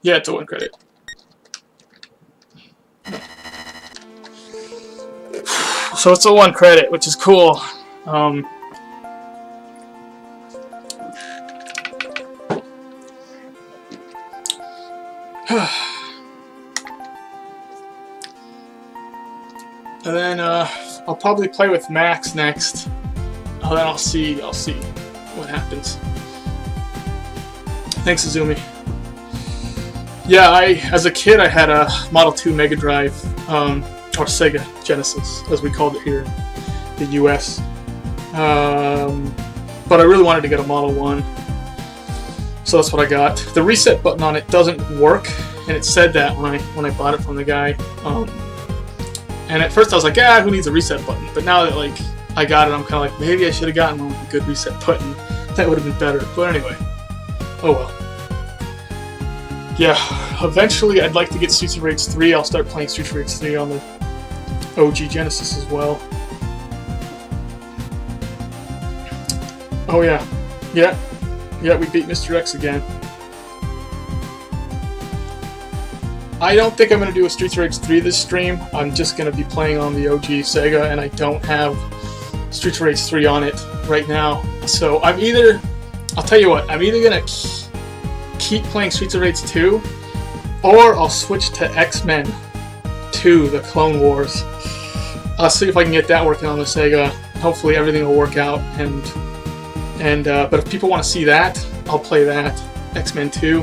Yeah, it's a 1 credit. So it's a 1 credit, which is cool. And then I'll probably play with Max next. And then I'll see what happens. Thanks, Izumi. Yeah, as a kid I had a Model 2 Mega Drive, or Sega Genesis, as we called it here in the US. But I really wanted to get a Model 1, so that's what I got. The reset button on it doesn't work, and it said that when I bought it from the guy. And at first I was like, yeah, who needs a reset button? But now that like I got it, I'm kind of like, maybe I should have gotten one with a good reset button. That would have been better. But anyway, oh well. Yeah, eventually I'd like to get Streets of Rage 3. I'll start playing Streets of Rage 3 on the OG Genesis as well. Oh yeah, we beat Mr. X again. I don't think I'm going to do a Streets of Rage 3 this stream. I'm just going to be playing on the OG Sega, and I don't have Streets of Rage 3 on it right now. So I'll tell you what, I'm either going to keep playing Streets of Rage 2, or I'll switch to X-Men 2, the Clone Wars. I'll see if I can get that working on the Sega. Hopefully everything will work out, but if people want to see that, I'll play that, X-Men 2.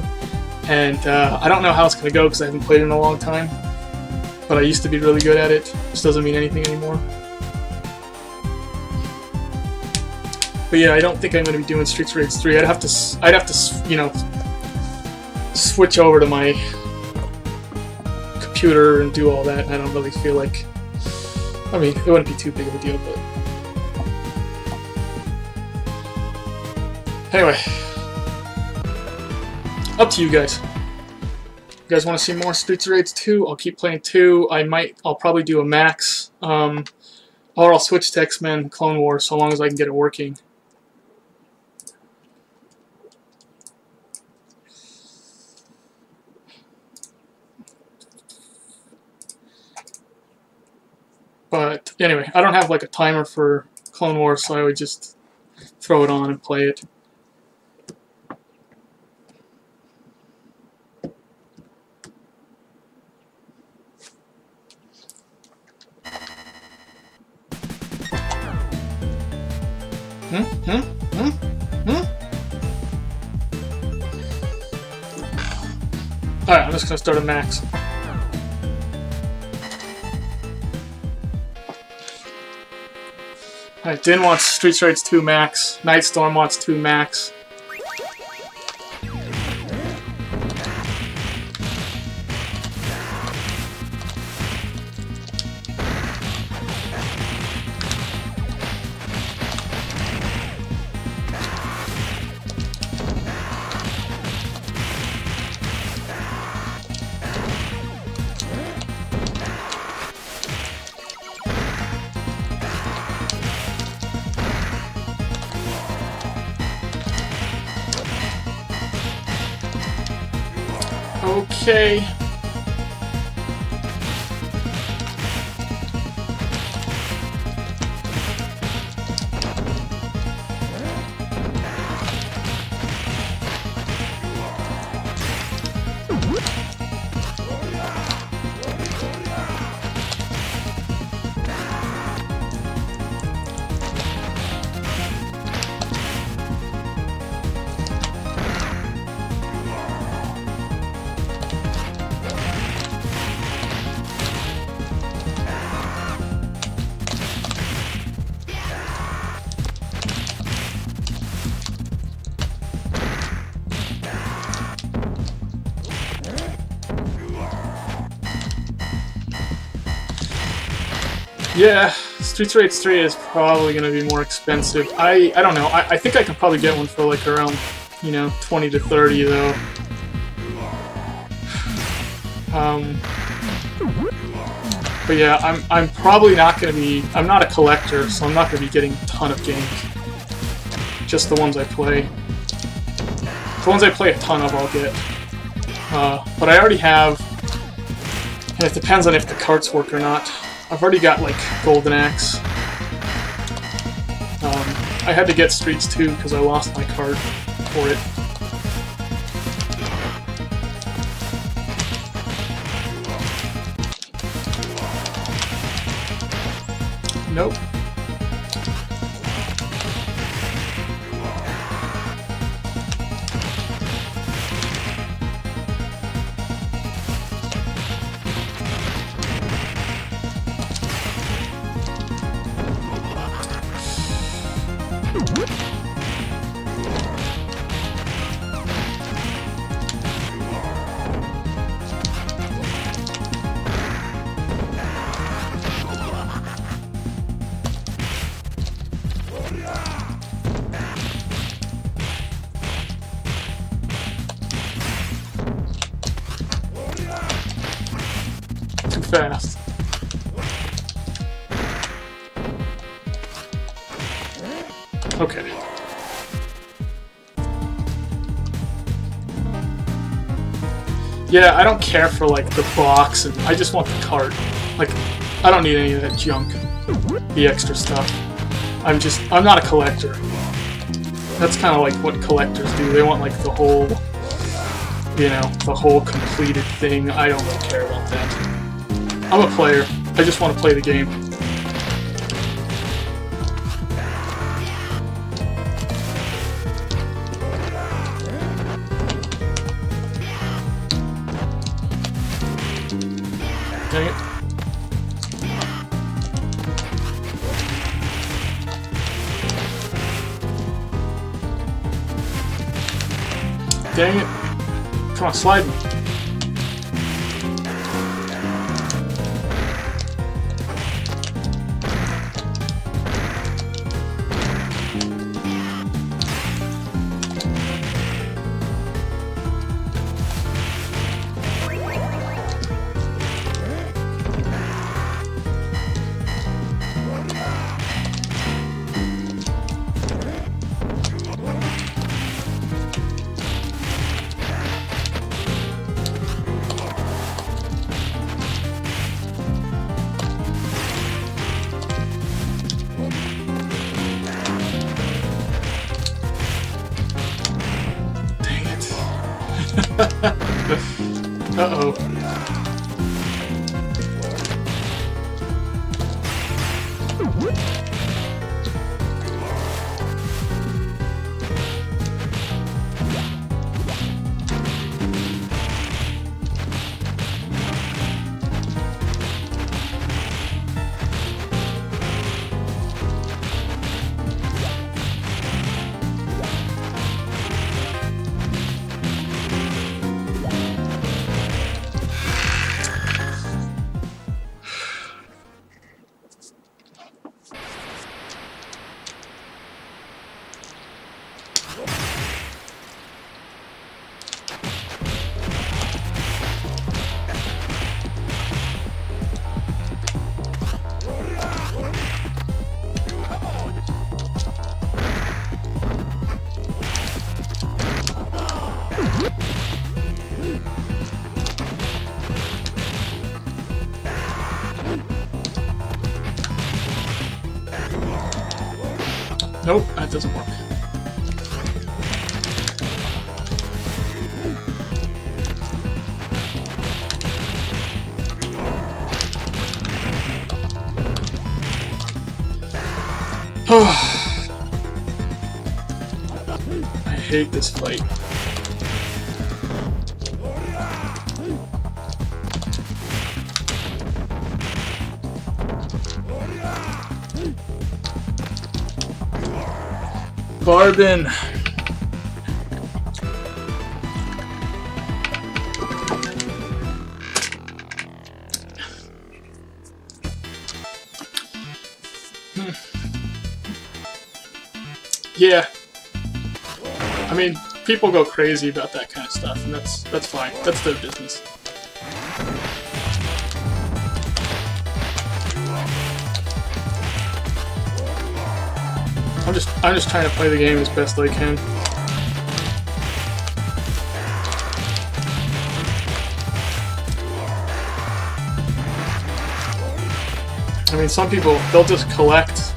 And I don't know how it's going to go because I haven't played it in a long time. But I used to be really good at it. This doesn't mean anything anymore. But yeah, I don't think I'm going to be doing Streets of Rage 3. I'd have to, you know, switch over to my computer and do all that. And I don't really feel like, I mean, it wouldn't be too big of a deal, but anyway. Up to you guys. You guys want to see more Streets of Rage 2? I'll keep playing 2. I'll probably do a Max. Or I'll switch to X-Men Clone Wars so long as I can get it working. But anyway, I don't have like a timer for Clone Wars, so I would just throw it on and play it. Alright, I'm just gonna start a Max. Alright, Din wants Streets of Rage 2 Max. Nightstorm wants 2 Max. Okay. Yeah, Streets of Rage 3 is probably going to be more expensive. I don't know. I think I could probably get one for like around you know, 20 to 30 though. But yeah, I'm probably not going to be... I'm not a collector, so I'm not going to be getting a ton of games. Just the ones I play. The ones I play a ton of, I'll get. But I already have... And it depends on if the carts work or not. I've already got, like, Golden Axe. I had to get Streets 2 because I lost my card for it. Nope. Too fast. Okay. Yeah, I don't care for like the box, and I just want the cart. Like, I don't need any of that junk, the extra stuff. I'm not a collector. That's kind of like what collectors do. They want like the whole, you know, the whole completed thing. I don't really care about that. I'm a player. I just want to play the game. Dang it. Dang it. Come on, slide me. Uh-oh. Nope, that doesn't work. I hate this fight. Barbin. Yeah. I mean, people go crazy about that kind of stuff, and that's fine. That's their business. I'm just trying to play the game as best I can. I mean, some people, they'll just collect,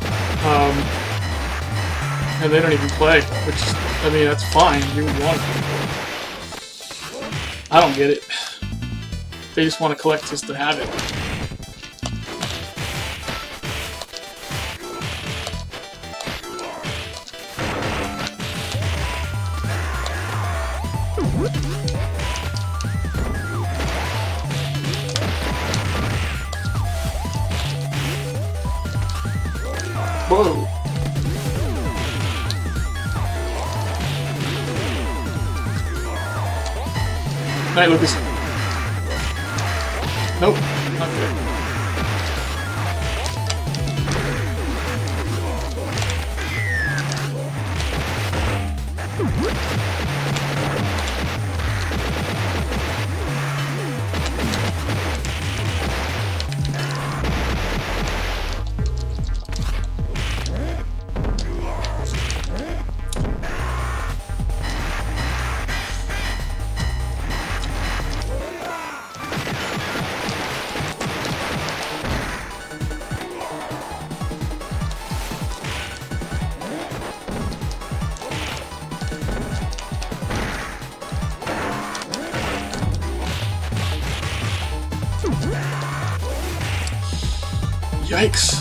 and they don't even play, which, I mean, that's fine. You would want to. I don't get it. They just want to collect just to have it. Whoa. Night, Lucas. Nope, not good. Yikes.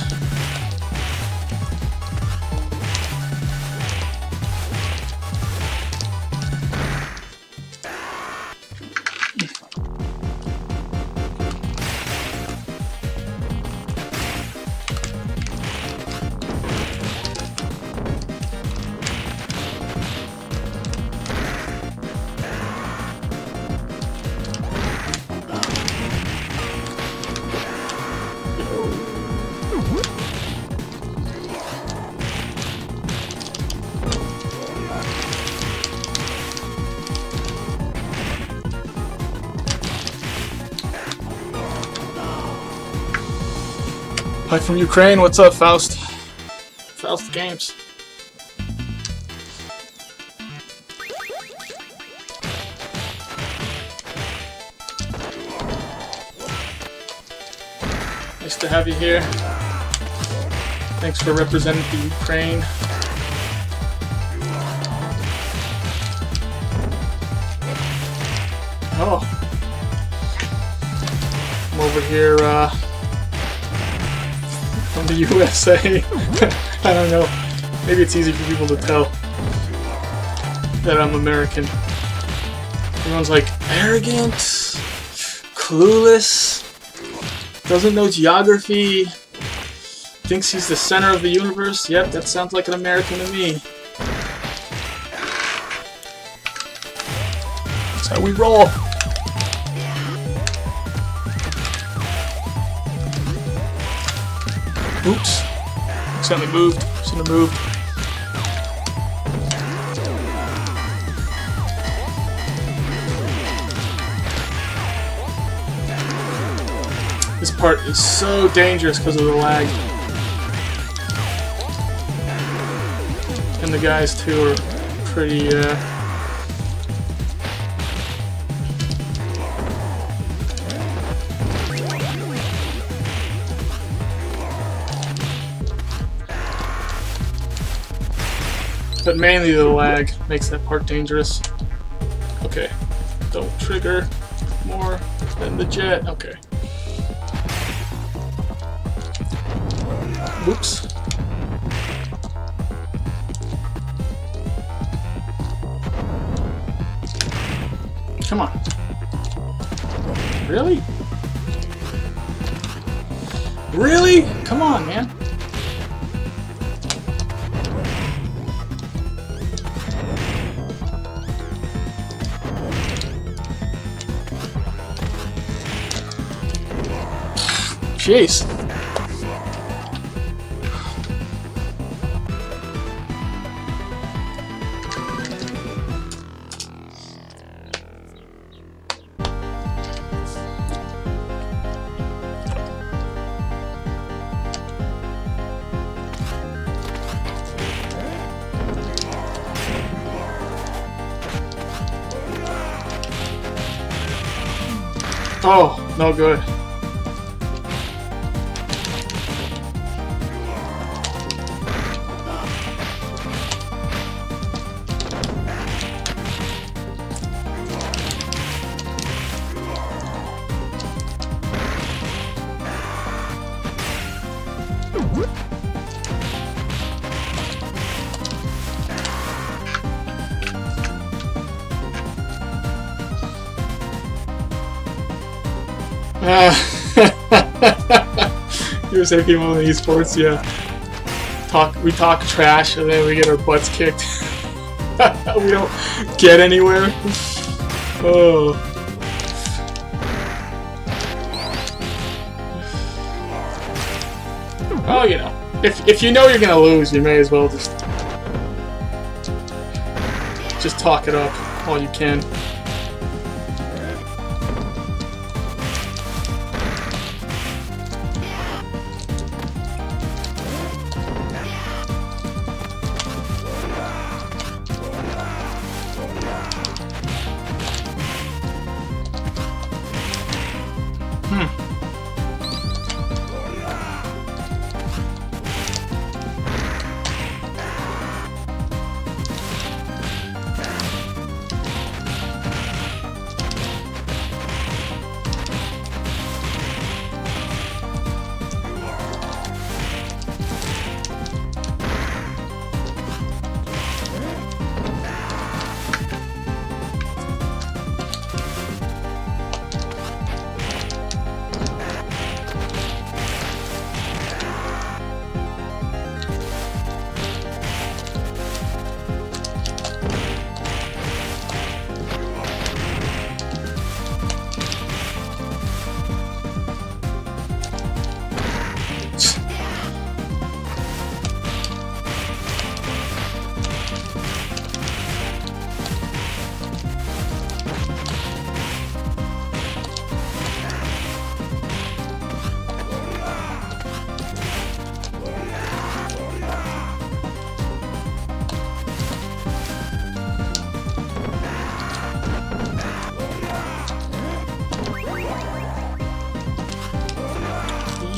Hi from Ukraine, what's up, Faust? Faust Games. Nice to have you here. Thanks for representing the Ukraine. Oh. I'm over here, from the USA. I don't know. Maybe it's easy for people to tell that I'm American. Everyone's like, arrogant, clueless, doesn't know geography, thinks he's the center of the universe. Yep, that sounds like an American to me. That's how we roll. Oops. Accidentally moved. Shouldn't have moved. This part is so dangerous because of the lag. And the guys too are pretty but mainly the lag makes that part dangerous. Okay, don't trigger more than the jet. Okay. Oops. Come on. Really? Really? Come on, man. Jeez. Oh, no good. You're saying people in esports, yeah. We talk trash and then we get our butts kicked. We don't get anywhere. Oh. Oh, you know, if you know you're gonna lose, you may as well just talk it up while you can.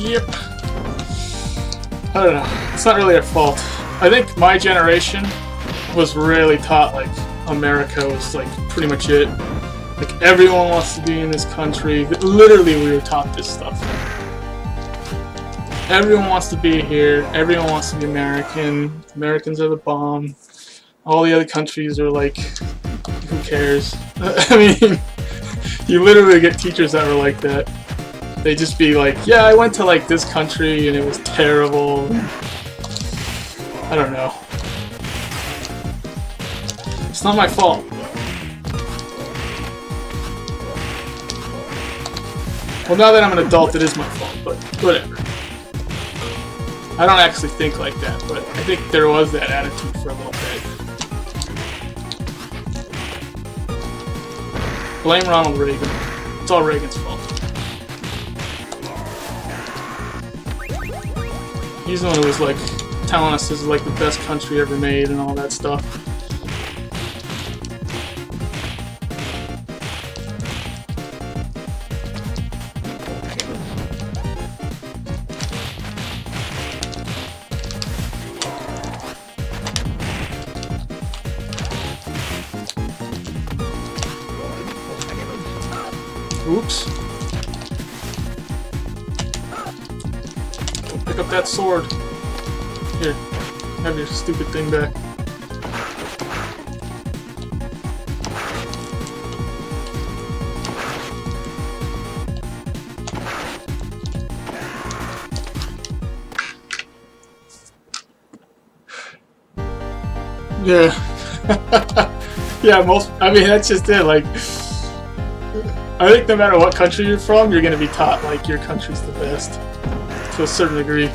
Yep. I don't know. It's not really their fault. I think my generation was really taught, like, America was, like, pretty much it. Like, everyone wants to be in this country. Literally, we were taught this stuff. Everyone wants to be here. Everyone wants to be American. Americans are the bomb. All the other countries are like, who cares? I mean, you literally get teachers that were like that. They just be like, yeah, I went to like this country and it was terrible. I don't know. It's not my fault. Well, now that I'm an adult, it is my fault, but whatever. I don't actually think like that, but I think there was that attitude for a little bit. Blame Ronald Reagan. It's all Reagan's fault. He's the one who was like telling us this is like the best country ever made and all that stuff. Oops. Don't pick up that sword. Here, have your stupid thing back. Yeah. Yeah, I mean, that's just it, like, I think no matter what country you're from, you're gonna be taught, like, your country's the best. To a certain degree.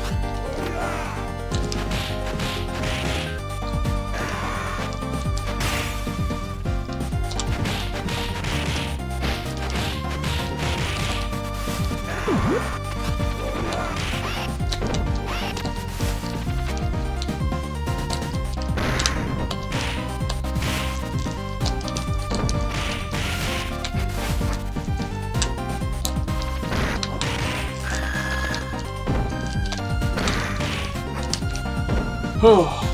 Oh.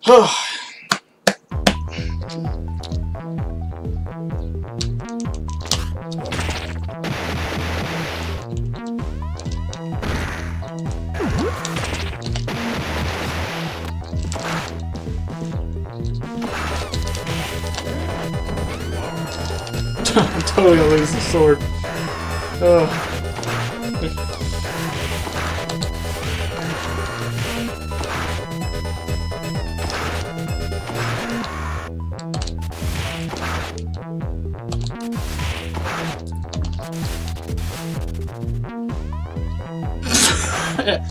Oh. I'm totally gonna lose the sword.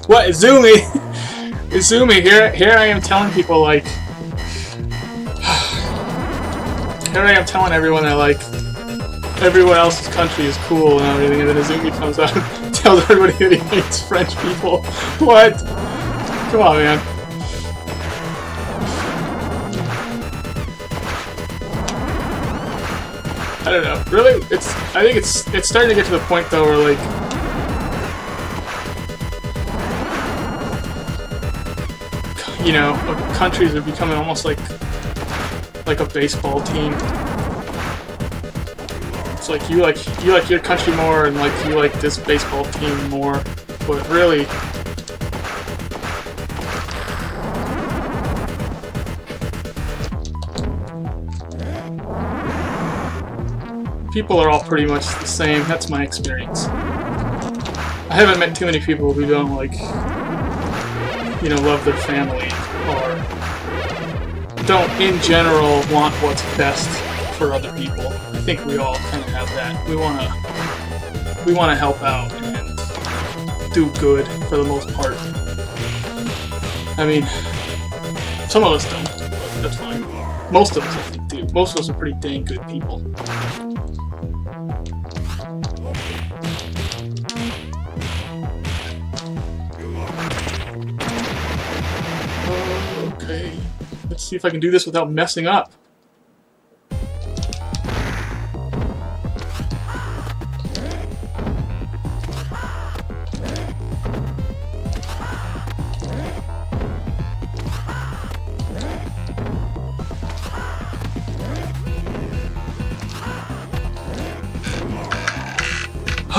What, Izumi? Izumi, here I am telling people, like, here I am telling everyone that, like, everyone else's country is cool and everything, and then Izumi comes out and tells everybody that he hates French people. What? Come on, man. I don't know. Really, I think it's starting to get to the point though where, like, you know, countries are becoming almost like a baseball team. It's like you like your country more, and like you like this baseball team more, but really, people are all pretty much the same. That's my experience. I haven't met too many people who don't, like, you know, love their family, or don't in general want what's best for other people. I think we all kind of have that. We wanna help out and do good for the most part. I mean, some of us don't, but that's fine. Most of us, I think, do. Most of us are pretty dang good people. Okay, let's see if I can do this without messing up.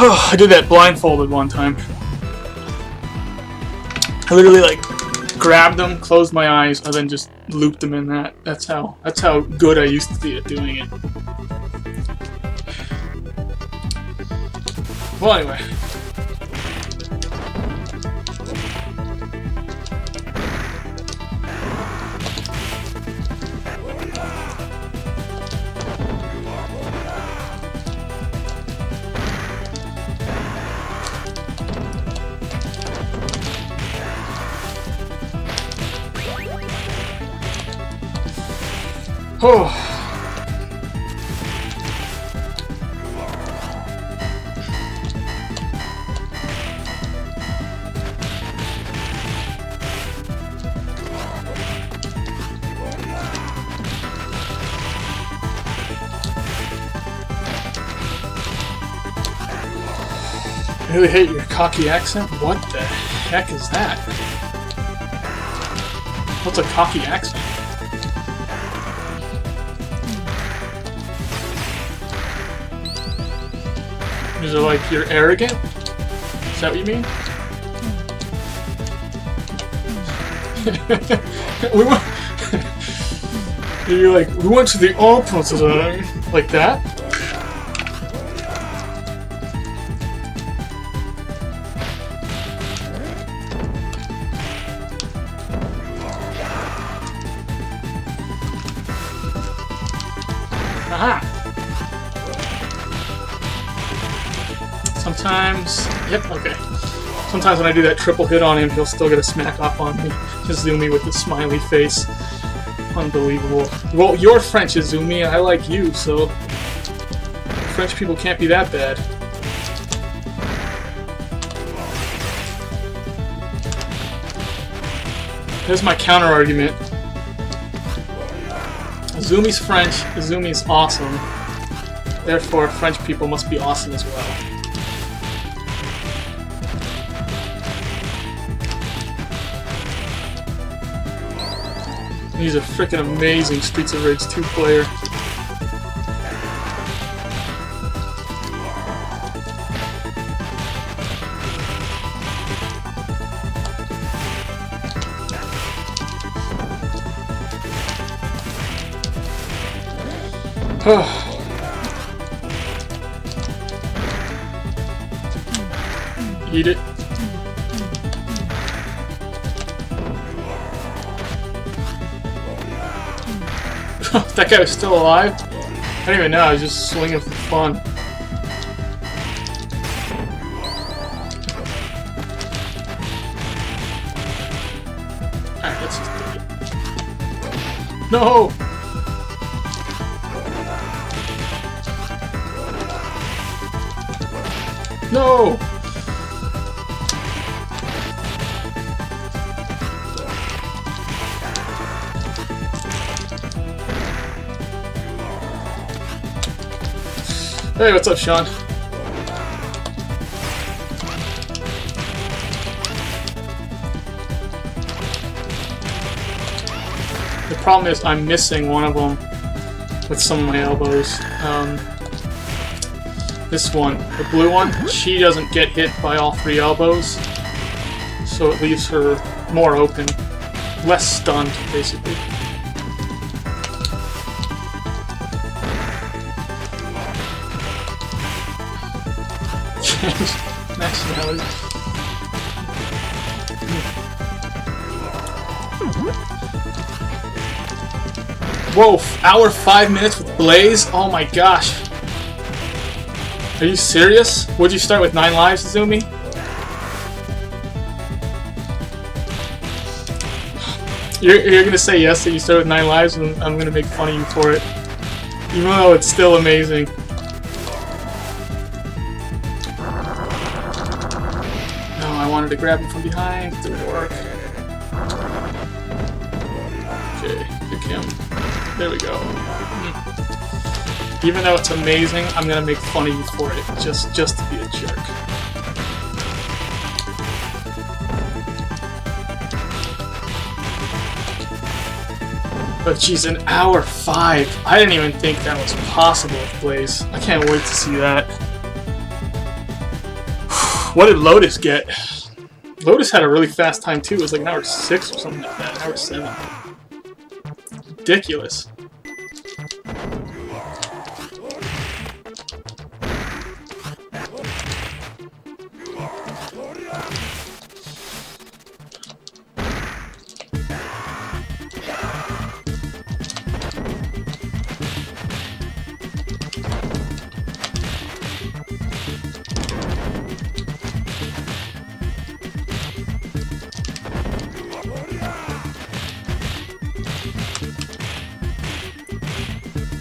I did that blindfolded one time. I literally, like, grabbed them, closed my eyes, and then just looped them in that. That's how good I used to be at doing it. Well, anyway. Oh. I really hate your cocky accent. What the heck is that? What's a cocky accent? Is it like you're arrogant? Is that what you mean? You're like, we went to the Anthopants, like that? Aha! Sometimes, yep, okay. Sometimes when I do that triple hit on him, he'll still get a smack off on me. Izumi with the smiley face. Unbelievable. Well, you're French, Izumi, and I like you, so French people can't be that bad. Here's my counter argument. Izumi's French, Izumi's awesome. Therefore, French people must be awesome as well. He's a freaking amazing Streets of Rage 2 player. Eat it. That guy was still alive? I don't even know, I was just swinging for fun. Alright, let's just do it. No! No! Hey, what's up, Sean? The problem is I'm missing one of them with some of my elbows. This one, the blue one, she doesn't get hit by all 3 elbows, so it leaves her more open, less stunned, basically. Nationality. Whoa, hour 5 minutes with Blaze? Oh my gosh. Are you serious? Would you start with 9 lives, Izumi? You're gonna say yes that you start with 9 lives, and I'm gonna make fun of you for it. Even though it's still amazing. No, I wanted to grab him from behind. It didn't work. Okay, pick him. There we go. Even though it's amazing, I'm gonna make fun of you for it, just to be a jerk. But geez, an hour 5. I didn't even think that was possible with Blaze. I can't wait to see that. What did Lotus get? Lotus had a really fast time too. It was like an hour 6 or something like that. An hour 7. Ridiculous.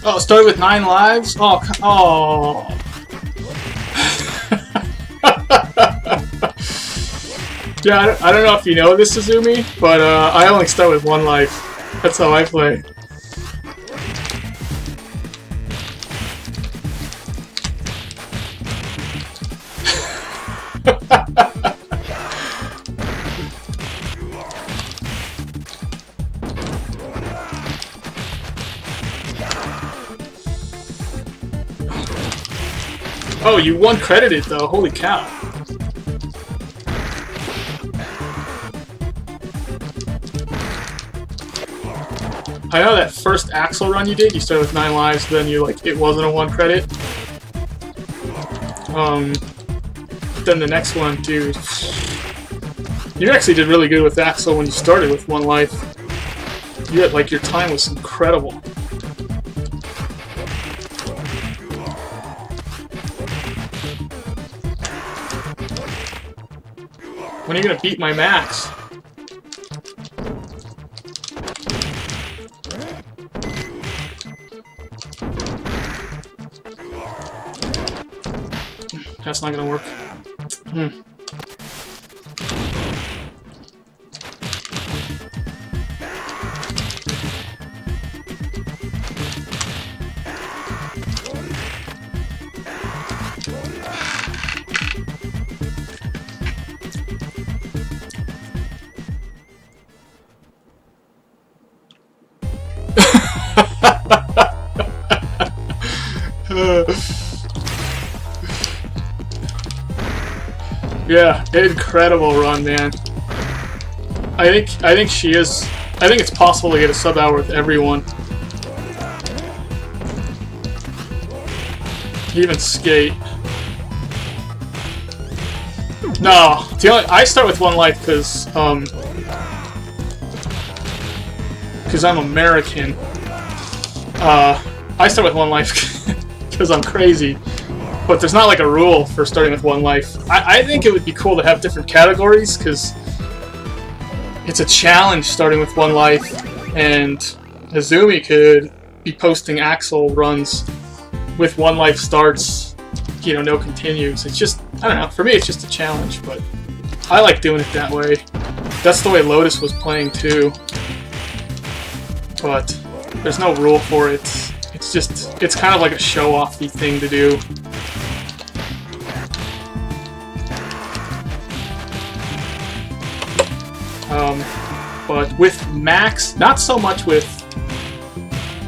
Oh, it started with 9 lives? Oh, oh. Yeah, I don't know if you know this, Izumi, but I only start with 1 life. That's how I play. Oh, you 1-credited though, holy cow. I know that first Axel run you did, you started with 9 lives, then you it wasn't a 1-credit. Then the next one, dude. You actually did really good with Axel when you started with 1 life. You had your time was incredible. When are you gonna beat my max? That's not gonna work. Yeah, incredible run, man. I think she is. I think it's possible to get a sub hour with everyone. Even Skate. No, I start with 1 life because I'm American. I start with 1 life because I'm crazy. But there's not like a rule for starting with 1 life. I think it would be cool to have different categories because it's a challenge starting with 1 life, and Azumi could be posting Axel runs with 1 life starts, you know, no continues. It's just, I don't know, for me it's just a challenge, but I like doing it that way. That's the way Lotus was playing too. But there's no rule for it. It's just, it's kind of like a show-offy thing to do. But with Max, not so much with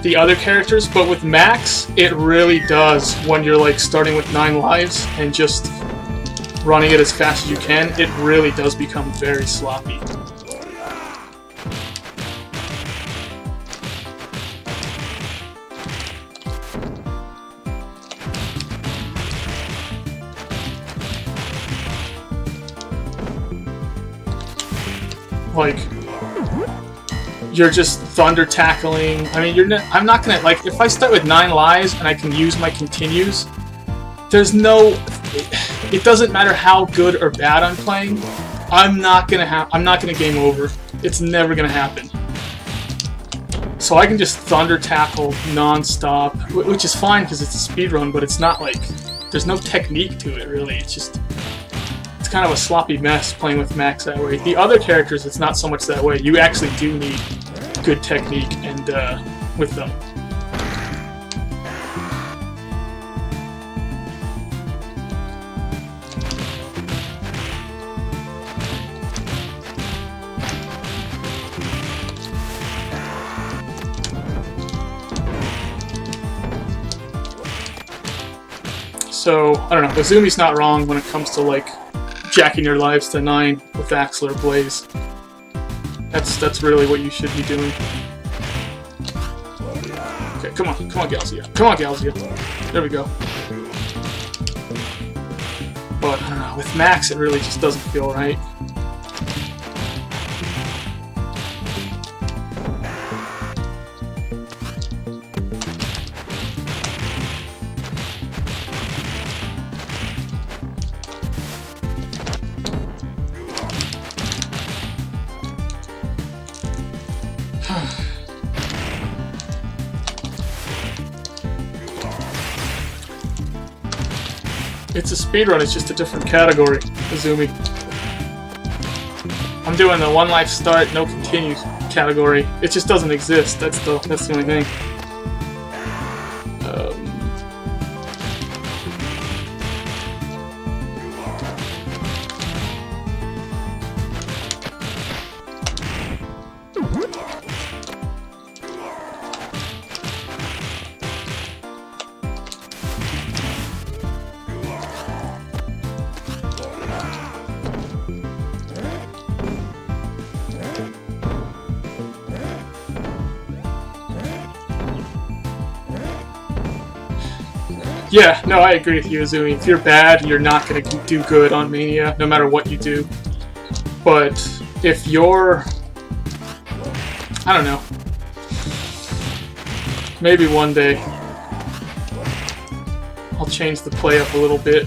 the other characters, but with Max, it really does when you're like starting with 9 lives and just running it as fast as you can, it really does become very sloppy. Like, you're just thunder tackling. I mean, I'm not gonna, like, if I start with 9 lives and I can use my continues, there's no, it doesn't matter how good or bad I'm playing, I'm not gonna game over. It's never gonna happen. So I can just thunder tackle non-stop, which is fine because it's a speedrun, but it's not like, there's no technique to it really. It's just, it's kind of a sloppy mess playing with Max that way. The other characters, it's not so much that way. You actually do need good technique and with them. So, I don't know, Azumi's not wrong when it comes to like jacking your lives to 9 with Axel or Blaze. That's really what you should be doing. Okay, come on, Galzia. Come on, Galzia. There we go. But, I don't know, with Max it really just doesn't feel right. It's a speedrun, it's just a different category, Azumi. I'm doing the 1 life start, no continues category. It just doesn't exist, that's the only thing. Yeah, no, I agree with you, Azumi. If you're bad, you're not going to do good on Mania, no matter what you do. But if you're... I don't know. Maybe one day I'll change the play up a little bit.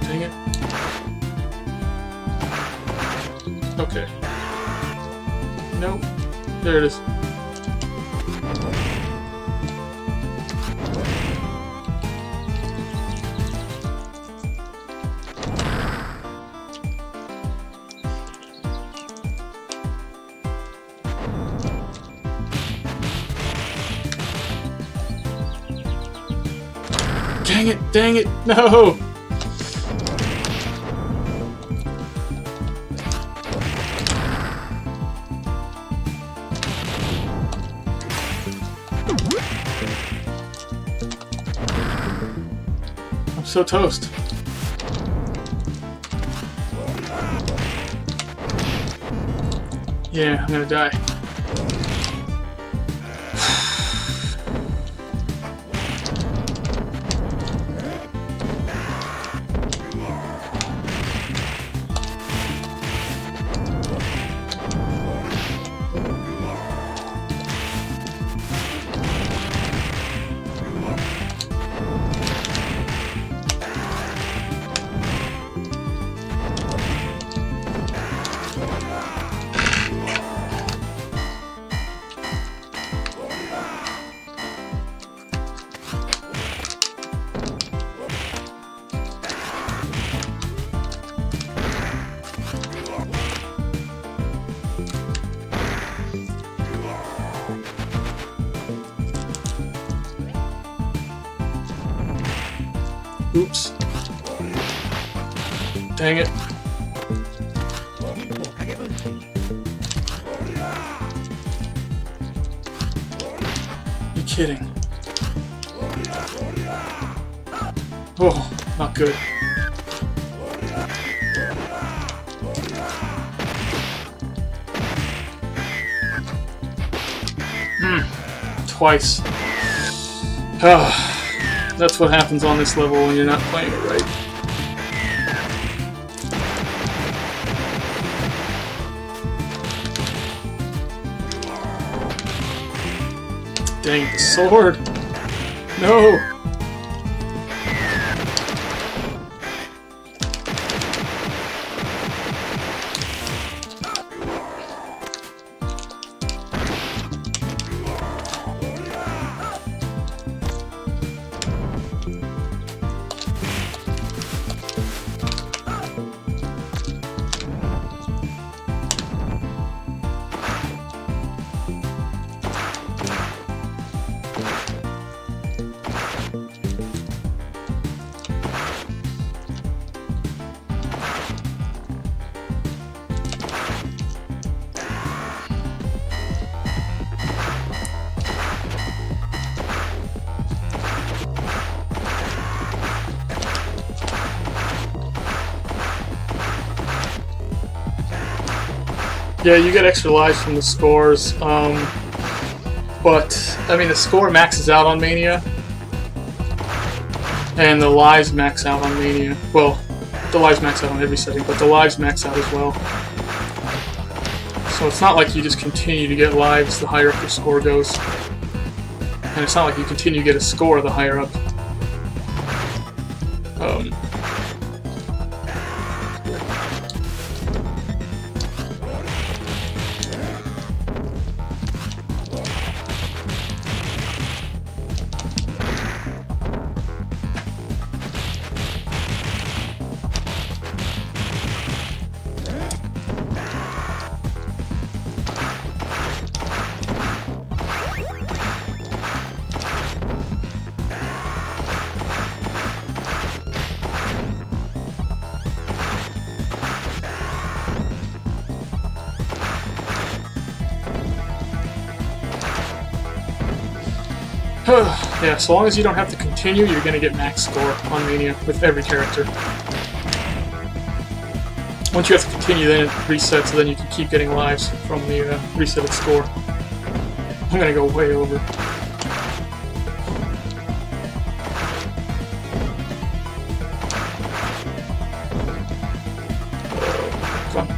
Dang it. Okay. Nope. There it is. Dang it, no! so toast. Yeah, I'm gonna die. Oops. Dang it. You're kidding. Oh, not good. Twice. That's what happens on this level when you're not playing it right. Dang it, the sword! No! Yeah, you get extra lives from the scores, but, I mean, the score maxes out on Mania, and the lives max out on Mania. Well, the lives max out on every setting, but the lives max out as well. So it's not like you just continue to get lives the higher up your score goes. And it's not like you continue to get a score the higher up. Yeah, so long as you don't have to continue, you're going to get max score on Mania with every character. Once you have to continue, then it resets, so then you can keep getting lives from the resetted score. I'm going to go way over. Come on.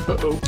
Uh-oh.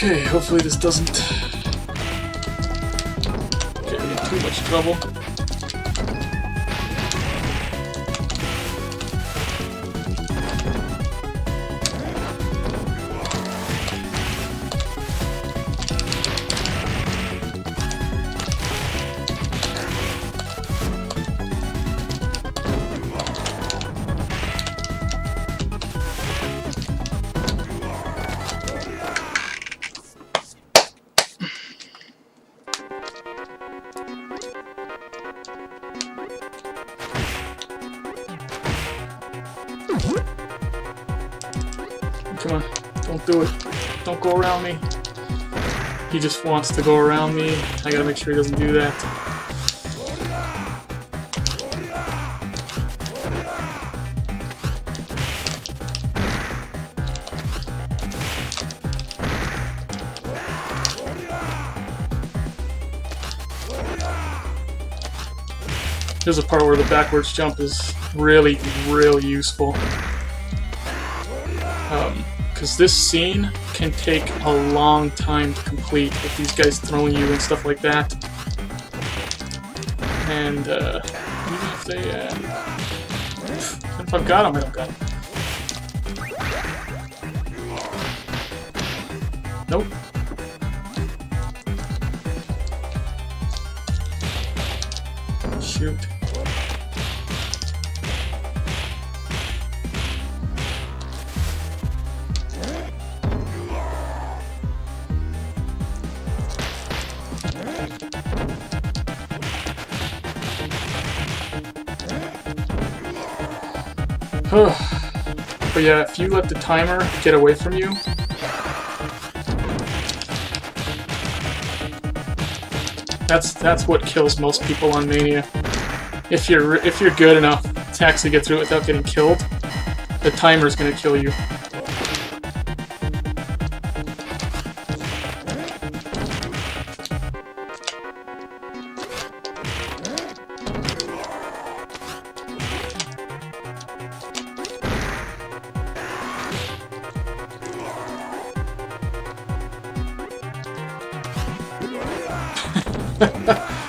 Okay, hopefully this doesn't get me in too much trouble. Come on, don't do it. Don't go around me. He just wants to go around me. I gotta make sure he doesn't do that. There's a part where the backwards jump is really, really useful. Because this scene can take a long time to complete with these guys throwing you and stuff like that. And even if they... if I've got them, I don't got them. Nope. Shoot. But yeah, if you let the timer get away from you, that's what kills most people on Mania. If you're good enough to actually get through it without getting killed, the timer's gonna kill you.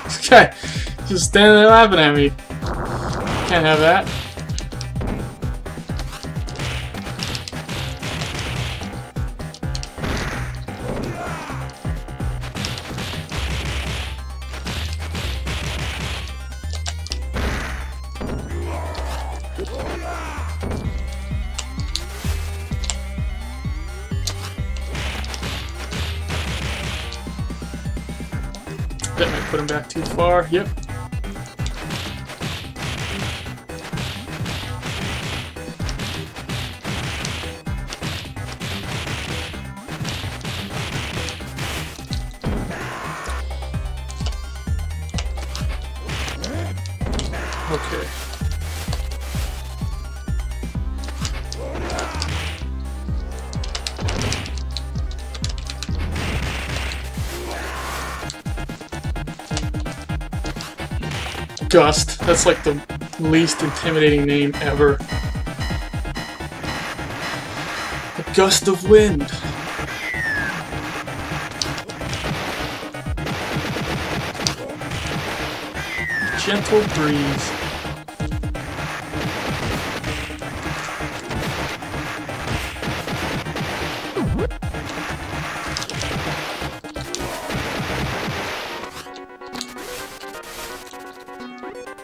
This guy just standing there laughing at me. Can't have that. That might put him back too far. Yep. Okay. Gust. That's like the least intimidating name ever. A gust of wind. Gentle breeze.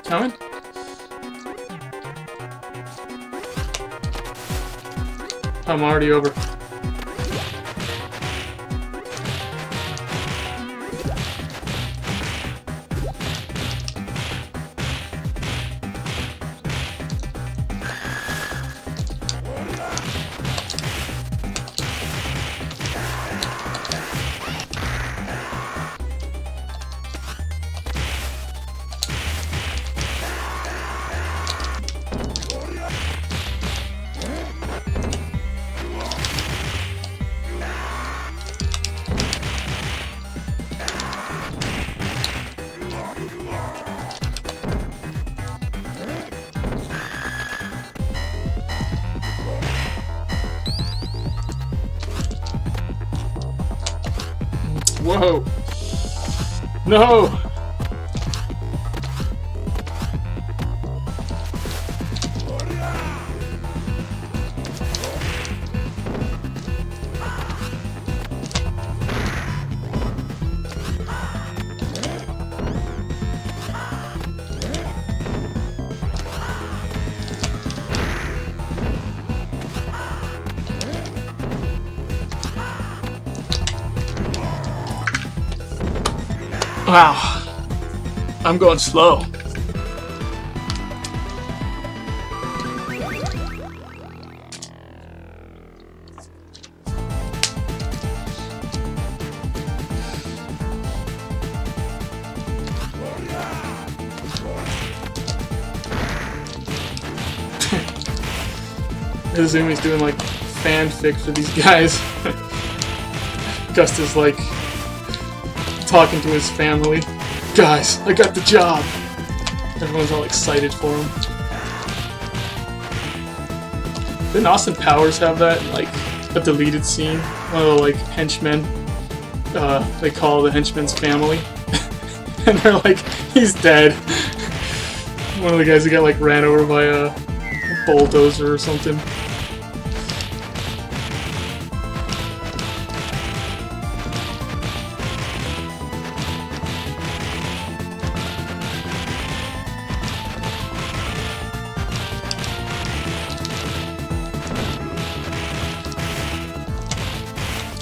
Coming? I'm already over. Whoa! No! Wow, I'm going slow. Izumi's doing like fanfic for these guys. Gust is like talking to his family. Guys, I got the job! Everyone's all excited for him. Didn't Austin Powers have that, like, a deleted scene? One of the, like, henchmen, they call the henchman's family. And they're like, he's dead. One of the guys who got, like, ran over by a bulldozer or something.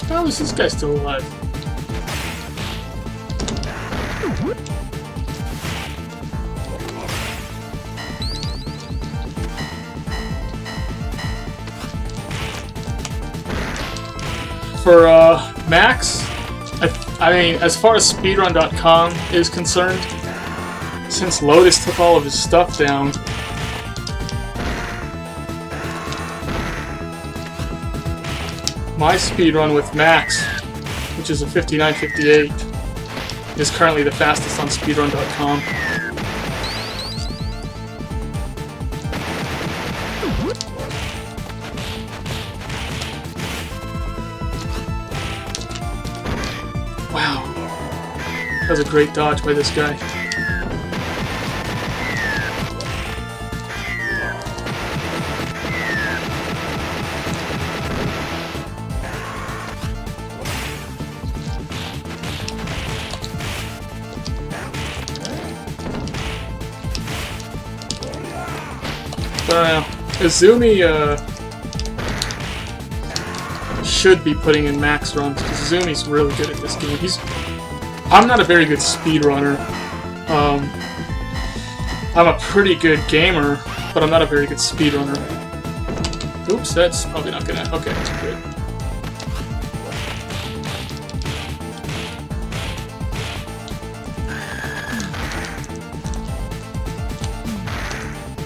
How is this guy still alive? For Max, I mean, as far as Speedrun.com is concerned, since Lotus took all of his stuff down, my speedrun with Max, which is a 59:58, is currently the fastest on speedrun.com. Wow. That was a great dodge by this guy. Izumi should be putting in max runs because Izumi's really good at this game. I'm not a very good speedrunner. I'm a pretty good gamer, but I'm not a very good speedrunner. Oops, that's probably not gonna. Okay, good.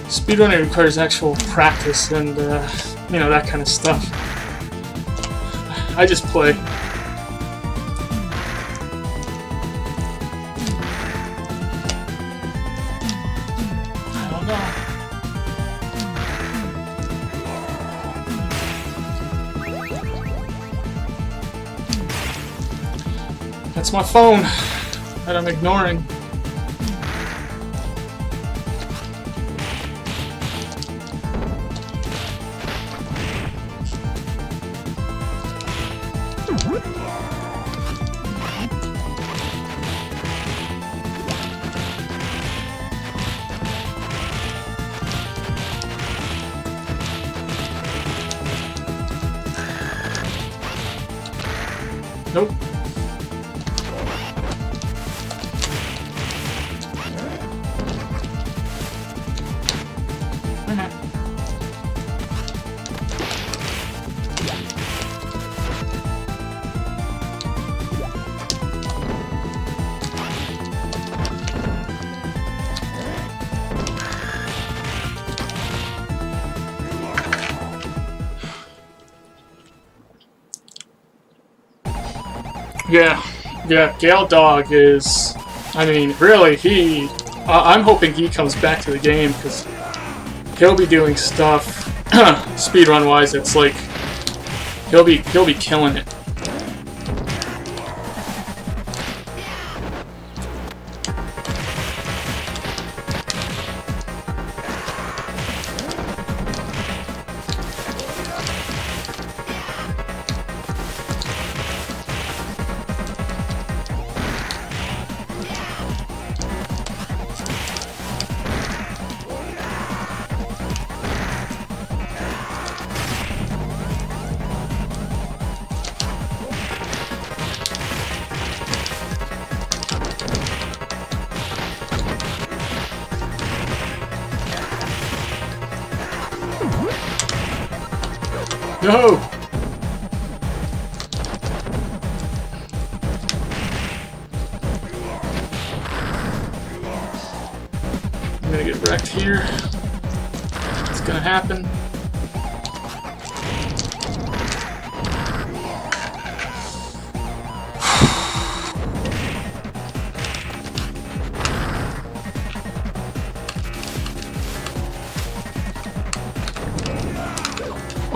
Speedrunning requires actual practice and, you know, that kind of stuff. I just play. I don't know. That's my phone that I'm ignoring. Nope. Yeah, Gale Dog is, I mean, really, I'm hoping he comes back to the game, because he'll be doing stuff, speedrun-wise, it's like, he'll be killing it. No! I'm gonna get wrecked here. It's gonna happen.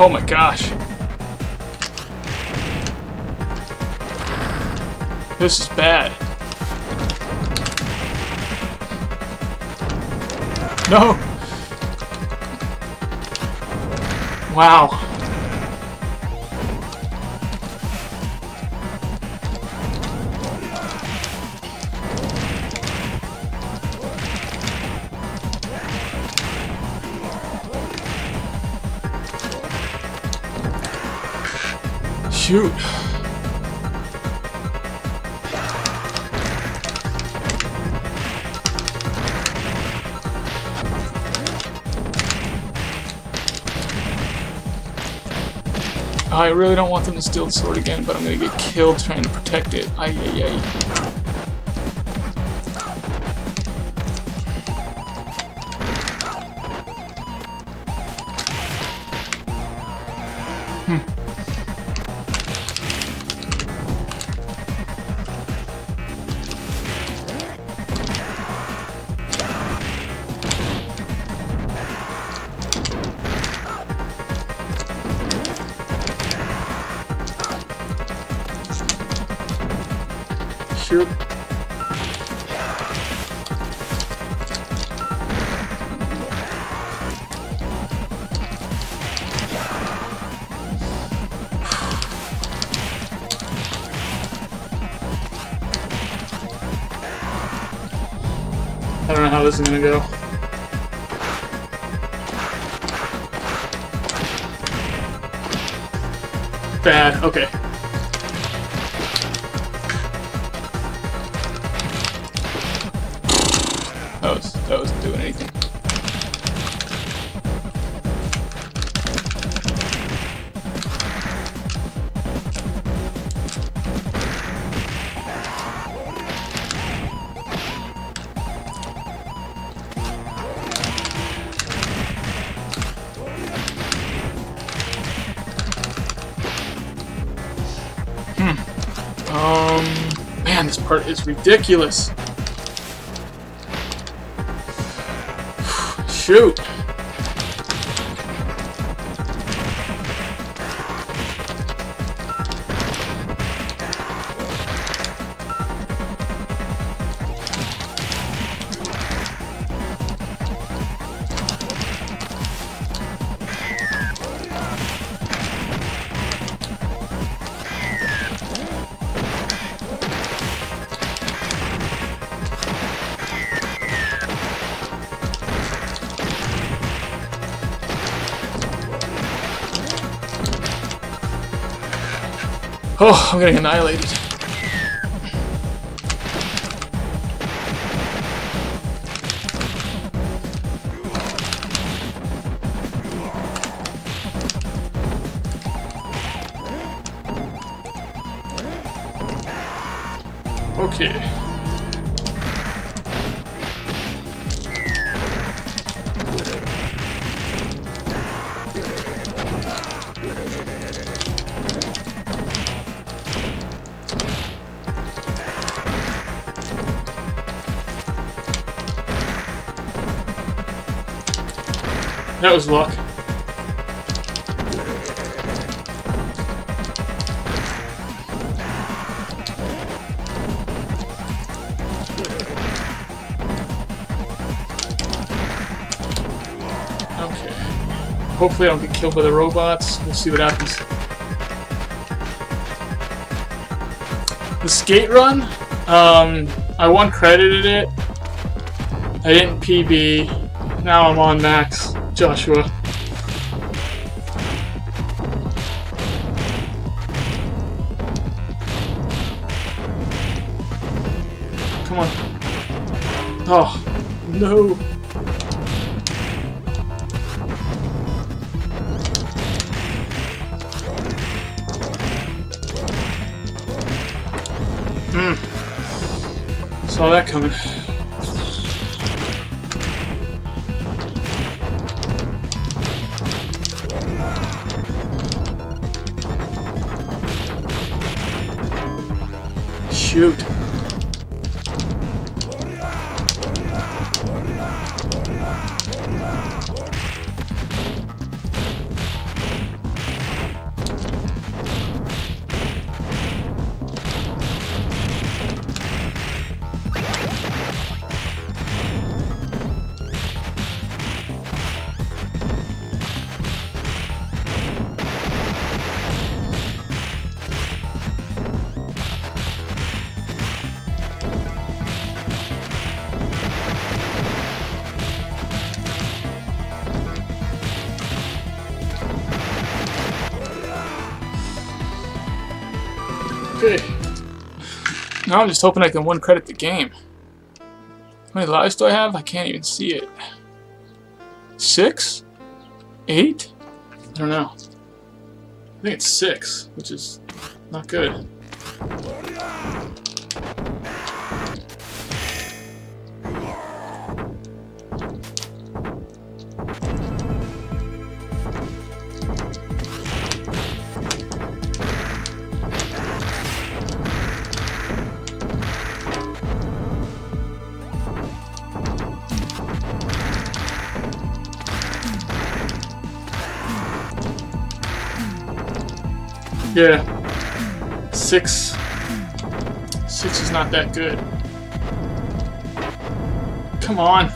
Oh my gosh. This is bad. No! Wow. Shoot. I really don't want them to steal the sword again, but I'm gonna get killed trying to protect it. Ay, ay, ay. Shoot. I don't know how this is gonna go. Bad. Okay. That wasn't doing anything. Man, this part is ridiculous. Shoot. Oh, I'm getting annihilated. Okay. That was luck. Okay. Hopefully I don't get killed by the robots. We'll see what happens. The skate run, I one-credited it. I didn't PB. Now I'm on max. Joshua. Come on. Oh, no. Saw that coming. Shoot. Okay. Now I'm just hoping I can one credit the game. How many lives do I have? I can't even see it. 6? 8? I don't know. I think it's 6, which is not good. Yeah, 6 is not that good. Come on.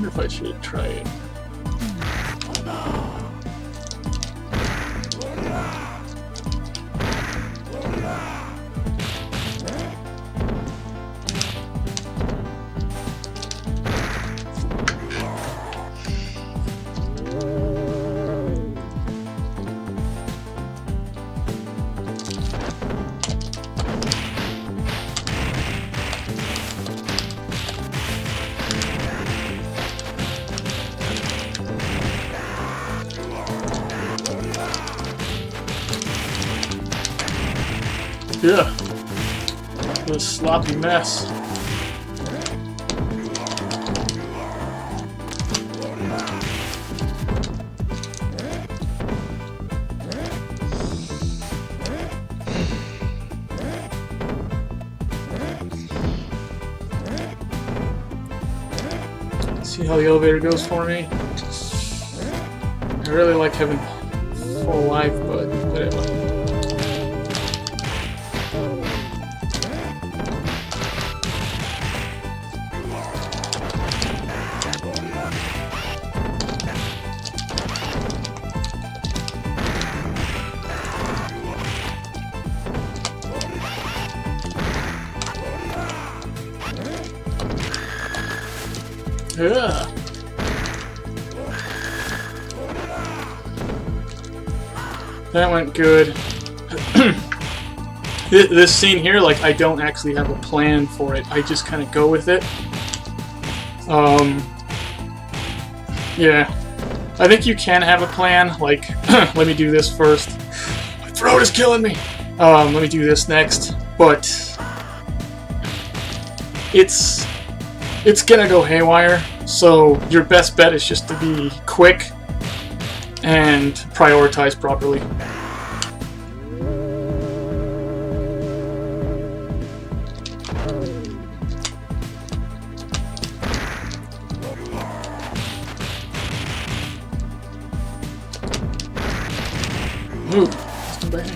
If I should try it. Yeah, what a sloppy mess. See how the elevator goes for me. I really like having full life, but whatever. Yeah. That went good. This scene here, like, I don't actually have a plan for it. I just kind of go with it. Yeah. I think you can have a plan, like, let me do this first. My throat is killing me! Let me do this next. But it's gonna go haywire, so your best bet is just to be quick and prioritize properly. Ooh, come back.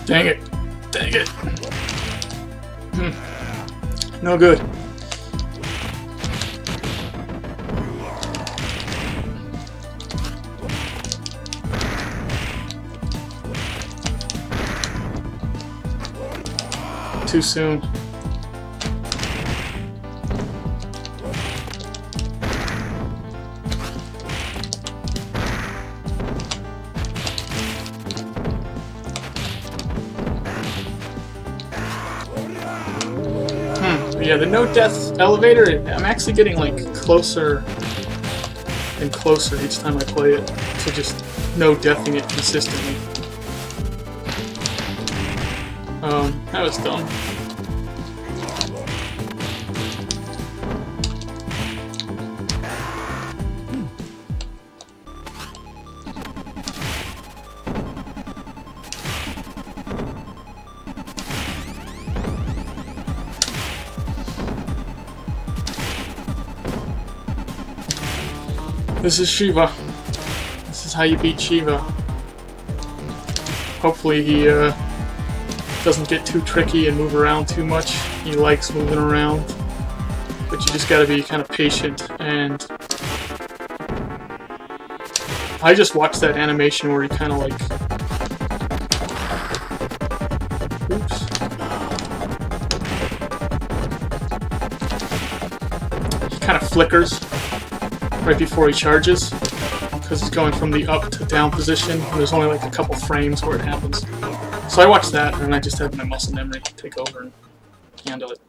Dang it. Dang it. No good. too soon. But yeah, the no death elevator, I'm actually getting like closer and closer each time I play it to just no deathing it consistently. That was dumb. This is Shiva. This is how you beat Shiva. Hopefully he doesn't get too tricky and move around too much. He likes moving around. But you just gotta be kind of patient. And I just watched that animation where he kind of like... Oops. He kind of flickers right before he charges, because he's going from the up to down position, and there's only like a couple frames where it happens. So I watched that, and I just had my muscle memory take over and handle it.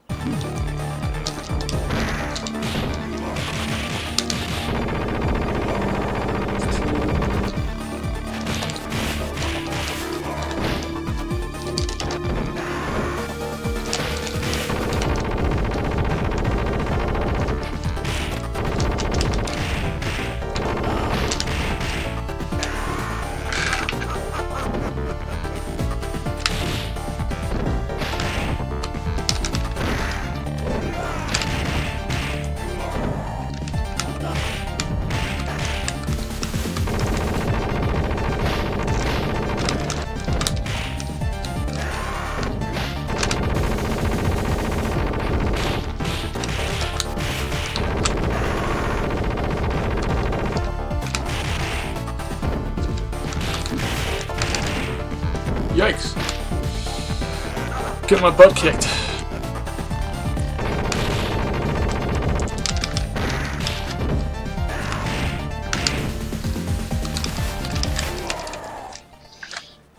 Yikes. Get my butt kicked.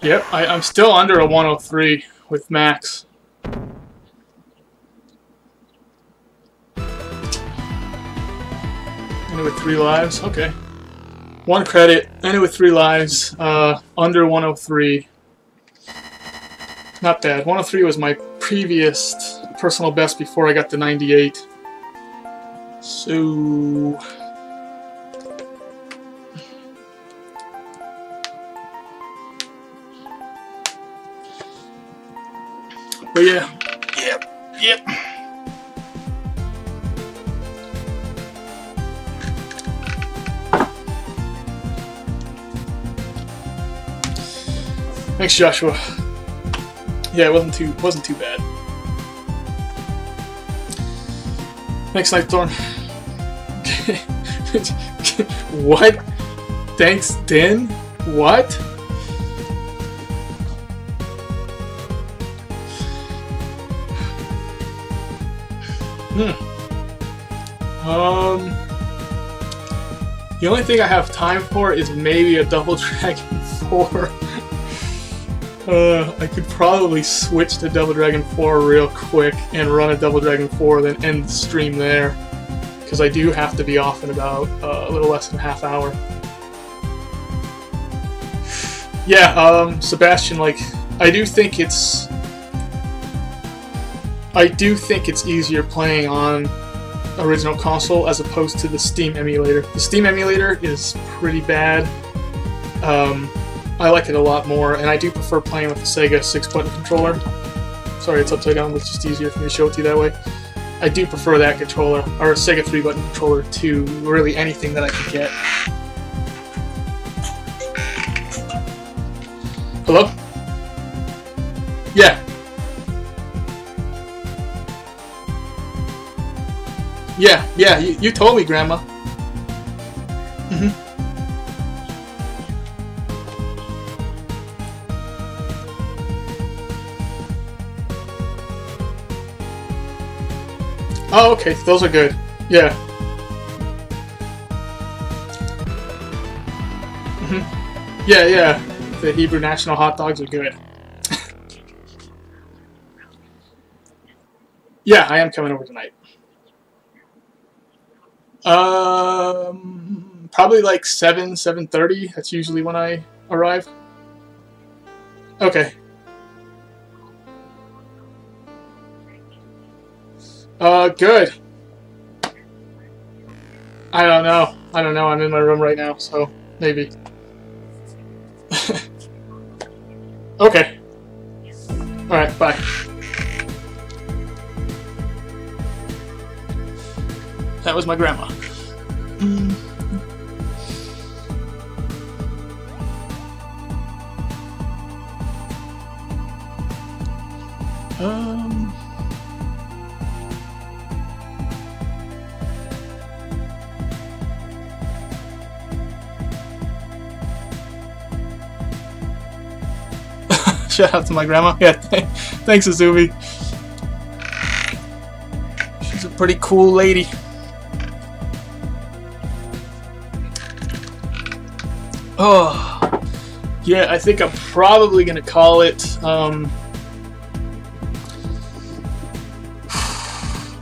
Yep, I'm still under a 103 with max. Ended with 3 lives, okay. 1 credit, ended with 3 lives, under 103. Not bad. 103 was my previous personal best before I got to 98. So... But yeah. Yep. Thanks, Joshua. Yeah, it wasn't too bad. Thanks, Nightthorn. What? Thanks, Den? What? The only thing I have time for is maybe a Double Dragon 4. I could probably switch to Double Dragon 4 real quick and run a Double Dragon 4, then end the stream there. Because I do have to be off in about a little less than a half hour. Yeah, Sebastian, like, I do think it's easier playing on original console as opposed to the Steam emulator. The Steam emulator is pretty bad. I like it a lot more, and I do prefer playing with the Sega 6-button controller. Sorry, it's upside down, but it's just easier for me to show it to you that way. I do prefer that controller, or a Sega 3-button controller, to really anything that I can get. Hello? Yeah. Yeah, you told me, Grandma. Oh, okay, those are good. Yeah. Yeah, yeah. The Hebrew National hot dogs are good. Yeah, I am coming over tonight. Probably like 7:30. That's usually when I arrive. Okay. Good. I don't know. I don't know. I'm in my room right now, so maybe. Okay. Alright, bye. That was my grandma. Shout out to my grandma. Yeah, thanks, Azumi. She's a pretty cool lady. Oh, yeah, I think I'm probably going to call it, I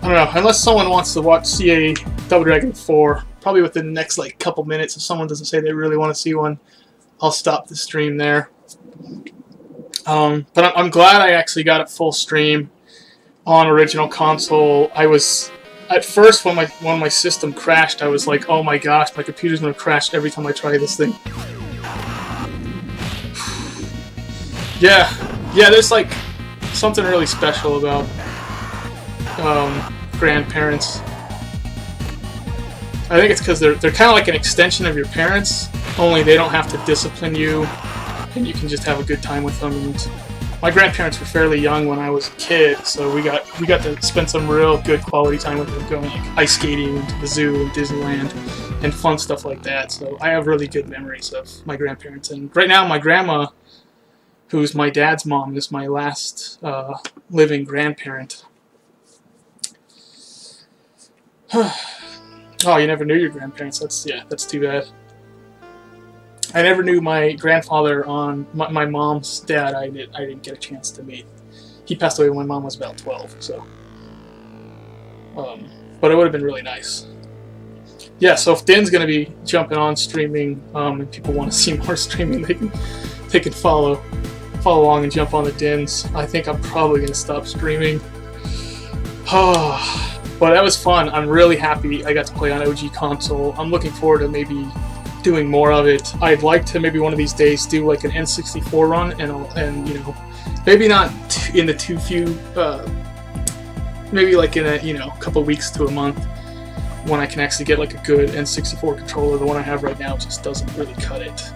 don't know, unless someone wants to see a Double Dragon 4, probably within the next, like, couple minutes, if someone doesn't say they really want to see one, I'll stop the stream there. But I'm glad I actually got it full stream on original console. I was, at first, when my system crashed, I was like, oh my gosh, my computer's going to crash every time I try this thing. Yeah, there's like something really special about grandparents. I think it's because they're kind of like an extension of your parents, only they don't have to discipline you, and you can just have a good time with them. And my grandparents were fairly young when I was a kid, so we got to spend some real good quality time with them, going like ice skating to the zoo and Disneyland and fun stuff like that. So I have really good memories of my grandparents. And right now, my grandma, who's my dad's mom, is my last living grandparent. Oh, you never knew your grandparents. That's too bad. I never knew my grandfather on my mom's dad. I didn't get a chance to meet. He passed away when my mom was about 12. So, but it would have been really nice. Yeah. So if Din's gonna be jumping on streaming, and people want to see more streaming, they can follow along and jump on the Dins. I think I'm probably gonna stop streaming. Oh, but that was fun. I'm really happy I got to play on OG console. I'm looking forward to maybe doing more of it. I'd like to maybe one of these days do like an N64 run, and you know, maybe not in the maybe like in a couple weeks to a month, when I can actually get like a good N64 controller. The one I have right now just doesn't really cut it.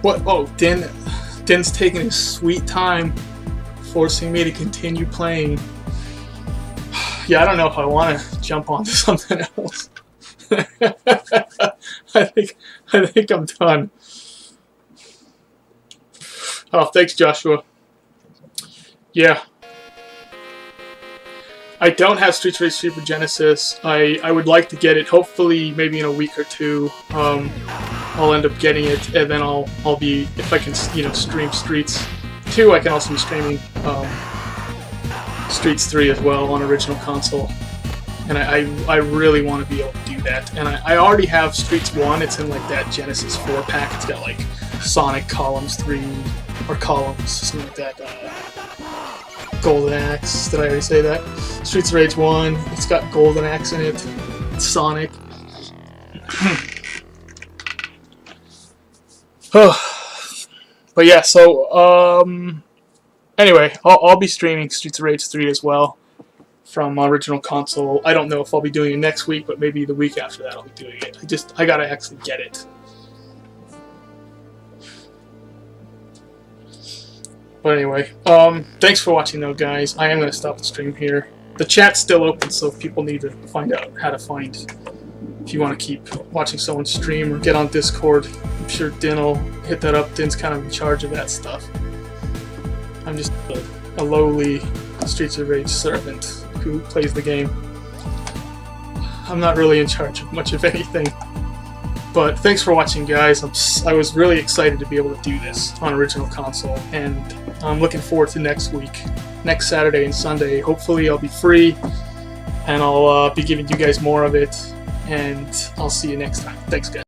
What? Oh, Din's taking his sweet time, forcing me to continue playing. Yeah, I don't know if I want to jump onto something else. I think I'm done. Oh, thanks, Joshua. Yeah. I don't have Streets Race Sega Genesis. I would like to get it. Hopefully, maybe in a week or two, I'll end up getting it, and then I'll be, if I can, stream Streets 2. I can also be streaming Streets 3 as well on original console, and I really want to be able to do that. And I already have Streets 1. It's in like that Genesis 4 pack. It's got like Sonic Columns 3 or Columns, something like that. Golden Axe. Did I already say that? Streets of Rage 1. It's got Golden Axe in it. It's Sonic. But yeah, so anyway, I'll be streaming Streets of Rage 3 as well from original console. I don't know if I'll be doing it next week, but maybe the week after that I'll be doing it. I gotta actually get it. But anyway, thanks for watching though, guys. I am going to stop the stream here. The chat's still open, so if people need to find out how to find if you want to keep watching someone stream or get on Discord, I'm sure Din will hit that up. Din's kind of in charge of that stuff. I'm just a lowly Streets of Rage servant who plays the game. I'm not really in charge of much of anything. But thanks for watching, guys. I was really excited to be able to do this on Original Console, and I'm looking forward to next week. Next Saturday and Sunday, hopefully I'll be free, and I'll be giving you guys more of it, and I'll see you next time. Thanks, guys.